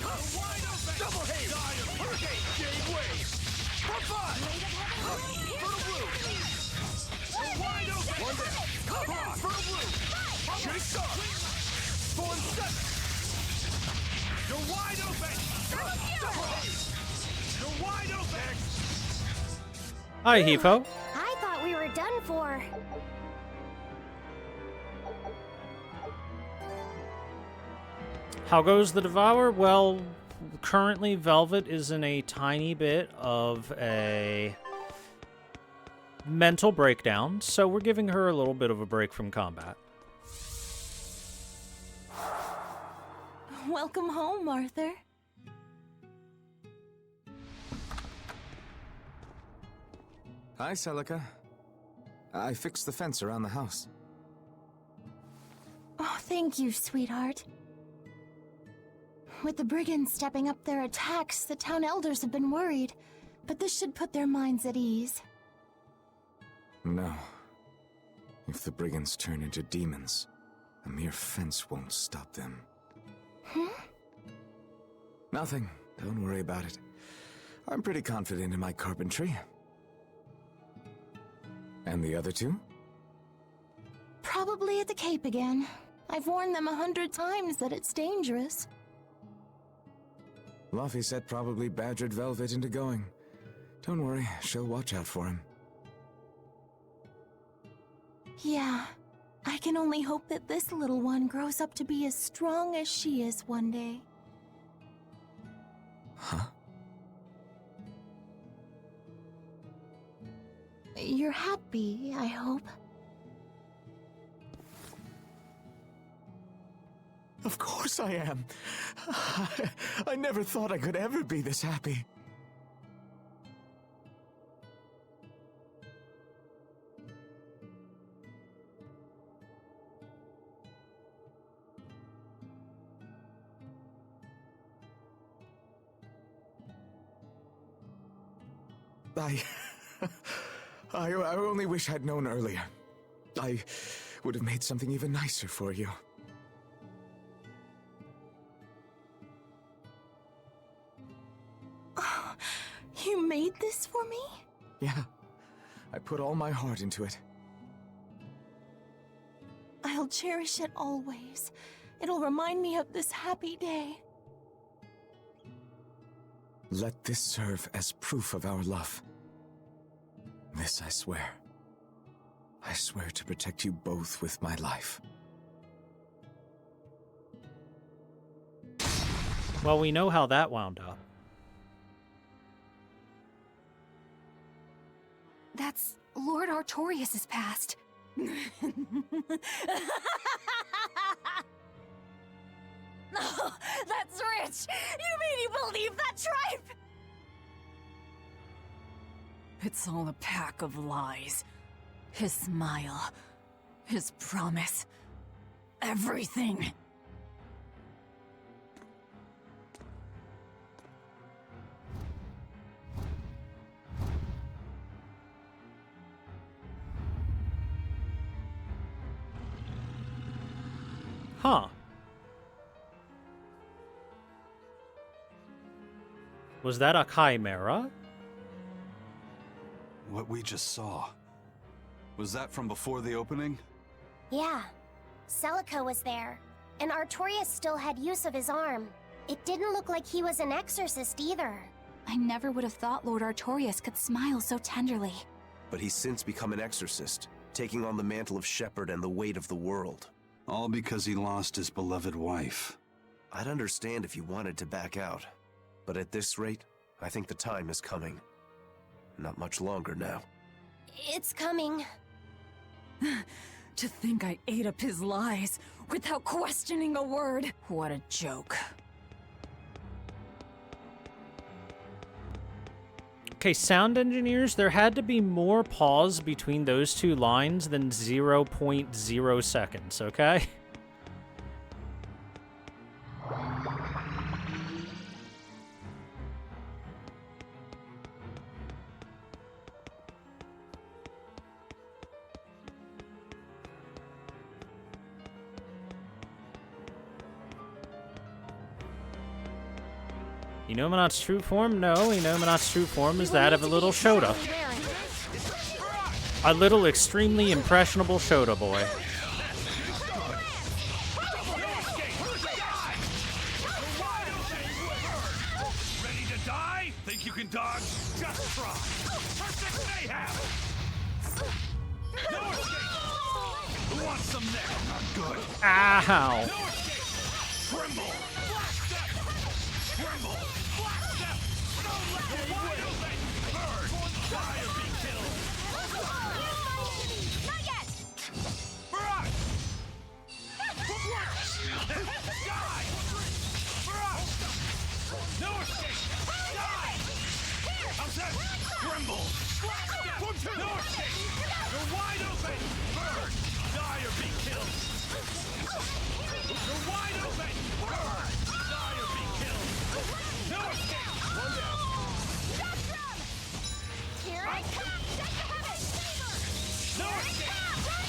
You're wide open! Double haze! Hurricane! Jade wave! For fun! Fertile blue! You're wide open! One down! Come on! Fertile blue! Shooting star! Form 7! You're wide open! Double haze! You're wide open! Hi, Hifo. I thought we were done for. How goes the Devour? Well, currently Velvet is in a tiny bit of a mental breakdown, so we're giving her a little bit of a break from combat. Welcome home, Arthur. Hi, Celica. I fixed the fence around the house. Oh, thank you, sweetheart. With the brigands stepping up their attacks, the town elders have been worried, but this should put their minds at ease. No. If the brigands turn into demons, a mere fence won't stop them. Nothing. Don't worry about it. I'm pretty confident in my carpentry. And the other two? Probably at the Cape again. I've warned them 100 times that it's dangerous. Luffy said probably badgered Velvet into going. Don't worry, she'll watch out for him. Yeah. I can only hope that this little one grows up to be as strong as she is one day. Huh? You're happy, I hope. Of course I am. I never thought I could ever be this happy. I only wish I'd known earlier. I would have made something even nicer for you. Oh, you made this for me? Yeah, I put all my heart into it. I'll cherish it always. It'll remind me of this happy day. Let this serve as proof of our love. This I swear. I swear to protect you both with my life. Well, we know how that wound up. That's Lord Artorias' past. No, that's rich! You mean you believe that tripe? It's all a pack of lies. His smile, his promise, everything. Huh. Was that a chimera? What we just saw. Was that from before the opening? Yeah. Celica was there, and Artorias still had use of his arm. It didn't look like he was an exorcist either. I never would have thought Lord Artorias could smile so tenderly. But he's since become an exorcist, taking on the mantle of shepherd and the weight of the world. All because he lost his beloved wife. I'd understand if you wanted to back out. But at this rate, I think the time is coming. Not much longer now. It's coming. To think I ate up his lies without questioning a word. What a joke. Okay, sound engineers, there had to be more pause between those two lines than 0.0 seconds, okay? Enominat's true form? No, Enominat's true form is that of a little Shota. A little extremely impressionable Shota boy. Ready to die? Think you can dodge? Just try. Perfect mayhem! No escape! Who wants some neck? Not good. Ow. No escape! Tremble! Black step! Tremble! Black step! Don't let the wide open! Burn! Die or be killed! Not yet! Barak! Die! Barak! No escape! Die! How's that? Tremble! Black step! No escape! You're wide open! Burn! Die or be killed! You're wide open! Burn! Die or be killed! No escape! One down! Here I come! No escape!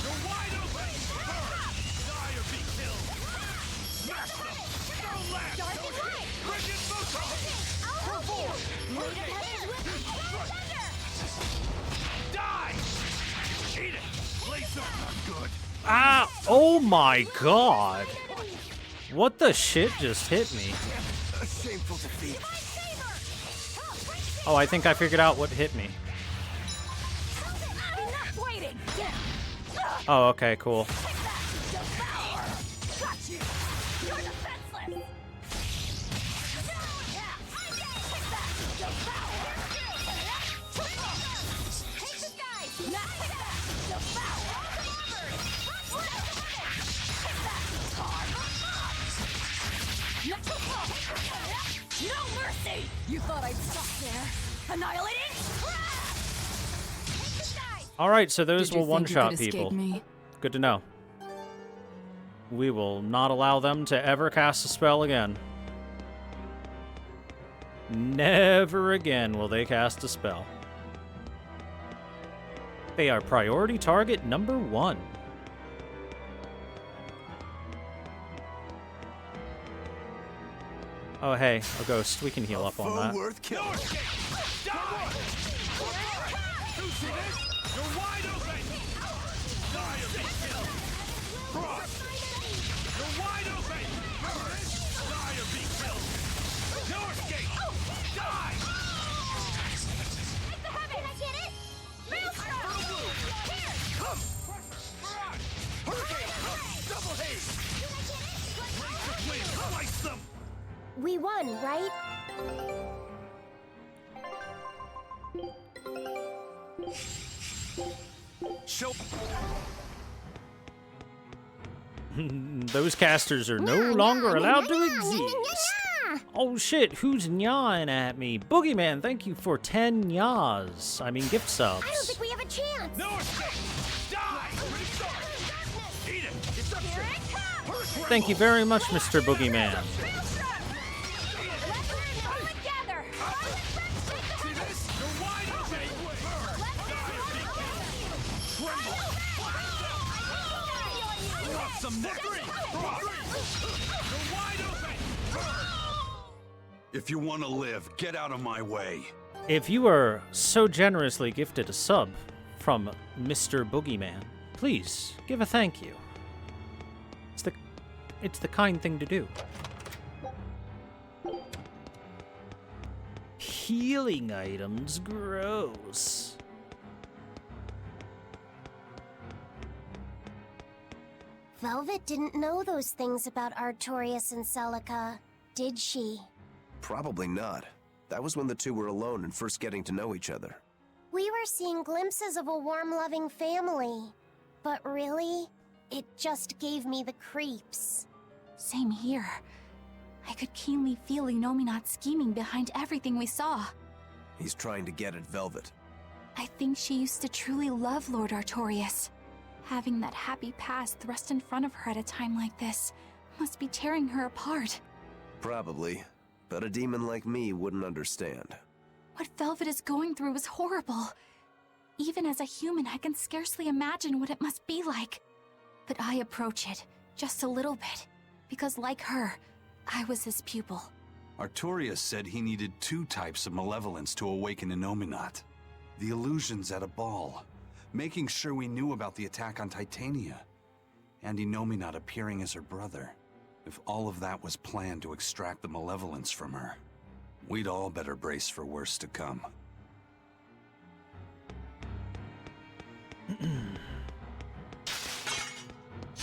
You're wide open! Burn! Die or be killed! Smash them! No last! Rigid Photon! Perform! Die! Eat it! Blaze up! Not good! Ah! Oh my god! What the shit just hit me? A shameful defeat. Oh, I think I figured out what hit me. Enough waiting! Oh, okay, cool. Got you! You're defenseless! Take the guys! Knock it out! Devour all the no mercy! You thought I'd stop there? Annihilating? Alright, so those Did you will think you one-shot could escape people. me? Good to know. We will not allow them to ever cast a spell again. Never again will they cast a spell. They are priority target number 1. Oh, hey, a ghost. We can heal up on that. Worth killing. You're wide open! Die or be killed! Cross! You're wide open! Die or be killed! No escape! Die! Take the heaven! I get it! Maelstrom! Here! Come! Barrage! Hurricane! Double haze! Raise the wind! Slice them! We won, right? Show. Those casters are no longer allowed to exist. Oh shit, who's nyawing at me? Boogeyman, thank you for 10 yaws. I mean, gift subs. I don't think we have a chance. No escape! Die! Restart! Eat it! It's up here! Thank you very much, Mr. Boogeyman. some next. You're wide open. If you want to live, get out of my way. If you were so generously gifted a sub from Mr. Boogeyman, please give a thank you. It's the kind thing to do. Healing items, gross. Velvet didn't know those things about Artorias and Celica, did she? Probably not. That was when the two were alone and first getting to know each other. We were seeing glimpses of a warm, loving family. But really, it just gave me the creeps. Same here. I could keenly feel Inominat scheming behind everything we saw. He's trying to get at Velvet. I think she used to truly love Lord Artorias. Having that happy past thrust in front of her at a time like this must be tearing her apart. Probably, but a demon like me wouldn't understand. What Velvet is going through is horrible. Even as a human, I can scarcely imagine what it must be like. But I approach it, just a little bit, because like her, I was his pupil. Artorias said he needed 2 types of malevolence to awaken Inominat. The illusions at a ball, making sure we knew about the attack on Titania, and Inominat appearing as her brother. If all of that was planned to extract the malevolence from her, we'd all better brace for worse to come.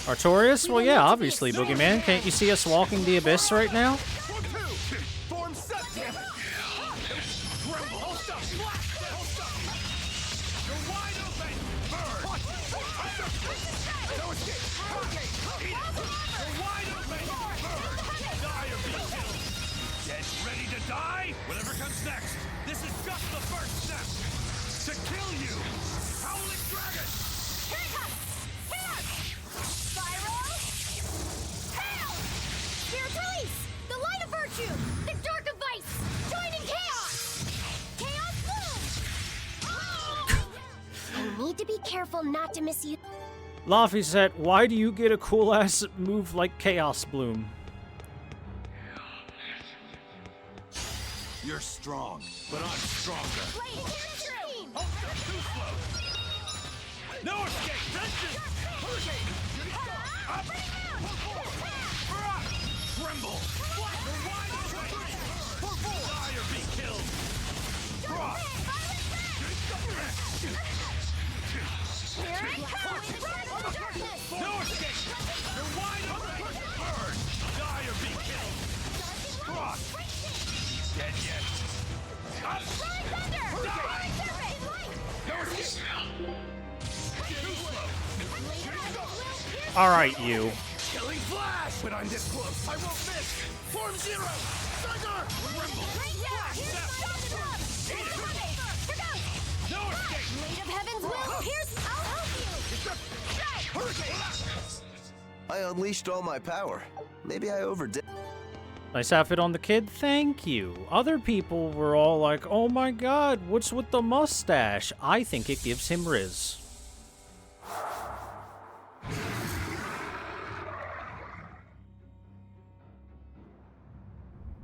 Artorias? Well, yeah, obviously, Boogeyman. Can't you see us walking the abyss right now? Form set, damn it! Tremble! Hold up! You're wide open! Burn! No escape! Eat it! You're wide open! Burn! Die or be killed! Get ready to die? Whatever comes next, this is just the first step! To kill you! Howling Dragon! Here it comes! Here! Spyro! Hail! Spirit release! The light of virtue! The dark of vice! Joining chaos! Chaos bloom! I need to be careful not to misuse. Laffy said, why do you get a cool-ass move like Chaos Bloom? You're strong, but I'm stronger. Too slow! No escape! Vengeance! Hurricane! Up! Tremble! You're wide open! Die or be killed! Frost! No escape! You're wide open! Burn! Die or be killed! Frost! Dead yet? Up! No escape! Too slow! Alright, you. Killing flash! But I'm this close! I won't miss! Form zero! Thunder! Tremble! Eat it! No escape! Blade of Heaven's will! Pierce! I'll help you! I unleashed all my power. Maybe I overdid. Nice outfit on the kid, thank you. Other people were all like, oh my god, what's with the mustache? I think it gives him Riz.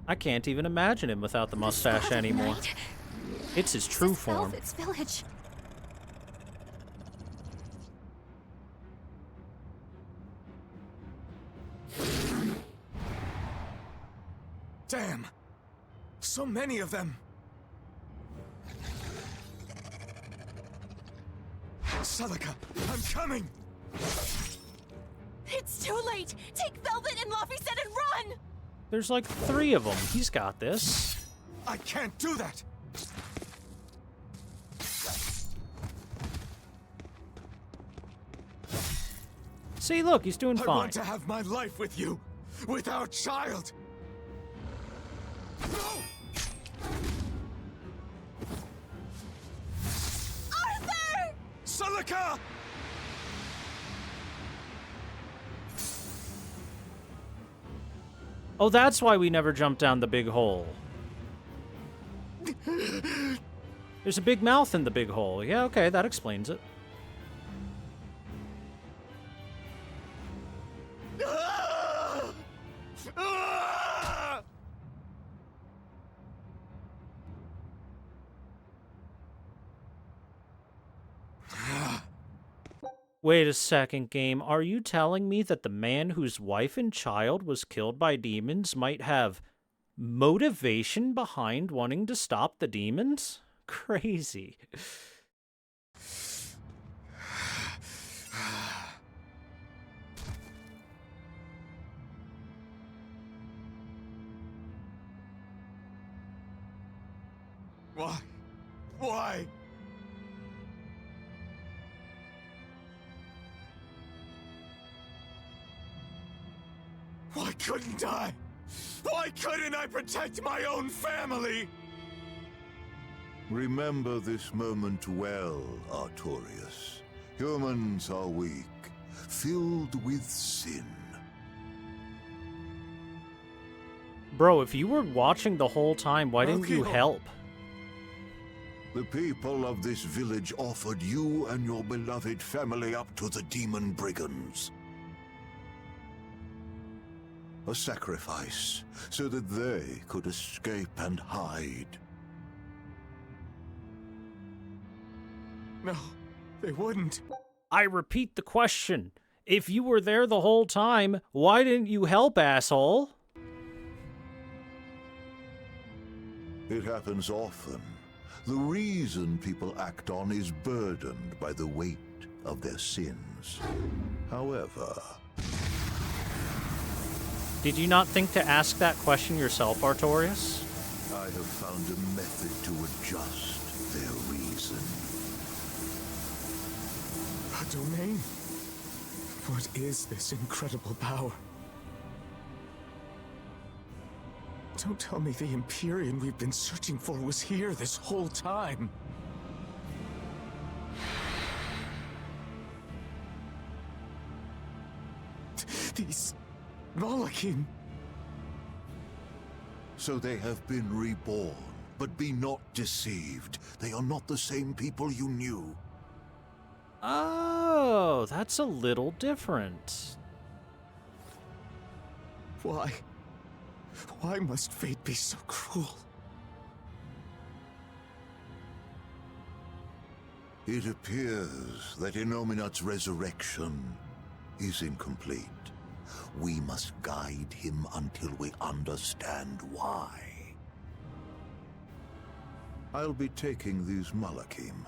I can't even imagine him without the mustache anymore. It's his true form. Velvet's village. Damn! So many of them! Celica, I'm coming! It's too late! Take Velvet and Laffy and run! There's like 3 of them. He's got this. I can't do that! See, look, he's doing I fine. want to have my life with you, with our child! Arthur! Celica! Oh, that's why we never jumped down the big hole. There's a big mouth in the big hole. Yeah, okay, that explains it. Wait a second, game. Are you telling me that the man whose wife and child was killed by demons might have motivation behind wanting to stop the demons? Crazy. Why? Why? Why couldn't I? Why couldn't I protect my own family? Remember this moment well, Artorias. Humans are weak, filled with sin. Bro, if you were watching the whole time, why didn't you help? The people of this village offered you and your beloved family up to the demon brigands. A sacrifice, so that they could escape and hide. No, they wouldn't. I repeat the question. If you were there the whole time, why didn't you help, asshole? It happens often. The reason people act on is burdened by the weight of their sins. However... Did you not think to ask that question yourself, Artorias? I have found a method to adjust their reason. A domain? What is this incredible power? Don't tell me the Empyrean we've been searching for was here this whole time. These Malakim. So they have been reborn, but be not deceived. They are not the same people you knew. Oh, that's a little different. Why? Why must fate be so cruel? It appears that Inominat's resurrection is incomplete. We must guide him until we understand why. I'll be taking these Malakim.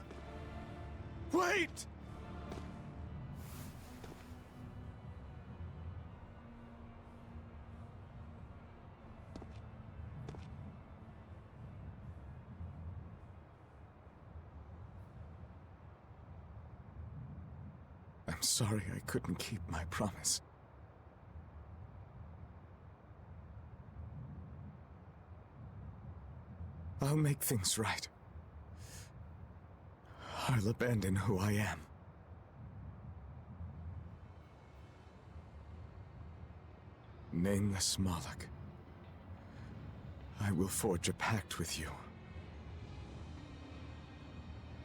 Wait! I'm sorry I couldn't keep my promise. I'll make things right. I'll abandon who I am. Nameless Moloch, I will forge a pact with you.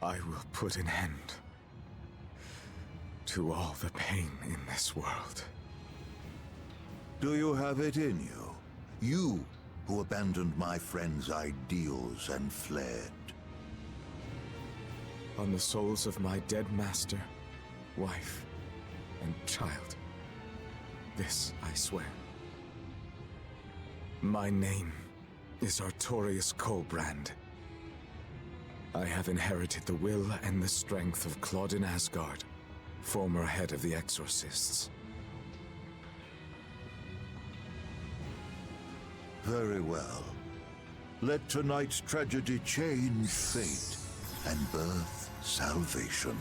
I will put an end to all the pain in this world. Do you have it in you? You who abandoned my friend's ideals and fled. On the souls of my dead master, wife, and child. This I swear. My name is Artorias Colbrand. I have inherited the will and the strength of Claudin Asgard, former head of the Exorcists. Very well. Let tonight's tragedy change fate and birth salvation.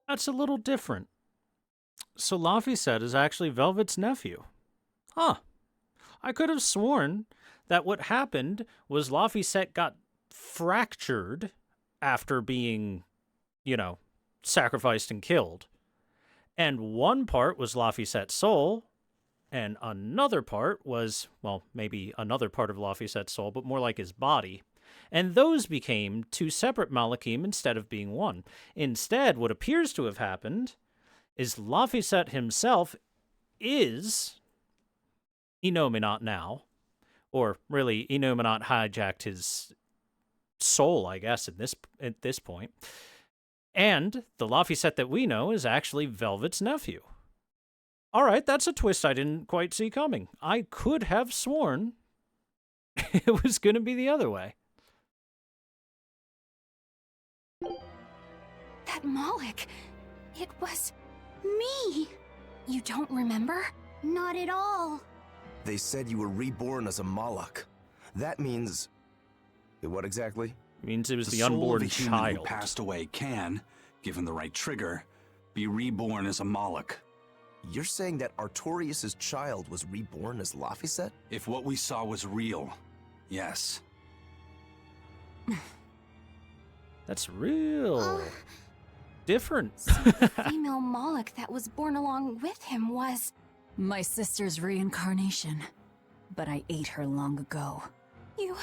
That's a little different. So Laphicet is actually Velvet's nephew. Huh. I could have sworn that what happened was Laphicet got fractured after being, you know, sacrificed and killed. And one part was Laphicet's soul, and another part was, well, maybe another part of Laphicet's soul, but more like his body. And those became two separate Malakim instead of being one. Instead, what appears to have happened is Laphicet himself is Enominat now. Or really, Enominat hijacked his soul, I guess, at this point. And the Laphicet that we know is actually Velvet's nephew. All right, that's a twist I didn't quite see coming. I could have sworn it was going to be the other way. That Moloch, it was me. You don't remember? Not at all. They said you were reborn as a Moloch. That means... what exactly? It means it was the soul of unborn a human child. who passed away can, given the right trigger, be reborn as a Moloch. You're saying that Artorias' child was reborn as Laphicet? If what we saw was real, yes. That's real different. So the female Moloch that was born along with him was... My sister's reincarnation. But I ate her long ago. You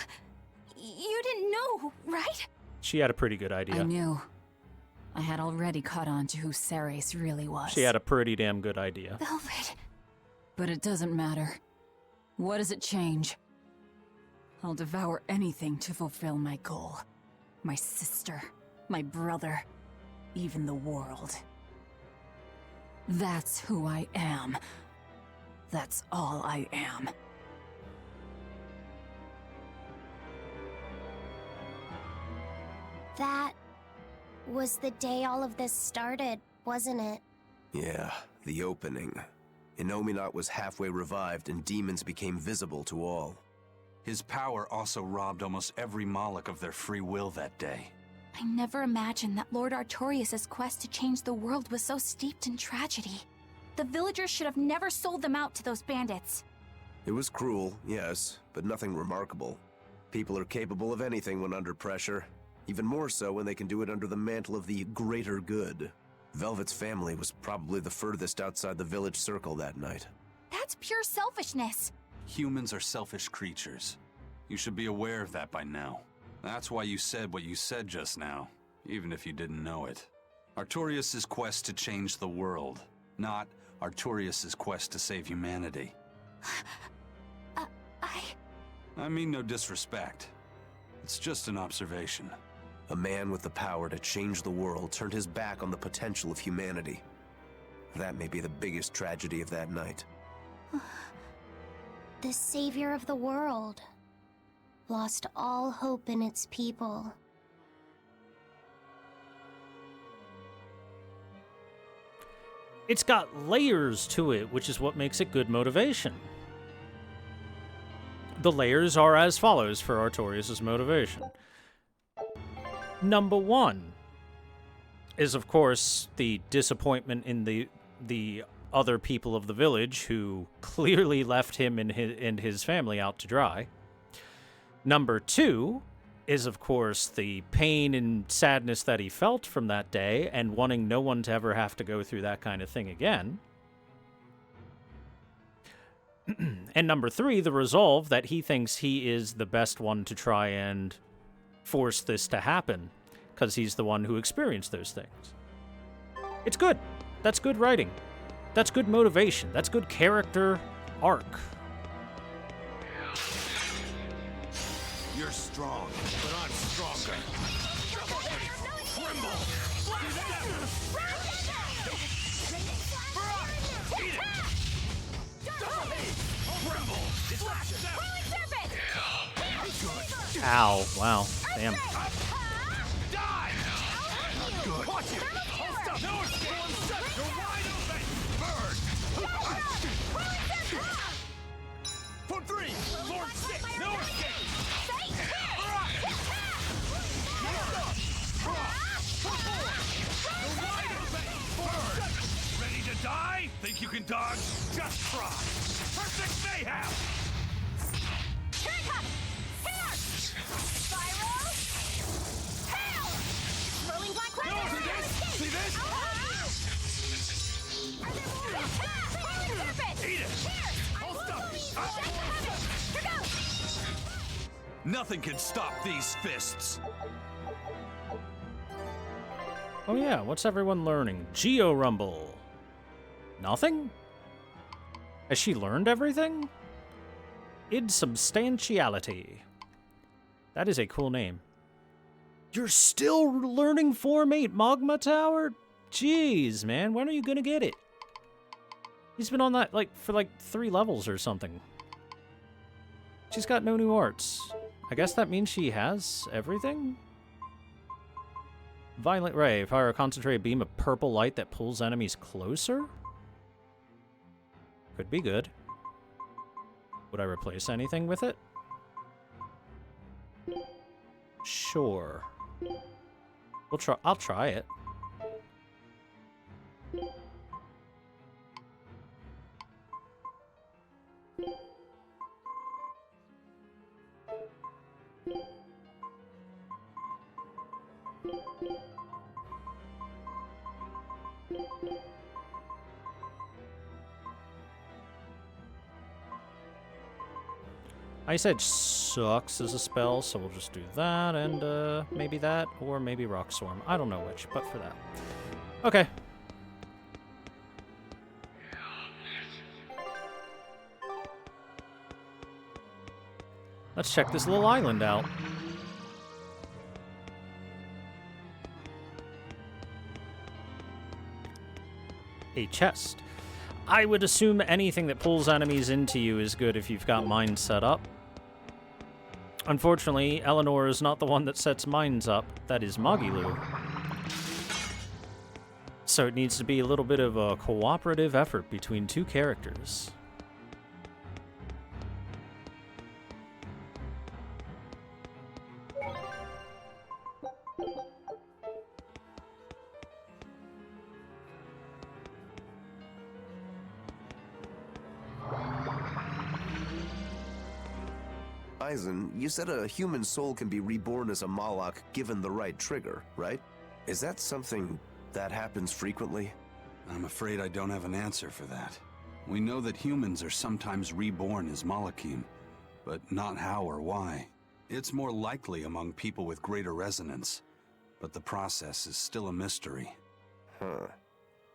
didn't know, right? She had a pretty good idea. I knew. I had already caught on to who Ceres really was. She had a pretty damn good idea. Velvet. But it doesn't matter. What does it change? I'll devour anything to fulfill my goal. My sister, my brother, even the world. That's who I am. That's all I am. That was the day all of this started, wasn't it? Yeah, the opening. Enominat was halfway revived and demons became visible to all. His power also robbed almost every Moloch of their free will that day. I never imagined that Lord Artorias' quest to change the world was so steeped in tragedy. The villagers should have never sold them out to those bandits. It was cruel, yes, but nothing remarkable. People are capable of anything when under pressure. Even more so when they can do it under the mantle of the greater good. Velvet's family was probably the furthest outside the village circle that night. That's pure selfishness. Humans are selfish creatures. You should be aware of that by now. That's why you said what you said just now, even if you didn't know it. Artorias' quest to change the world, not Artorias' quest to save humanity. I mean no disrespect. It's just an observation. A man with the power to change the world turned his back on the potential of humanity. That may be the biggest tragedy of that night. The savior of the world lost all hope in its people. It's got layers to it, which is what makes it good motivation. The layers are as follows for Artorias' motivation. Number one is, of course, the disappointment in the other people of the village who clearly left him and his family out to dry. Number two is, of course, the pain and sadness that he felt from that day and wanting no one to ever have to go through that kind of thing again. And number three, the resolve that he thinks he is the best one to try and force this to happen, because he's the one who experienced those things. It's good. That's good writing. That's good motivation. That's good character arc. You're strong, but I'm stronger. Tremble! Eat it! Tremble! Ow. Wow. Damn. Die! Good. Watch it! Hold up! No escape! You're wide open! Burn! For three! Lord six! No escape! Ready to die? Think you can dodge? Just try! Perfect mayhem! Here it comes! Here! Spiral! Hail! Rolling black No, see this? Eat it! Hold up! Here goes! Nothing can stop these fists! Oh yeah, what's everyone learning? Geo-Rumble. Nothing? Has she learned everything? Insubstantiality. That is a cool name. You're still learning Form 8 Magma Tower? Jeez, man. When are you gonna get it? He's been on that, for 3 levels or something. She's got no new arts. I guess that means she has everything? Violent Ray. Fire a concentrated beam of purple light that pulls enemies closer? Could be good. Would I replace anything with it? Sure. I'll try it. I said sucks as a spell, so we'll just do that, and maybe that, or maybe Rock Swarm. I don't know which, but for that. Okay. Let's check this little island out. A chest. I would assume anything that pulls enemies into you is good if you've got mines set up. Unfortunately, Eleanor is not the one that sets mines up. That is Magilu. So it needs to be a little bit of a cooperative effort between 2 characters. Eisen, you said a human soul can be reborn as a Malak given the right trigger, right? Is that something that happens frequently? I'm afraid I don't have an answer for that. We know that humans are sometimes reborn as Malakim, but not how or why. It's more likely among people with greater resonance, but the process is still a mystery. Huh.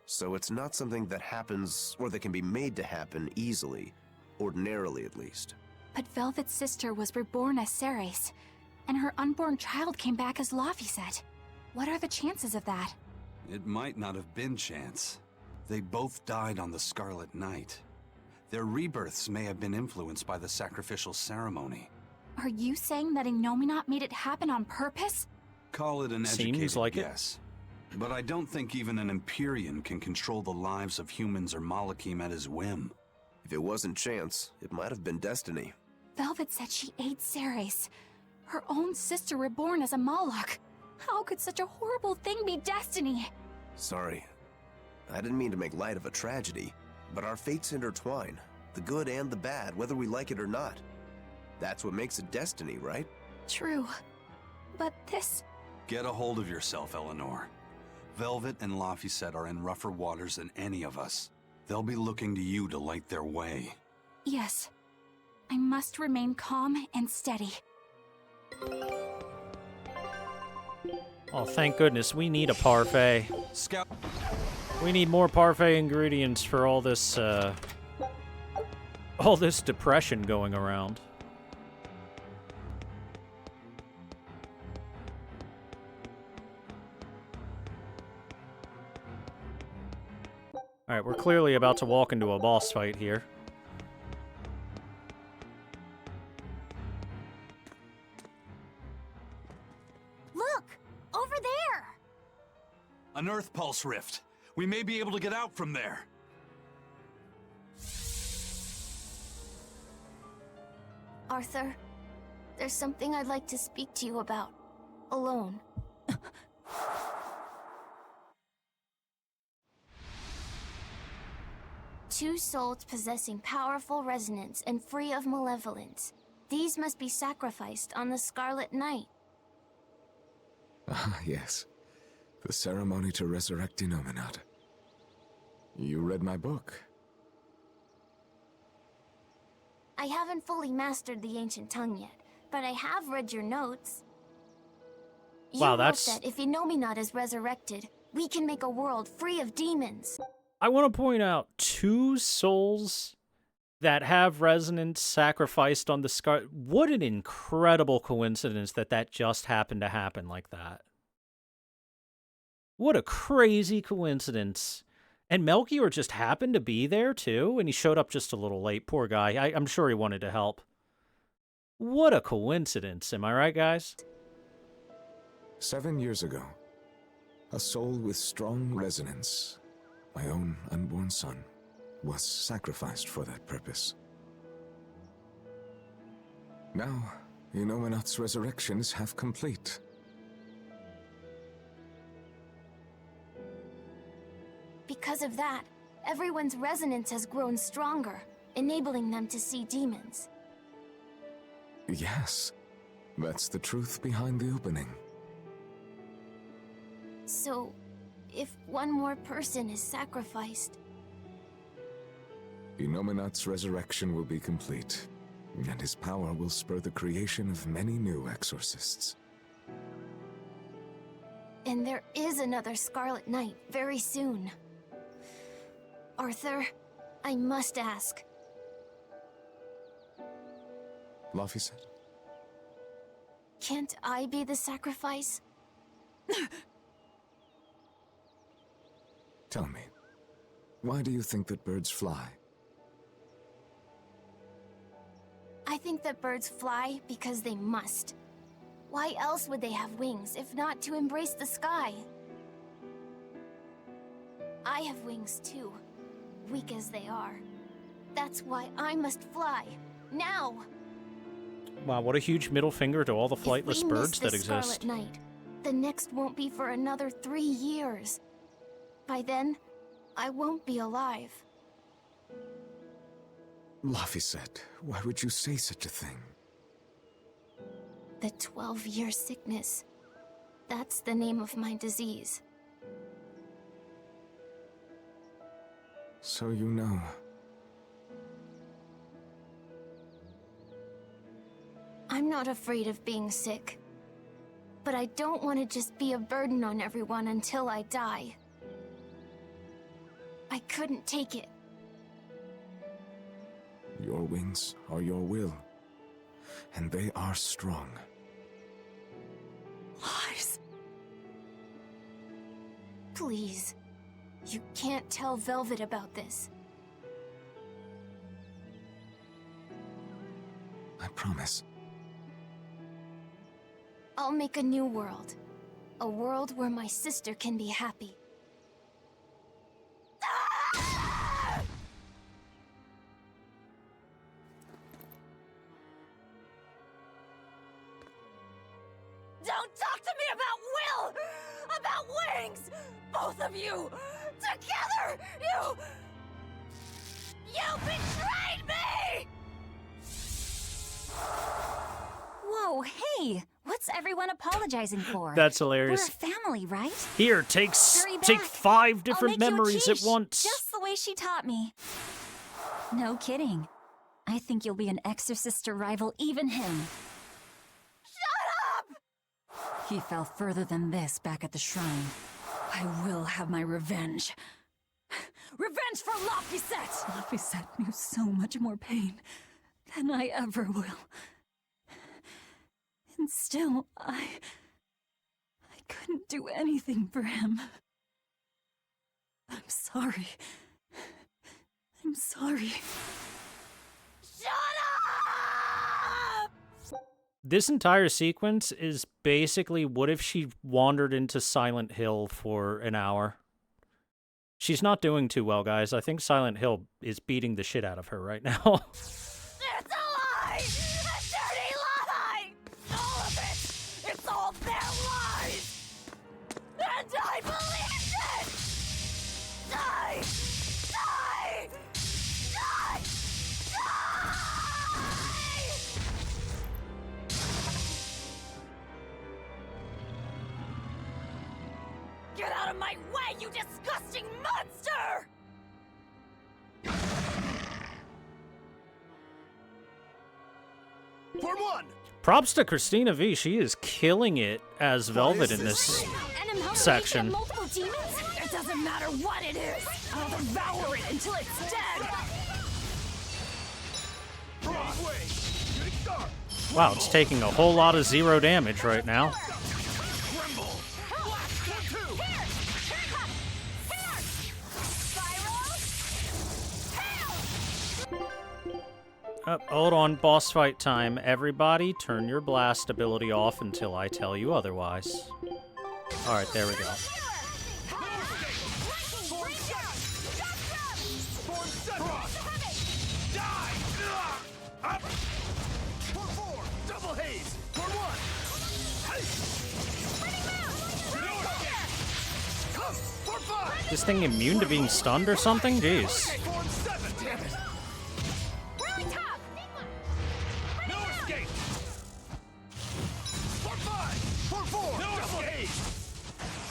So it's not something that happens, or that can be made to happen easily, ordinarily at least. But Velvet's sister was reborn as Ceres, and her unborn child came back as Laphicet. What are the chances of that? It might not have been chance. They both died on the Scarlet Night. Their rebirths may have been influenced by the sacrificial ceremony. Are you saying that Innominat made it happen on purpose? Call it an Seems educated like guess. But I don't think even an Empyrean can control the lives of humans or Malakim at his whim. If it wasn't chance, it might have been destiny. Velvet said she ate Ceres, her own sister reborn as a Malak. How could such a horrible thing be destiny? Sorry. I didn't mean to make light of a tragedy, but our fates intertwine, the good and the bad, whether we like it or not. That's what makes it destiny, right? True. But this... Get a hold of yourself, Eleanor. Velvet and Laphicet are in rougher waters than any of us. They'll be looking to you to light their way. Yes. I must remain calm and steady. Oh, thank goodness. We need a parfait. Scout. We need more parfait ingredients for all this depression going around. Alright, we're clearly about to walk into a boss fight here. Look! Over there! An Earth Pulse rift. We may be able to get out from there. Arthur, there's something I'd like to speak to you about. Alone. Two souls possessing powerful resonance and free of malevolence. These must be sacrificed on the Scarlet Night. Ah, yes. The ceremony to resurrect Innominat. You read my book. I haven't fully mastered the ancient tongue yet, but I have read your notes. Wow, You that's... wrote that if Innominat is resurrected, we can make a world free of demons. I want to point out 2 souls that have resonance sacrificed on the scar. What an incredible coincidence that that just happened to happen like that. What a crazy coincidence. And Melchior just happened to be there too, and he showed up just a little late. Poor guy. I'm sure he wanted to help. What a coincidence. Am I right, guys? 7 years ago, a soul with strong resonance, my own unborn son, was sacrificed for that purpose. Now, Inominat's resurrection is half complete. Because of that, everyone's resonance has grown stronger, enabling them to see demons. Yes, that's the truth behind the opening. So, if one more person is sacrificed... Inominat's resurrection will be complete, and his power will spur the creation of many new exorcists. And there is another Scarlet Knight very soon. Arthur, I must ask. Laphicet? Can't I be the sacrifice? Tell me, why do you think that birds fly? I think that birds fly because they must. Why else would they have wings if not to embrace the sky? I have wings too, weak as they are. That's why I must fly, now! Wow, what a huge middle finger to all the flightless birds that exist. Scarlet Knight, the next won't be for another 3 years. By then, I won't be alive. Laphicet, why would you say such a thing? The 12-year sickness. That's the name of my disease. So you know. I'm not afraid of being sick. But I don't want to just be a burden on everyone until I die. I couldn't take it. Your wings are your will, and they are strong. Lies. Please. You can't tell Velvet about this. I promise. I'll make a new world. A world where my sister can be happy. Don't talk to me about will! About wings! Both of you! Together! You betrayed me! Whoa, hey! What's everyone apologizing for? That's hilarious. We're a family, right? Here, take Hurry 5 different I'll make you a memories at quiche, once. Just the way she taught me. No kidding. I think you'll be an exorcist to rival even him. Shut up! He fell further than this back at the shrine. I will have my revenge. Revenge for Laphicet! Laphicet knew so much more pain than I ever will. And still, I couldn't do anything for him. I'm sorry. I'm sorry. Shut up! This entire sequence is basically what if she wandered into Silent Hill for an hour. She's not doing too well, guys. I think Silent Hill is beating the shit out of her right now. It's a lie! A dirty lie! All of it! It's all their lies! And I believed it! Die! Die! Die! Die! Get out of my way, you disgusting monster! Form 1! Props to Christina V. She is killing it as Velvet in this section. Multiple demons? It doesn't matter what it is. I'll devour it until it's dead. Wow, it's taking a whole lot of 0 damage right now. Hold on, boss fight time. Everybody, turn your blast ability off until I tell you otherwise. Alright, there we go. This thing immune to being stunned or something? Jeez.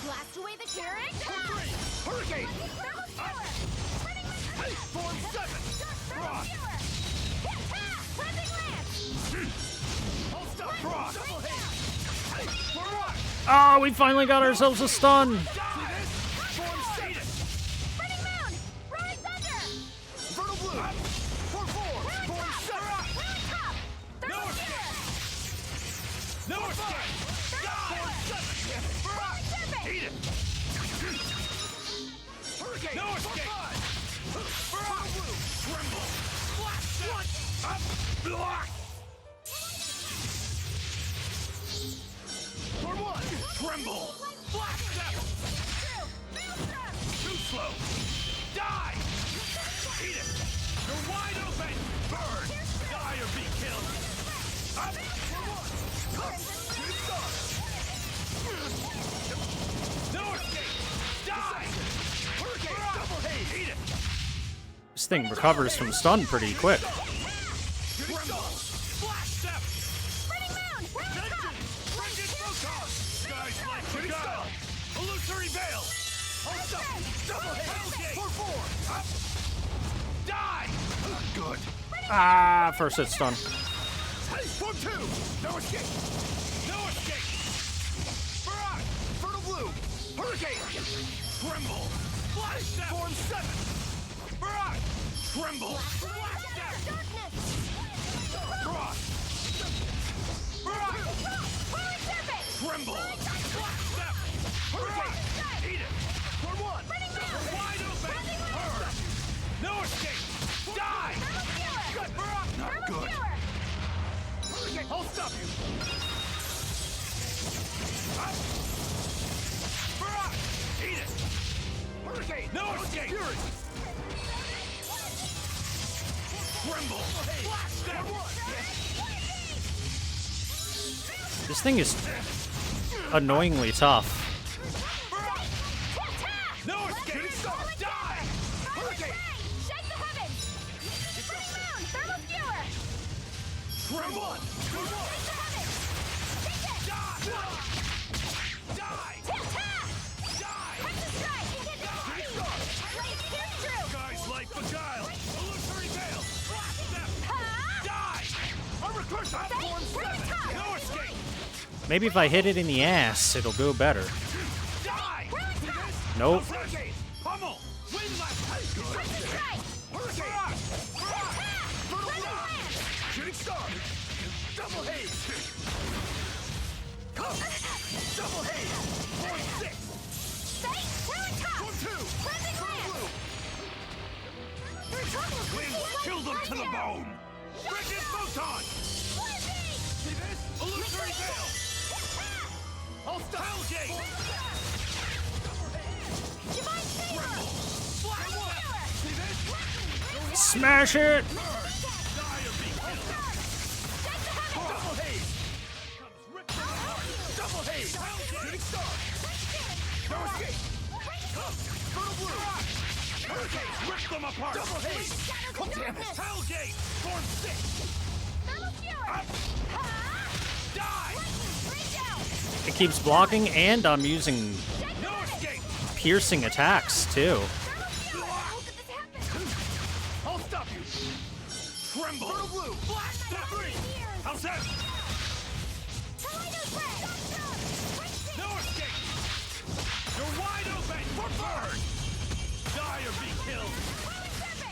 Blast away the carrot. Hurricane. Form 7. Frost. Hold stop. Frost. Oh, we finally got ourselves a stun. Tremble! Black step! Too slow! Die! Eat it! You're wide open! Burn! Die or be killed! Up! No escape! Die! Hurricane! Double haze! Eat it! This thing recovers from stun pretty quick. Tremble! Black step! Guys like the guile! Illusory veil! Hold up! Double hit! 4-4! Up! Die! Good! Ah, first hit stun. Form 2! No escape! No escape! Barrage! Fertile Blue! Hurricane! Tremble! Black step! Form 7! Barrage! Tremble! Black step! Cross! Barrage! Tremble! Black step! Hurricane! Eat it! For 1! Wide open! Burn! No escape! Die! Good! Not good! Hurricane! I'll stop you! Up! Barrage! Eat it! Hurricane! No escape! Fury! Tremble! Black step! This thing is annoyingly tough. No escape! Die! Hurricane! Shake the heavens! Spring moon! Thermal skewer! Tremble! Die! Guys like beguile! Illusory veil! Black step! Die! Armor curse up! Form 7! No escape! Maybe if I hit it in the ass, it'll go better. Die! Nope. Hurricane! Pummel! Wind left! Hurricane! Shooting star! Double haze! Come! Double haze! Form 6! Form 2! Wind! Kill them to the bone! Frigid photon! See this? Illusory veil! I'll stop! Hellgate! Smash it! Double haze! Double haze! Shooting star! No escape! Fertile Blue! Hurricane! Rip them apart! Double haze! Oh, damn it! Hellgate! Form 6! Up! Die! It keeps blocking, and I'm using No escape! piercing attacks, too. I'll stop you! Tremble! Fertile Blue! Black step! How's that? No escape! You're wide open! For burn! Die or be killed!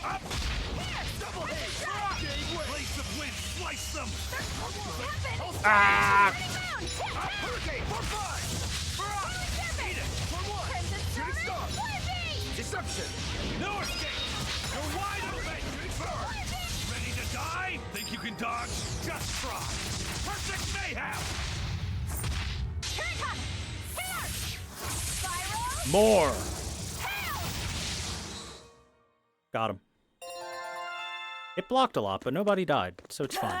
Up! Double haze! Place of wind! Slice them! Ah! Hurricane, for 5! Eat it, for 1! Shooting star! Deception! No escape! You're wide open! Burn! Ready to die? Think you can dodge? Just try! Perfect mayhem! Here it comes! Here! Spiral! More! Got him. It blocked a lot, but nobody died, so it's fine.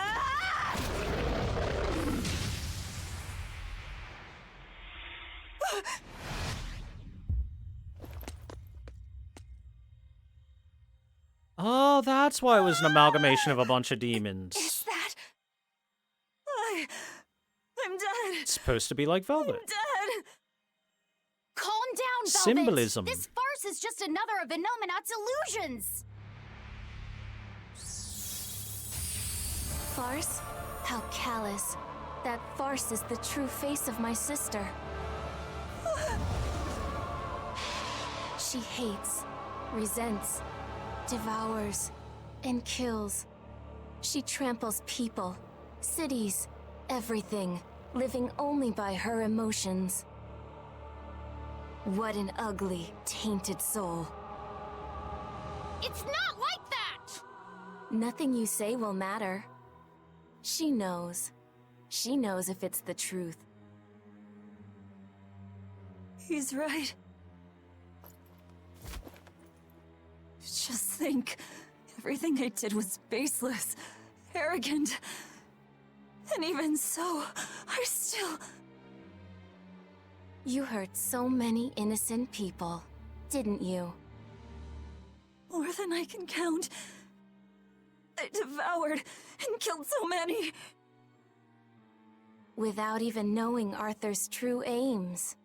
Oh, that's why it was an amalgamation of a bunch of demons. Is that... I'm dead. It's supposed to be like Velvet. I'm dead. Calm down, Velvet. Symbolism. This farce is just another of Inominat's illusions. Farce? How callous. That farce is the true face of my sister. She hates, resents, devours, and kills. She tramples people, cities, everything, living only by her emotions. What an ugly, tainted soul. It's not like that! Nothing you say will matter. She knows. She knows if it's the truth. He's right. Just think, everything I did was baseless, arrogant. And even so, I still... You hurt so many innocent people, didn't you? More than I can count. I devoured and killed so many. Without even knowing Arthur's true aims.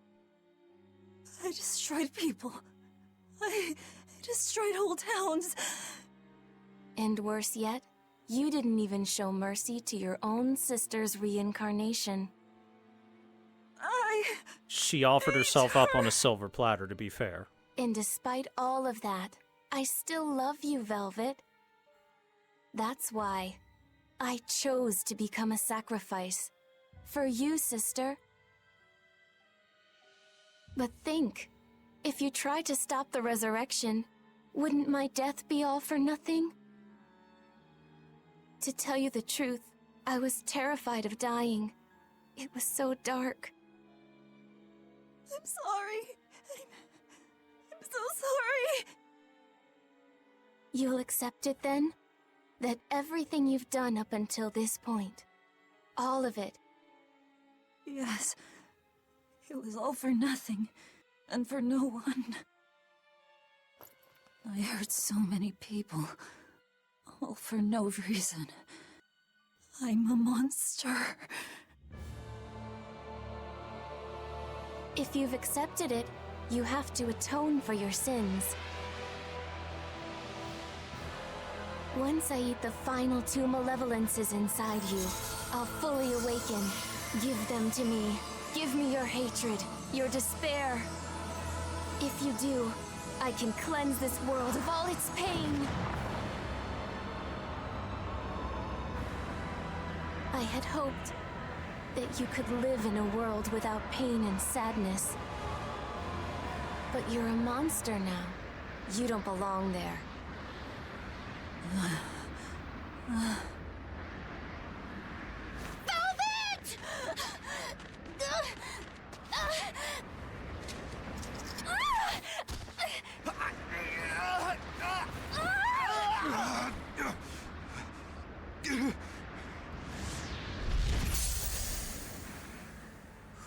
I destroyed people. I destroyed whole towns. And worse yet, you didn't even show mercy to your own sister's reincarnation. She offered herself up on a silver platter, to be fair. And despite all of that, I still love you, Velvet. That's why I chose to become a sacrifice. For you, sister. But think, if you tried to stop the resurrection, wouldn't my death be all for nothing? To tell you the truth, I was terrified of dying. It was so dark. I'm sorry. I'm so sorry. You'll accept it then? That everything you've done up until this point, all of it. Yes. It was all for nothing, and for no one. I hurt so many people, all for no reason. I'm a monster. If you've accepted it, you have to atone for your sins. Once I eat the final 2 malevolences inside you, I'll fully awaken. Give them to me. Give me your hatred, your despair. If you do, I can cleanse this world of all its pain. I had hoped that you could live in a world without pain and sadness. But you're a monster now. You don't belong there. Velvet!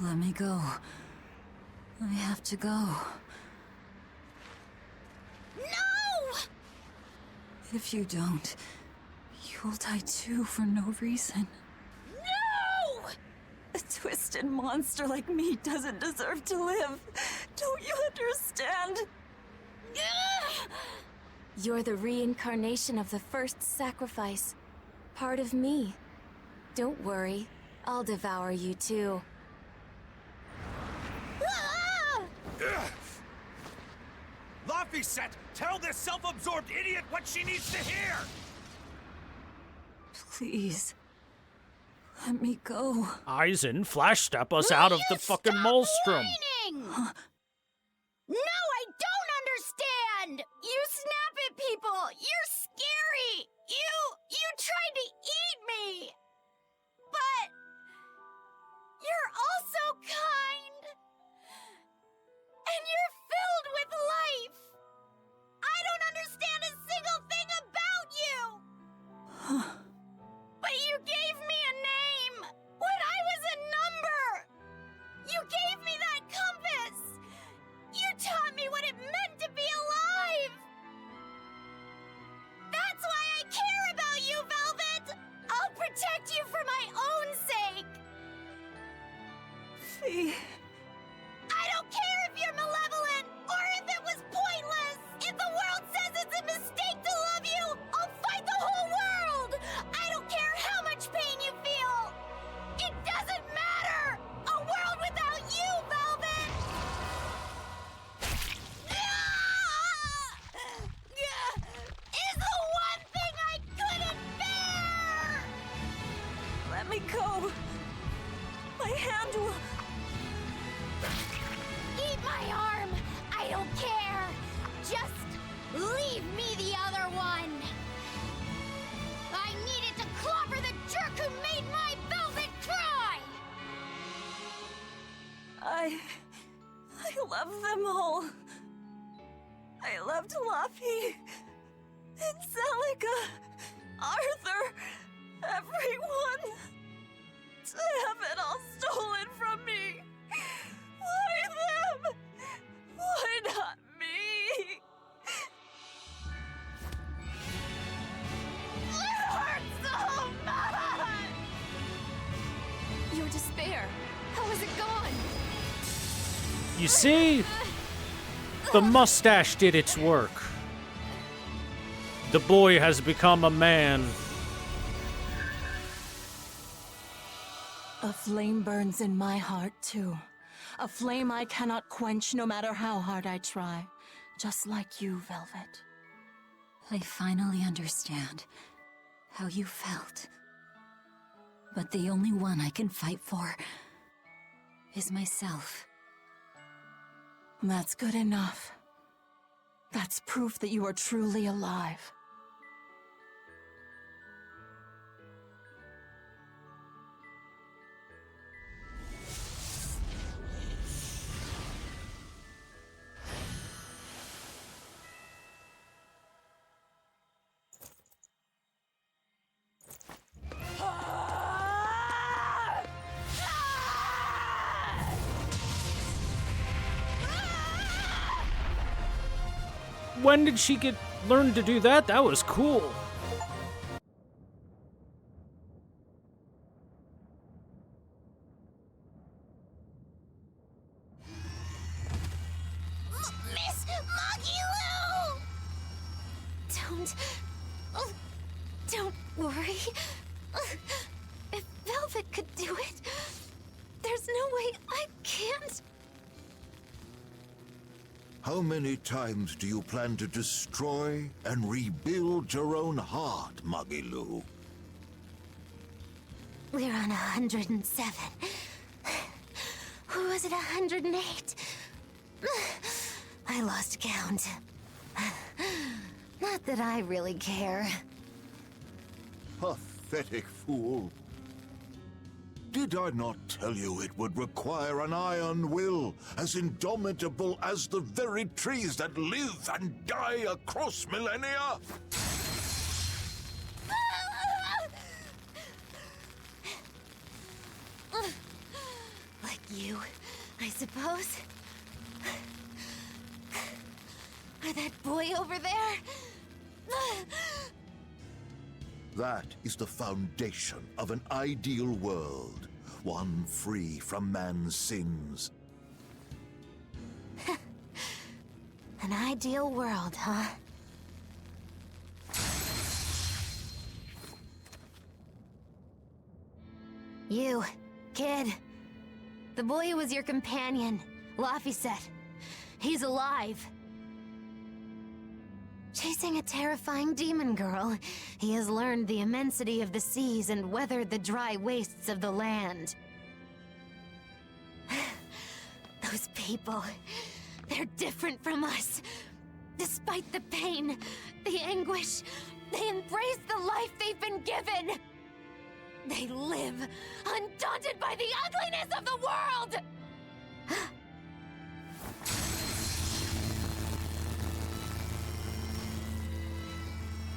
Let me go. I have to go. No! If you don't, you'll die too for no reason. No! A twisted monster like me doesn't deserve to live. Don't you understand? You're the reincarnation of the first sacrifice. Part of me. Don't worry, I'll devour you too. Laphicet, tell this self-absorbed idiot what she needs to hear! Please. Let me go. Eisen, flash step us out of the fucking maelstrom. No, I don't understand! You snap at people! You're scary! You tried to eat me! But you're also kind! And you're filled with life! I don't understand a single thing about you! But you gave me a name! When I was a number! You gave me that compass! You taught me what it meant to be alive! That's why I care about you, Velvet! I'll protect you for my own sake! Fee. I don't care if you're malevolent, or if it was pointless! If the world says it's a mistake to love you, I'll fight the whole world! I don't care how much pain you feel! It doesn't matter! A world without you, Velvet! Is the one thing I couldn't bear! Let me go. My hand will... Eat my arm! I don't care! Just leave me the other one! I needed to clobber the jerk who made my Velvet cry! I love them all. I loved Laffy and Celica, Arthur, everyone. To have it all stolen from me. Why them? Why not me? It hurts so much! Your despair. How is it gone? You see? The mustache did its work. The boy has become a man. A flame burns in my heart, too. A flame I cannot quench no matter how hard I try. Just like you, Velvet. I finally understand how you felt. But the only one I can fight for is myself. That's good enough. That's proof that you are truly alive. When did she learn to do that? That was cool. Miss Magilou! Don't worry. If Velvet could do it, there's no way I can't. How many times do you plan to destroy and rebuild your own heart, Magilou? We're on 107. Or was it 108? I lost count. Not that I really care. Pathetic fool. Did I not tell you it would require an iron will, as indomitable as the very trees that live and die across millennia? Like you, I suppose. Or that boy over there. That is the foundation of an ideal world, one free from man's sins. An ideal world, huh? You, kid. The boy who was your companion, Laffy said. He's alive. Chasing a terrifying demon girl, he has learned the immensity of the seas and weathered the dry wastes of the land. Those people, they're different from us. Despite the pain, the anguish, they embrace the life they've been given. They live, undaunted by the ugliness of the world!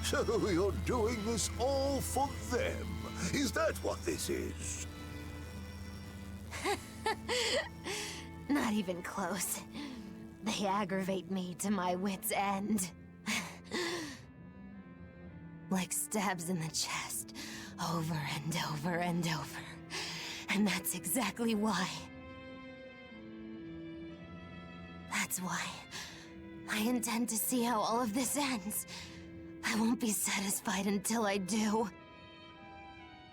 So you're doing this all for them? Is that what this is? Not even close. They aggravate me to my wit's end. Like stabs in the chest, over and over and over. And that's exactly why. That's why I intend to see how all of this ends. I won't be satisfied until I do.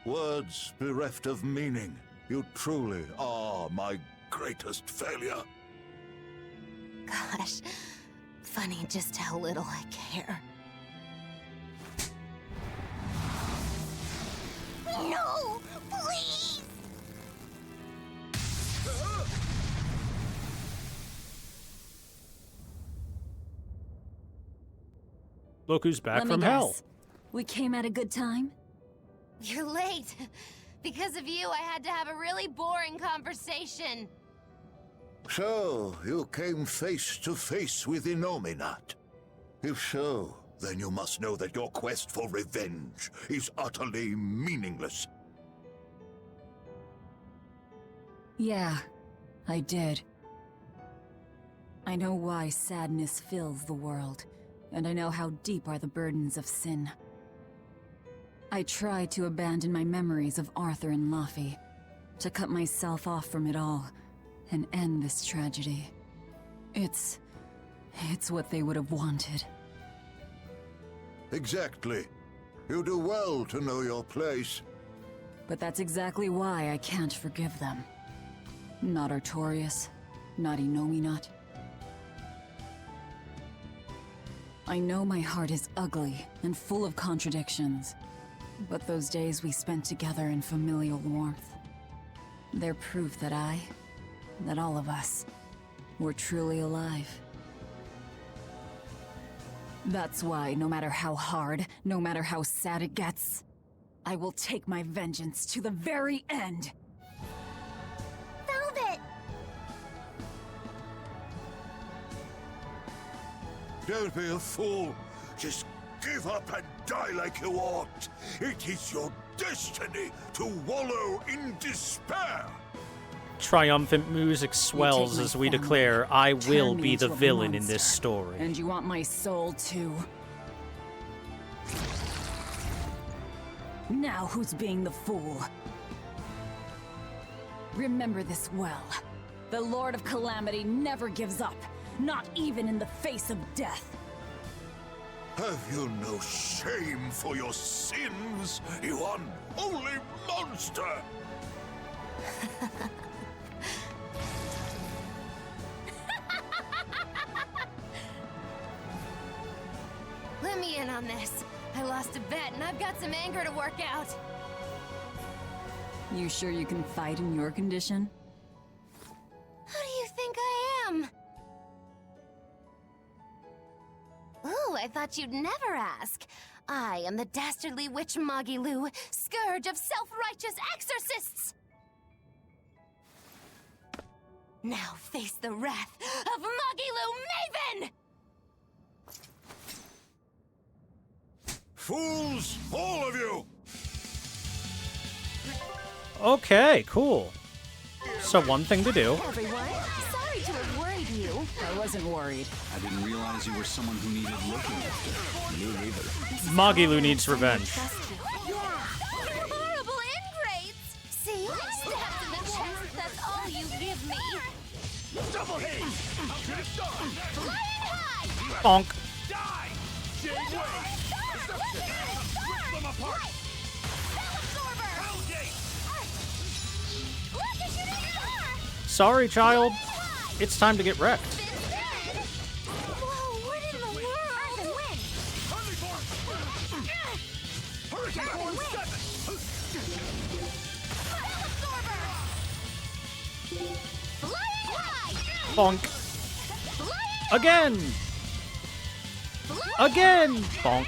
Words bereft of meaning. You truly are my greatest failure. Gosh, funny just how little I care. No! Please! Look who's back Let me from hell. guess. We came at a good time? You're late. Because of you, I had to have a really boring conversation. So, you came face to face with Innominat. If so, then you must know that your quest for revenge is utterly meaningless. Yeah, I did. I know why sadness fills the world, and I know how deep are the burdens of sin. I tried to abandon my memories of Arthur and Laffy, to cut myself off from it all, and end this tragedy. It's what they would have wanted. Exactly. You do well to know your place. But that's exactly why I can't forgive them. Not Artorias, not Innominat. I know my heart is ugly and full of contradictions, but those days we spent together in familial warmth, they're proof that that all of us, were truly alive. That's why, no matter how hard, no matter how sad it gets, I will take my vengeance to the very end. Velvet! Don't be a fool. Just give up and die like you ought. It is your destiny to wallow in despair. Triumphant music swells my as we family, declare, I turn will me be the into a villain in this monster. story. And you want my soul too? Now who's being the fool? Remember this well. The Lord of Calamity never gives up, not even in the face of death. Have you no shame for your sins, you unholy monster? Let me in on this. I lost a bet and I've got some anger to work out. You sure you can fight in your condition? Who do you think I am? Ooh, I thought you'd never ask. I am the dastardly witch Magilu, scourge of self-righteous exorcists! Now face the wrath of Magilu Maven! Fools, all of you! Okay, cool. So one thing to do. Everyone, sorry to have worried you. I wasn't worried. I didn't realize you were someone who needed looking after. Me neither. Magilu needs revenge. Yeah, you're horrible ingrates! See? Stabs in the chest, that's all you give me. Double hit! Flying high! Bonk. Die! Jade Wave! Rip them apart! Sorry, child. It's time to get wrecked. Whoa, what in the world? Bonk. Again! Again! Bonk.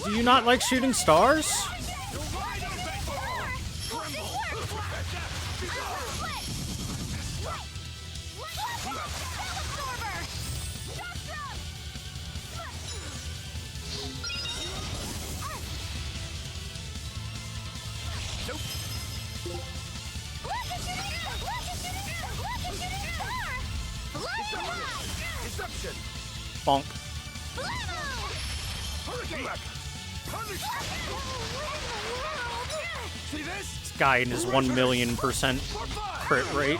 Do you not like shooting stars? Bonk. This guy and his 1,000,000% crit rate.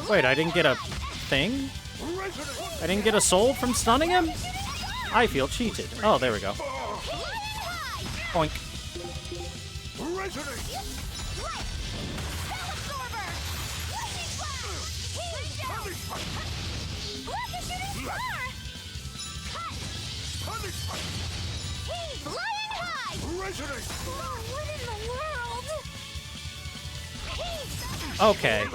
Wait, I didn't get a thing? I didn't get a soul from stunning him? I feel cheated. Oh, there we go. Boink. Okay.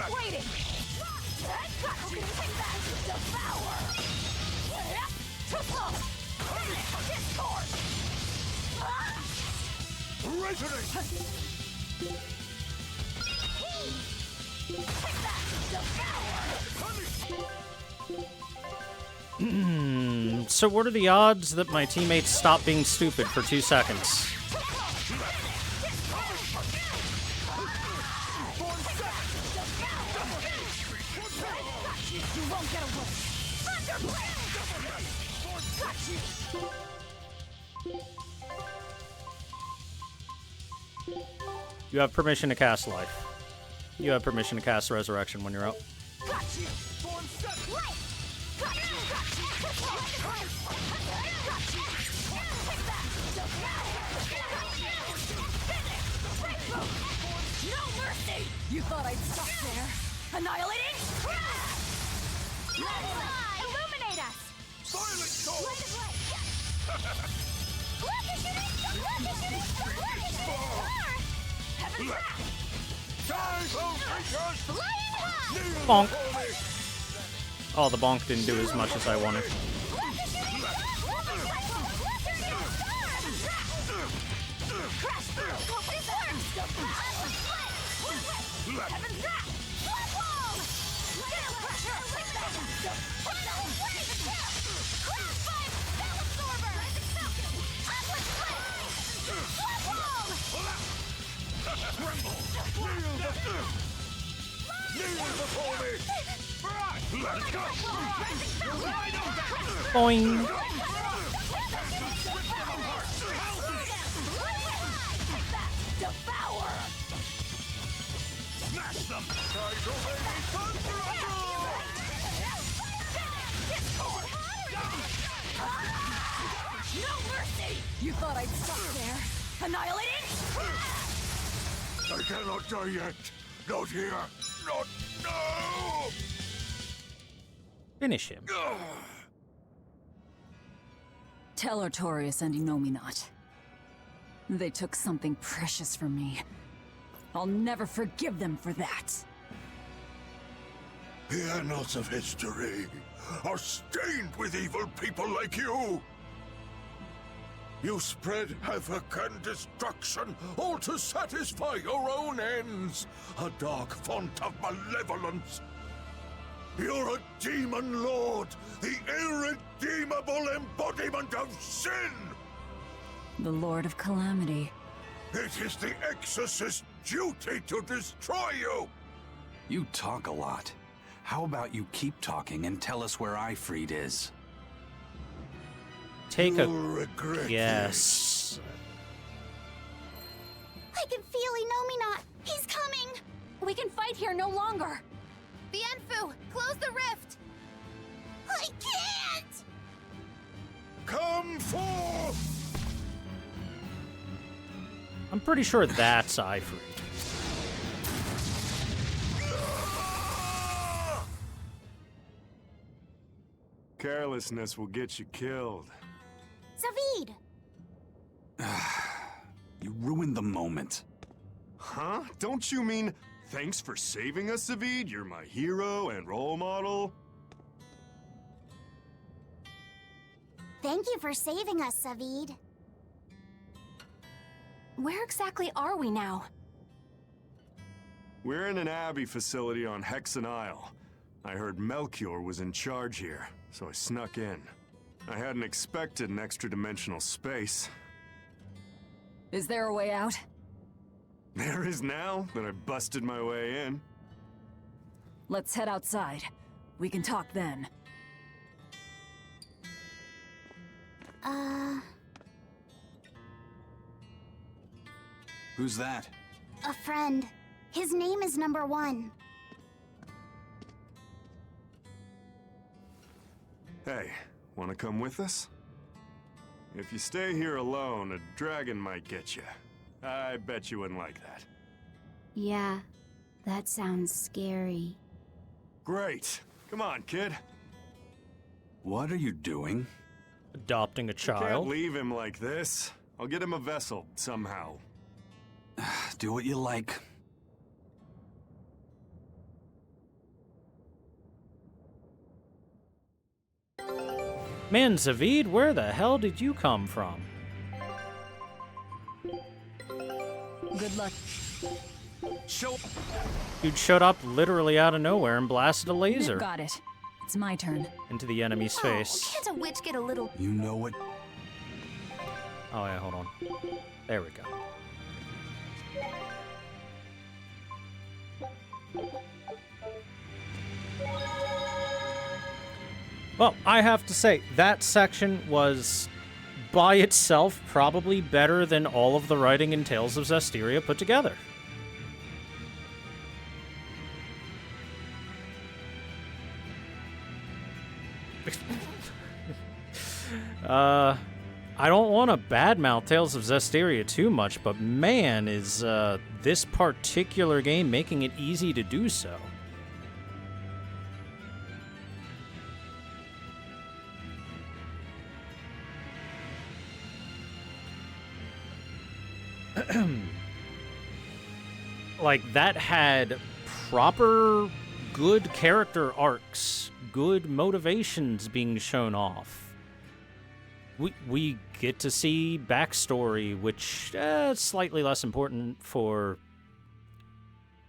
So what are the odds that my teammates stop being stupid for 2 seconds? You have permission to cast life. You have permission to cast resurrection when you're out. You thought I'd stop there? Annihilating? Illuminate us! Silent soul! Bonk. Oh, the bonk didn't do as much as I wanted. Boing. No mercy! You thought I'd stop there? Annihilating? I cannot die yet. Not here. Not now. Finish him. Tell Artorius and Inominet. They took something precious from me. I'll never forgive them for that. The annals of history are stained with evil people like you. You spread havoc and destruction, all to satisfy your own ends. A dark font of malevolence. You're a demon lord, the irredeemable embodiment of sin! The Lord of Calamity. It is the Exorcist's duty to destroy you! You talk a lot. How about you keep talking and tell us where Ifried is? Take You'll regret yes. I can feel Inominat. He's coming. We can fight here no longer. Bienfu, close the rift. I can't. Come forth! I'm pretty sure that's Ifried. Carelessness will get you killed. Zavid! You ruined the moment. Huh? Don't you mean thanks for saving us, Zavid? You're my hero and role model? Thank you for saving us, Zavid. Where exactly are we now? We're in an Abbey facility on Hexen Isle. I heard Melchior was in charge here, so I snuck in. I hadn't expected an extra-dimensional space. Is there a way out? There is now that I busted my way in. Let's head outside. We can talk then. Who's that? A friend. His name is Number 1. Hey, wanna come with us? If you stay here alone, a dragon might get you. I bet you wouldn't like that. Yeah, that sounds scary. Great. Come on, kid. What are you doing? Adopting a Can't child. leave him like this. I'll get him a vessel, somehow. Do what you like. Man, Zavid, where the hell did you come from? Good luck. Dude showed up literally out of nowhere and blasted a laser Got it. It's my turn. into the enemy's face. Can't a witch get a little... You know what? Oh yeah, hold on. There we go. Well, I have to say, that section was, by itself, probably better than all of the writing in Tales of Zestiria put together. I don't want to badmouth Tales of Zestiria too much, but man, is this particular game making it easy to do so. Like, that had proper good character arcs, good motivations being shown off. We get to see backstory, which is slightly less important for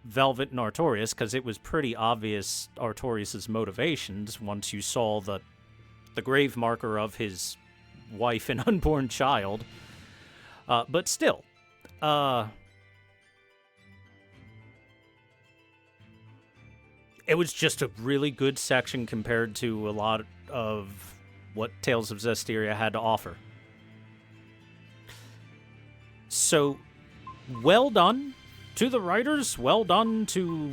Velvet and Artorias, because it was pretty obvious Artorias' motivations once you saw the grave marker of his wife and unborn child. But still, it was just a really good section compared to a lot of what Tales of Zestiria had to offer. So, well done to the writers, well done to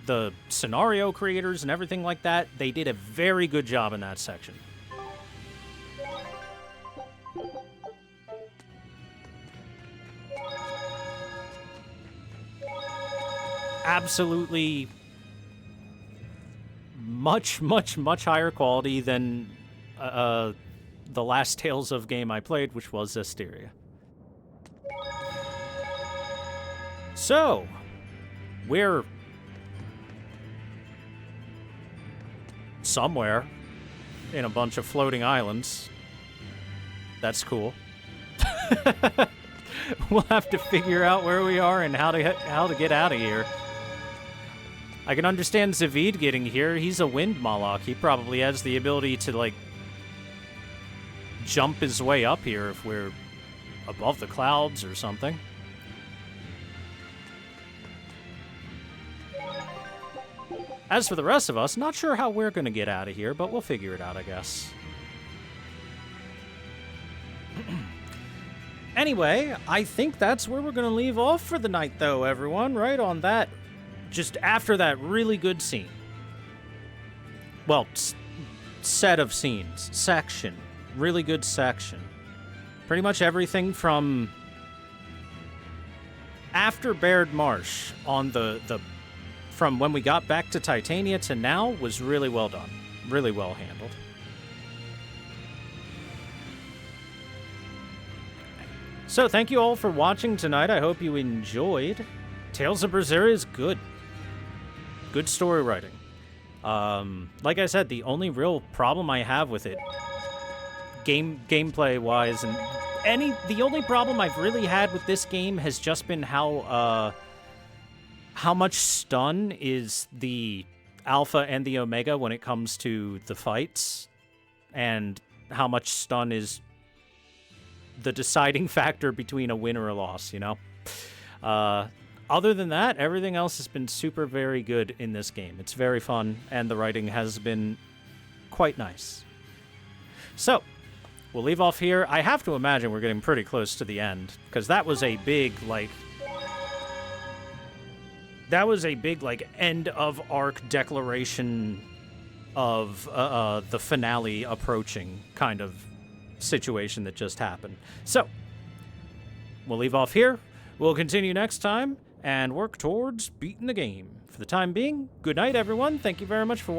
the scenario creators and everything like that. They did a very good job in that section. Absolutely much higher quality than the last Tales of game I played, which was Zestiria. So, we're somewhere in a bunch of floating islands. That's cool. We'll have to figure out where we are and how to get out of here. I can understand Zavid getting here. He's a wind Moloch. He probably has the ability to, like, jump his way up here if we're above the clouds or something. As for the rest of us, not sure how we're going to get out of here, but we'll figure it out, I guess. Anyway, I think that's where we're going to leave off for the night, though, everyone. Right on that, just after that really good scene. Well, set of scenes. Section. Really good section. Pretty much everything from after Baird Marsh on from when we got back to Titania to now was really well done. Really well handled. So thank you all for watching tonight. I hope you enjoyed. Tales of Berseria is good. Good story writing. Like I said, the only real problem I have with it, gameplay wise, and the only problem I've really had with this game has just been how much stun is the alpha and the omega when it comes to the fights, and how much stun is the deciding factor between a win or a loss, you know? Other than that, everything else has been super very good in this game. It's very fun, and the writing has been quite nice. So, we'll leave off here. I have to imagine we're getting pretty close to the end, because that was a big, like, end of arc declaration of the finale approaching kind of situation that just happened. So, we'll leave off here. We'll continue next time and work towards beating the game. For the time being, good night, everyone. Thank you very much for watching.